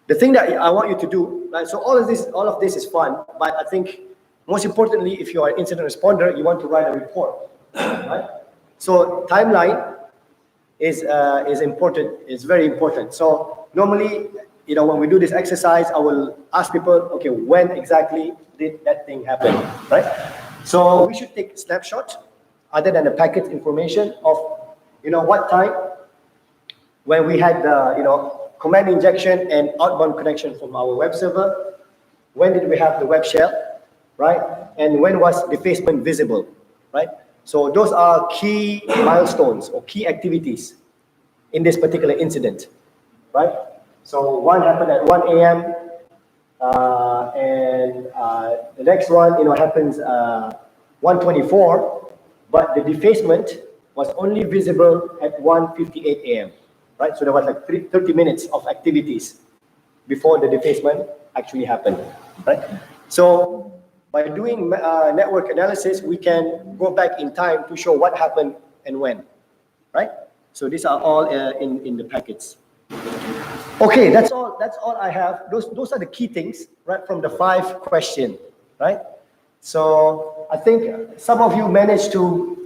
The thing that I want you to do, right? So all of this is fun, but I think most importantly, if you are an incident responder, you want to write a report, right? So timeline is important. It's very important. So normally, when we do this exercise, I will ask people, okay, when exactly did that thing happen, right? So we should take a snapshot, other than the packet information of, what time when we had the, command injection and outbound connection from our web server. When did we have the web shell, right? And when was defacement visible, right? So those are key milestones or key activities in this particular incident, right? So one happened at 1 a.m. And the next one, happens 1:24, but the defacement was only visible at 1:58 a.m., right? So there was like 30 minutes of activities before the defacement actually happened, right? So by doing network analysis, we can go back in time to show what happened and when, right? So these are all in the packets. Okay, that's all I have. Those are the key things, right, from the 5 questions, right? So I think some of you managed to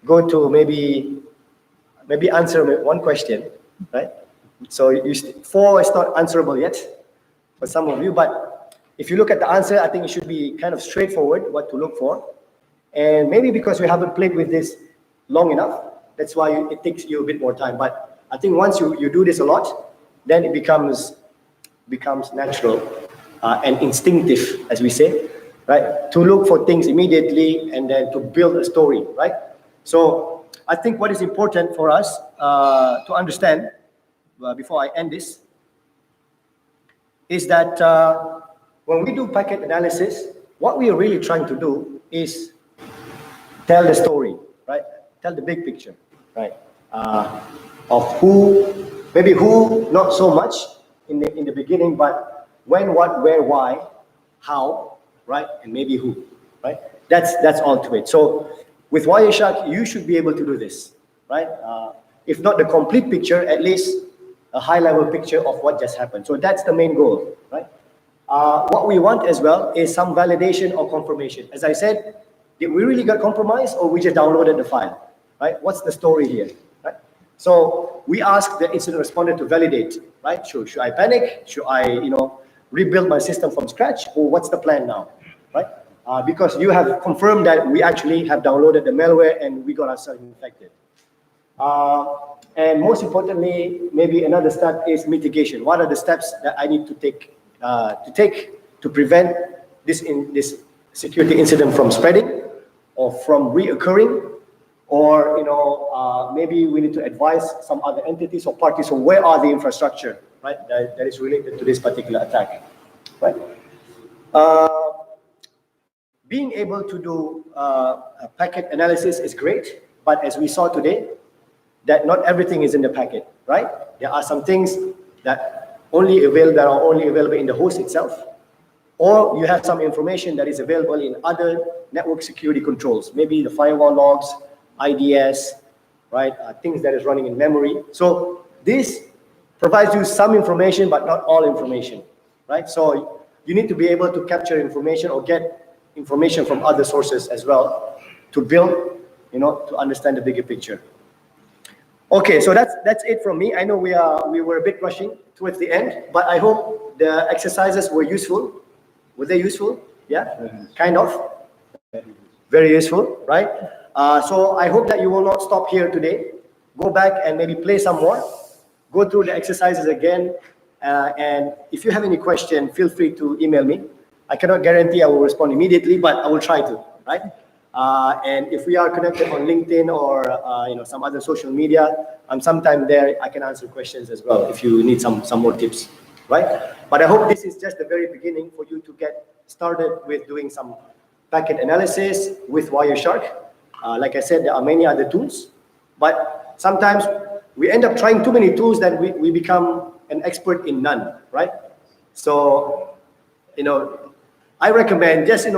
go to maybe answer 1 question, right? So 4 is not answerable yet for some of you, but if you look at the answer, I think it should be kind of straightforward what to look for. And maybe because we haven't played with this long enough, that's why it takes you a bit more time. But I think once you do this a lot, then it becomes natural and instinctive, as we say, right? To look for things immediately and then to build a story, right? So I think what is important for us to understand before I end this is that when we do packet analysis, what we are really trying to do is tell the story, right? Tell the big picture, right? Of who, not so much in the beginning, but when, what, where, why, how, right? And maybe who, right? That's all to it. So with Wireshark, you should be able to do this, right? If not the complete picture, at least a high-level picture of what just happened. So that's the main goal, right? What we want as well is some validation or confirmation. As I said, did we really got compromised or we just downloaded the file, right? What's the story here, right? So we ask the incident responder to validate, right? Should I panic? Should I, rebuild my system from scratch? Or what's the plan now, right? Because you have confirmed that we actually have downloaded the malware and we got ourselves infected. And most importantly, maybe another step is mitigation. What are the steps that I need to take to prevent this security incident from spreading or from reoccurring? Or maybe we need to advise some other entities or parties. So where are the infrastructure, right, that is related to this particular attack, right? Being able to do a packet analysis is great, but as we saw today, that not everything is in the packet, right? There are some things that are only available in the host itself, or you have some information that is available in other network security controls, maybe the firewall logs, IDS, right? Things that is running in memory. So this provides you some information, but not all information, right? So you need to be able to capture information or get information from other sources as well to build, to understand the bigger picture. Okay, so that's it from me. I know we were a bit rushing towards the end, but I hope the exercises were useful. Were they useful? Yeah, kind of. Very useful, right? So I hope that you will not stop here today. Go back and maybe play some more. Go through the exercises again. And if you have any question, feel free to email me. I cannot guarantee I will respond immediately, but I will try to, right? And if we are connected on LinkedIn or some other social media, I'm sometime there. I can answer questions as well if you need some more tips, right? But I hope this is just the very beginning for you to get started with doing some packet analysis with Wireshark. Like I said, there are many other tools, but sometimes we end up trying too many tools that we become an expert in none, right? So, I recommend just,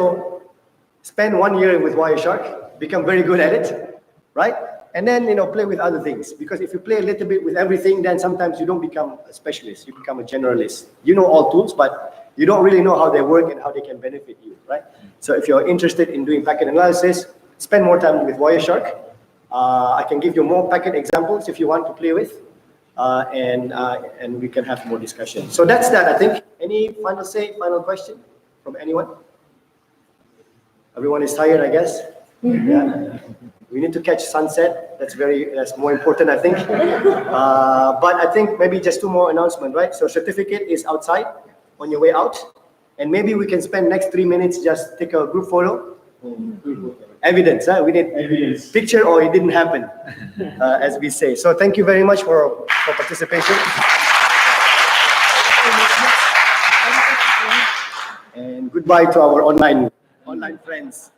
spend 1 year with Wireshark, become very good at it, right? And then, play with other things. Because if you play a little bit with everything, then sometimes you don't become a specialist. You become a generalist. You know all tools, but you don't really know how they work and how they can benefit you, right? So if you're interested in doing packet analysis, spend more time with Wireshark. I can give you more packet examples if you want to play with. And we can have more discussion. So that's that, I think. Any final question from anyone? Everyone is tired, I guess. Yeah. We need to catch sunset. That's more important, I think. But I think maybe just two more announcements, right? So certificate is outside on your way out. And maybe we can spend next 3 minutes just take a group photo. Evidence, huh? We need evidence. Picture or it didn't happen, as we say. So thank you very much for participation. And goodbye to our online friends.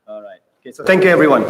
All right. Okay, so thank you everyone.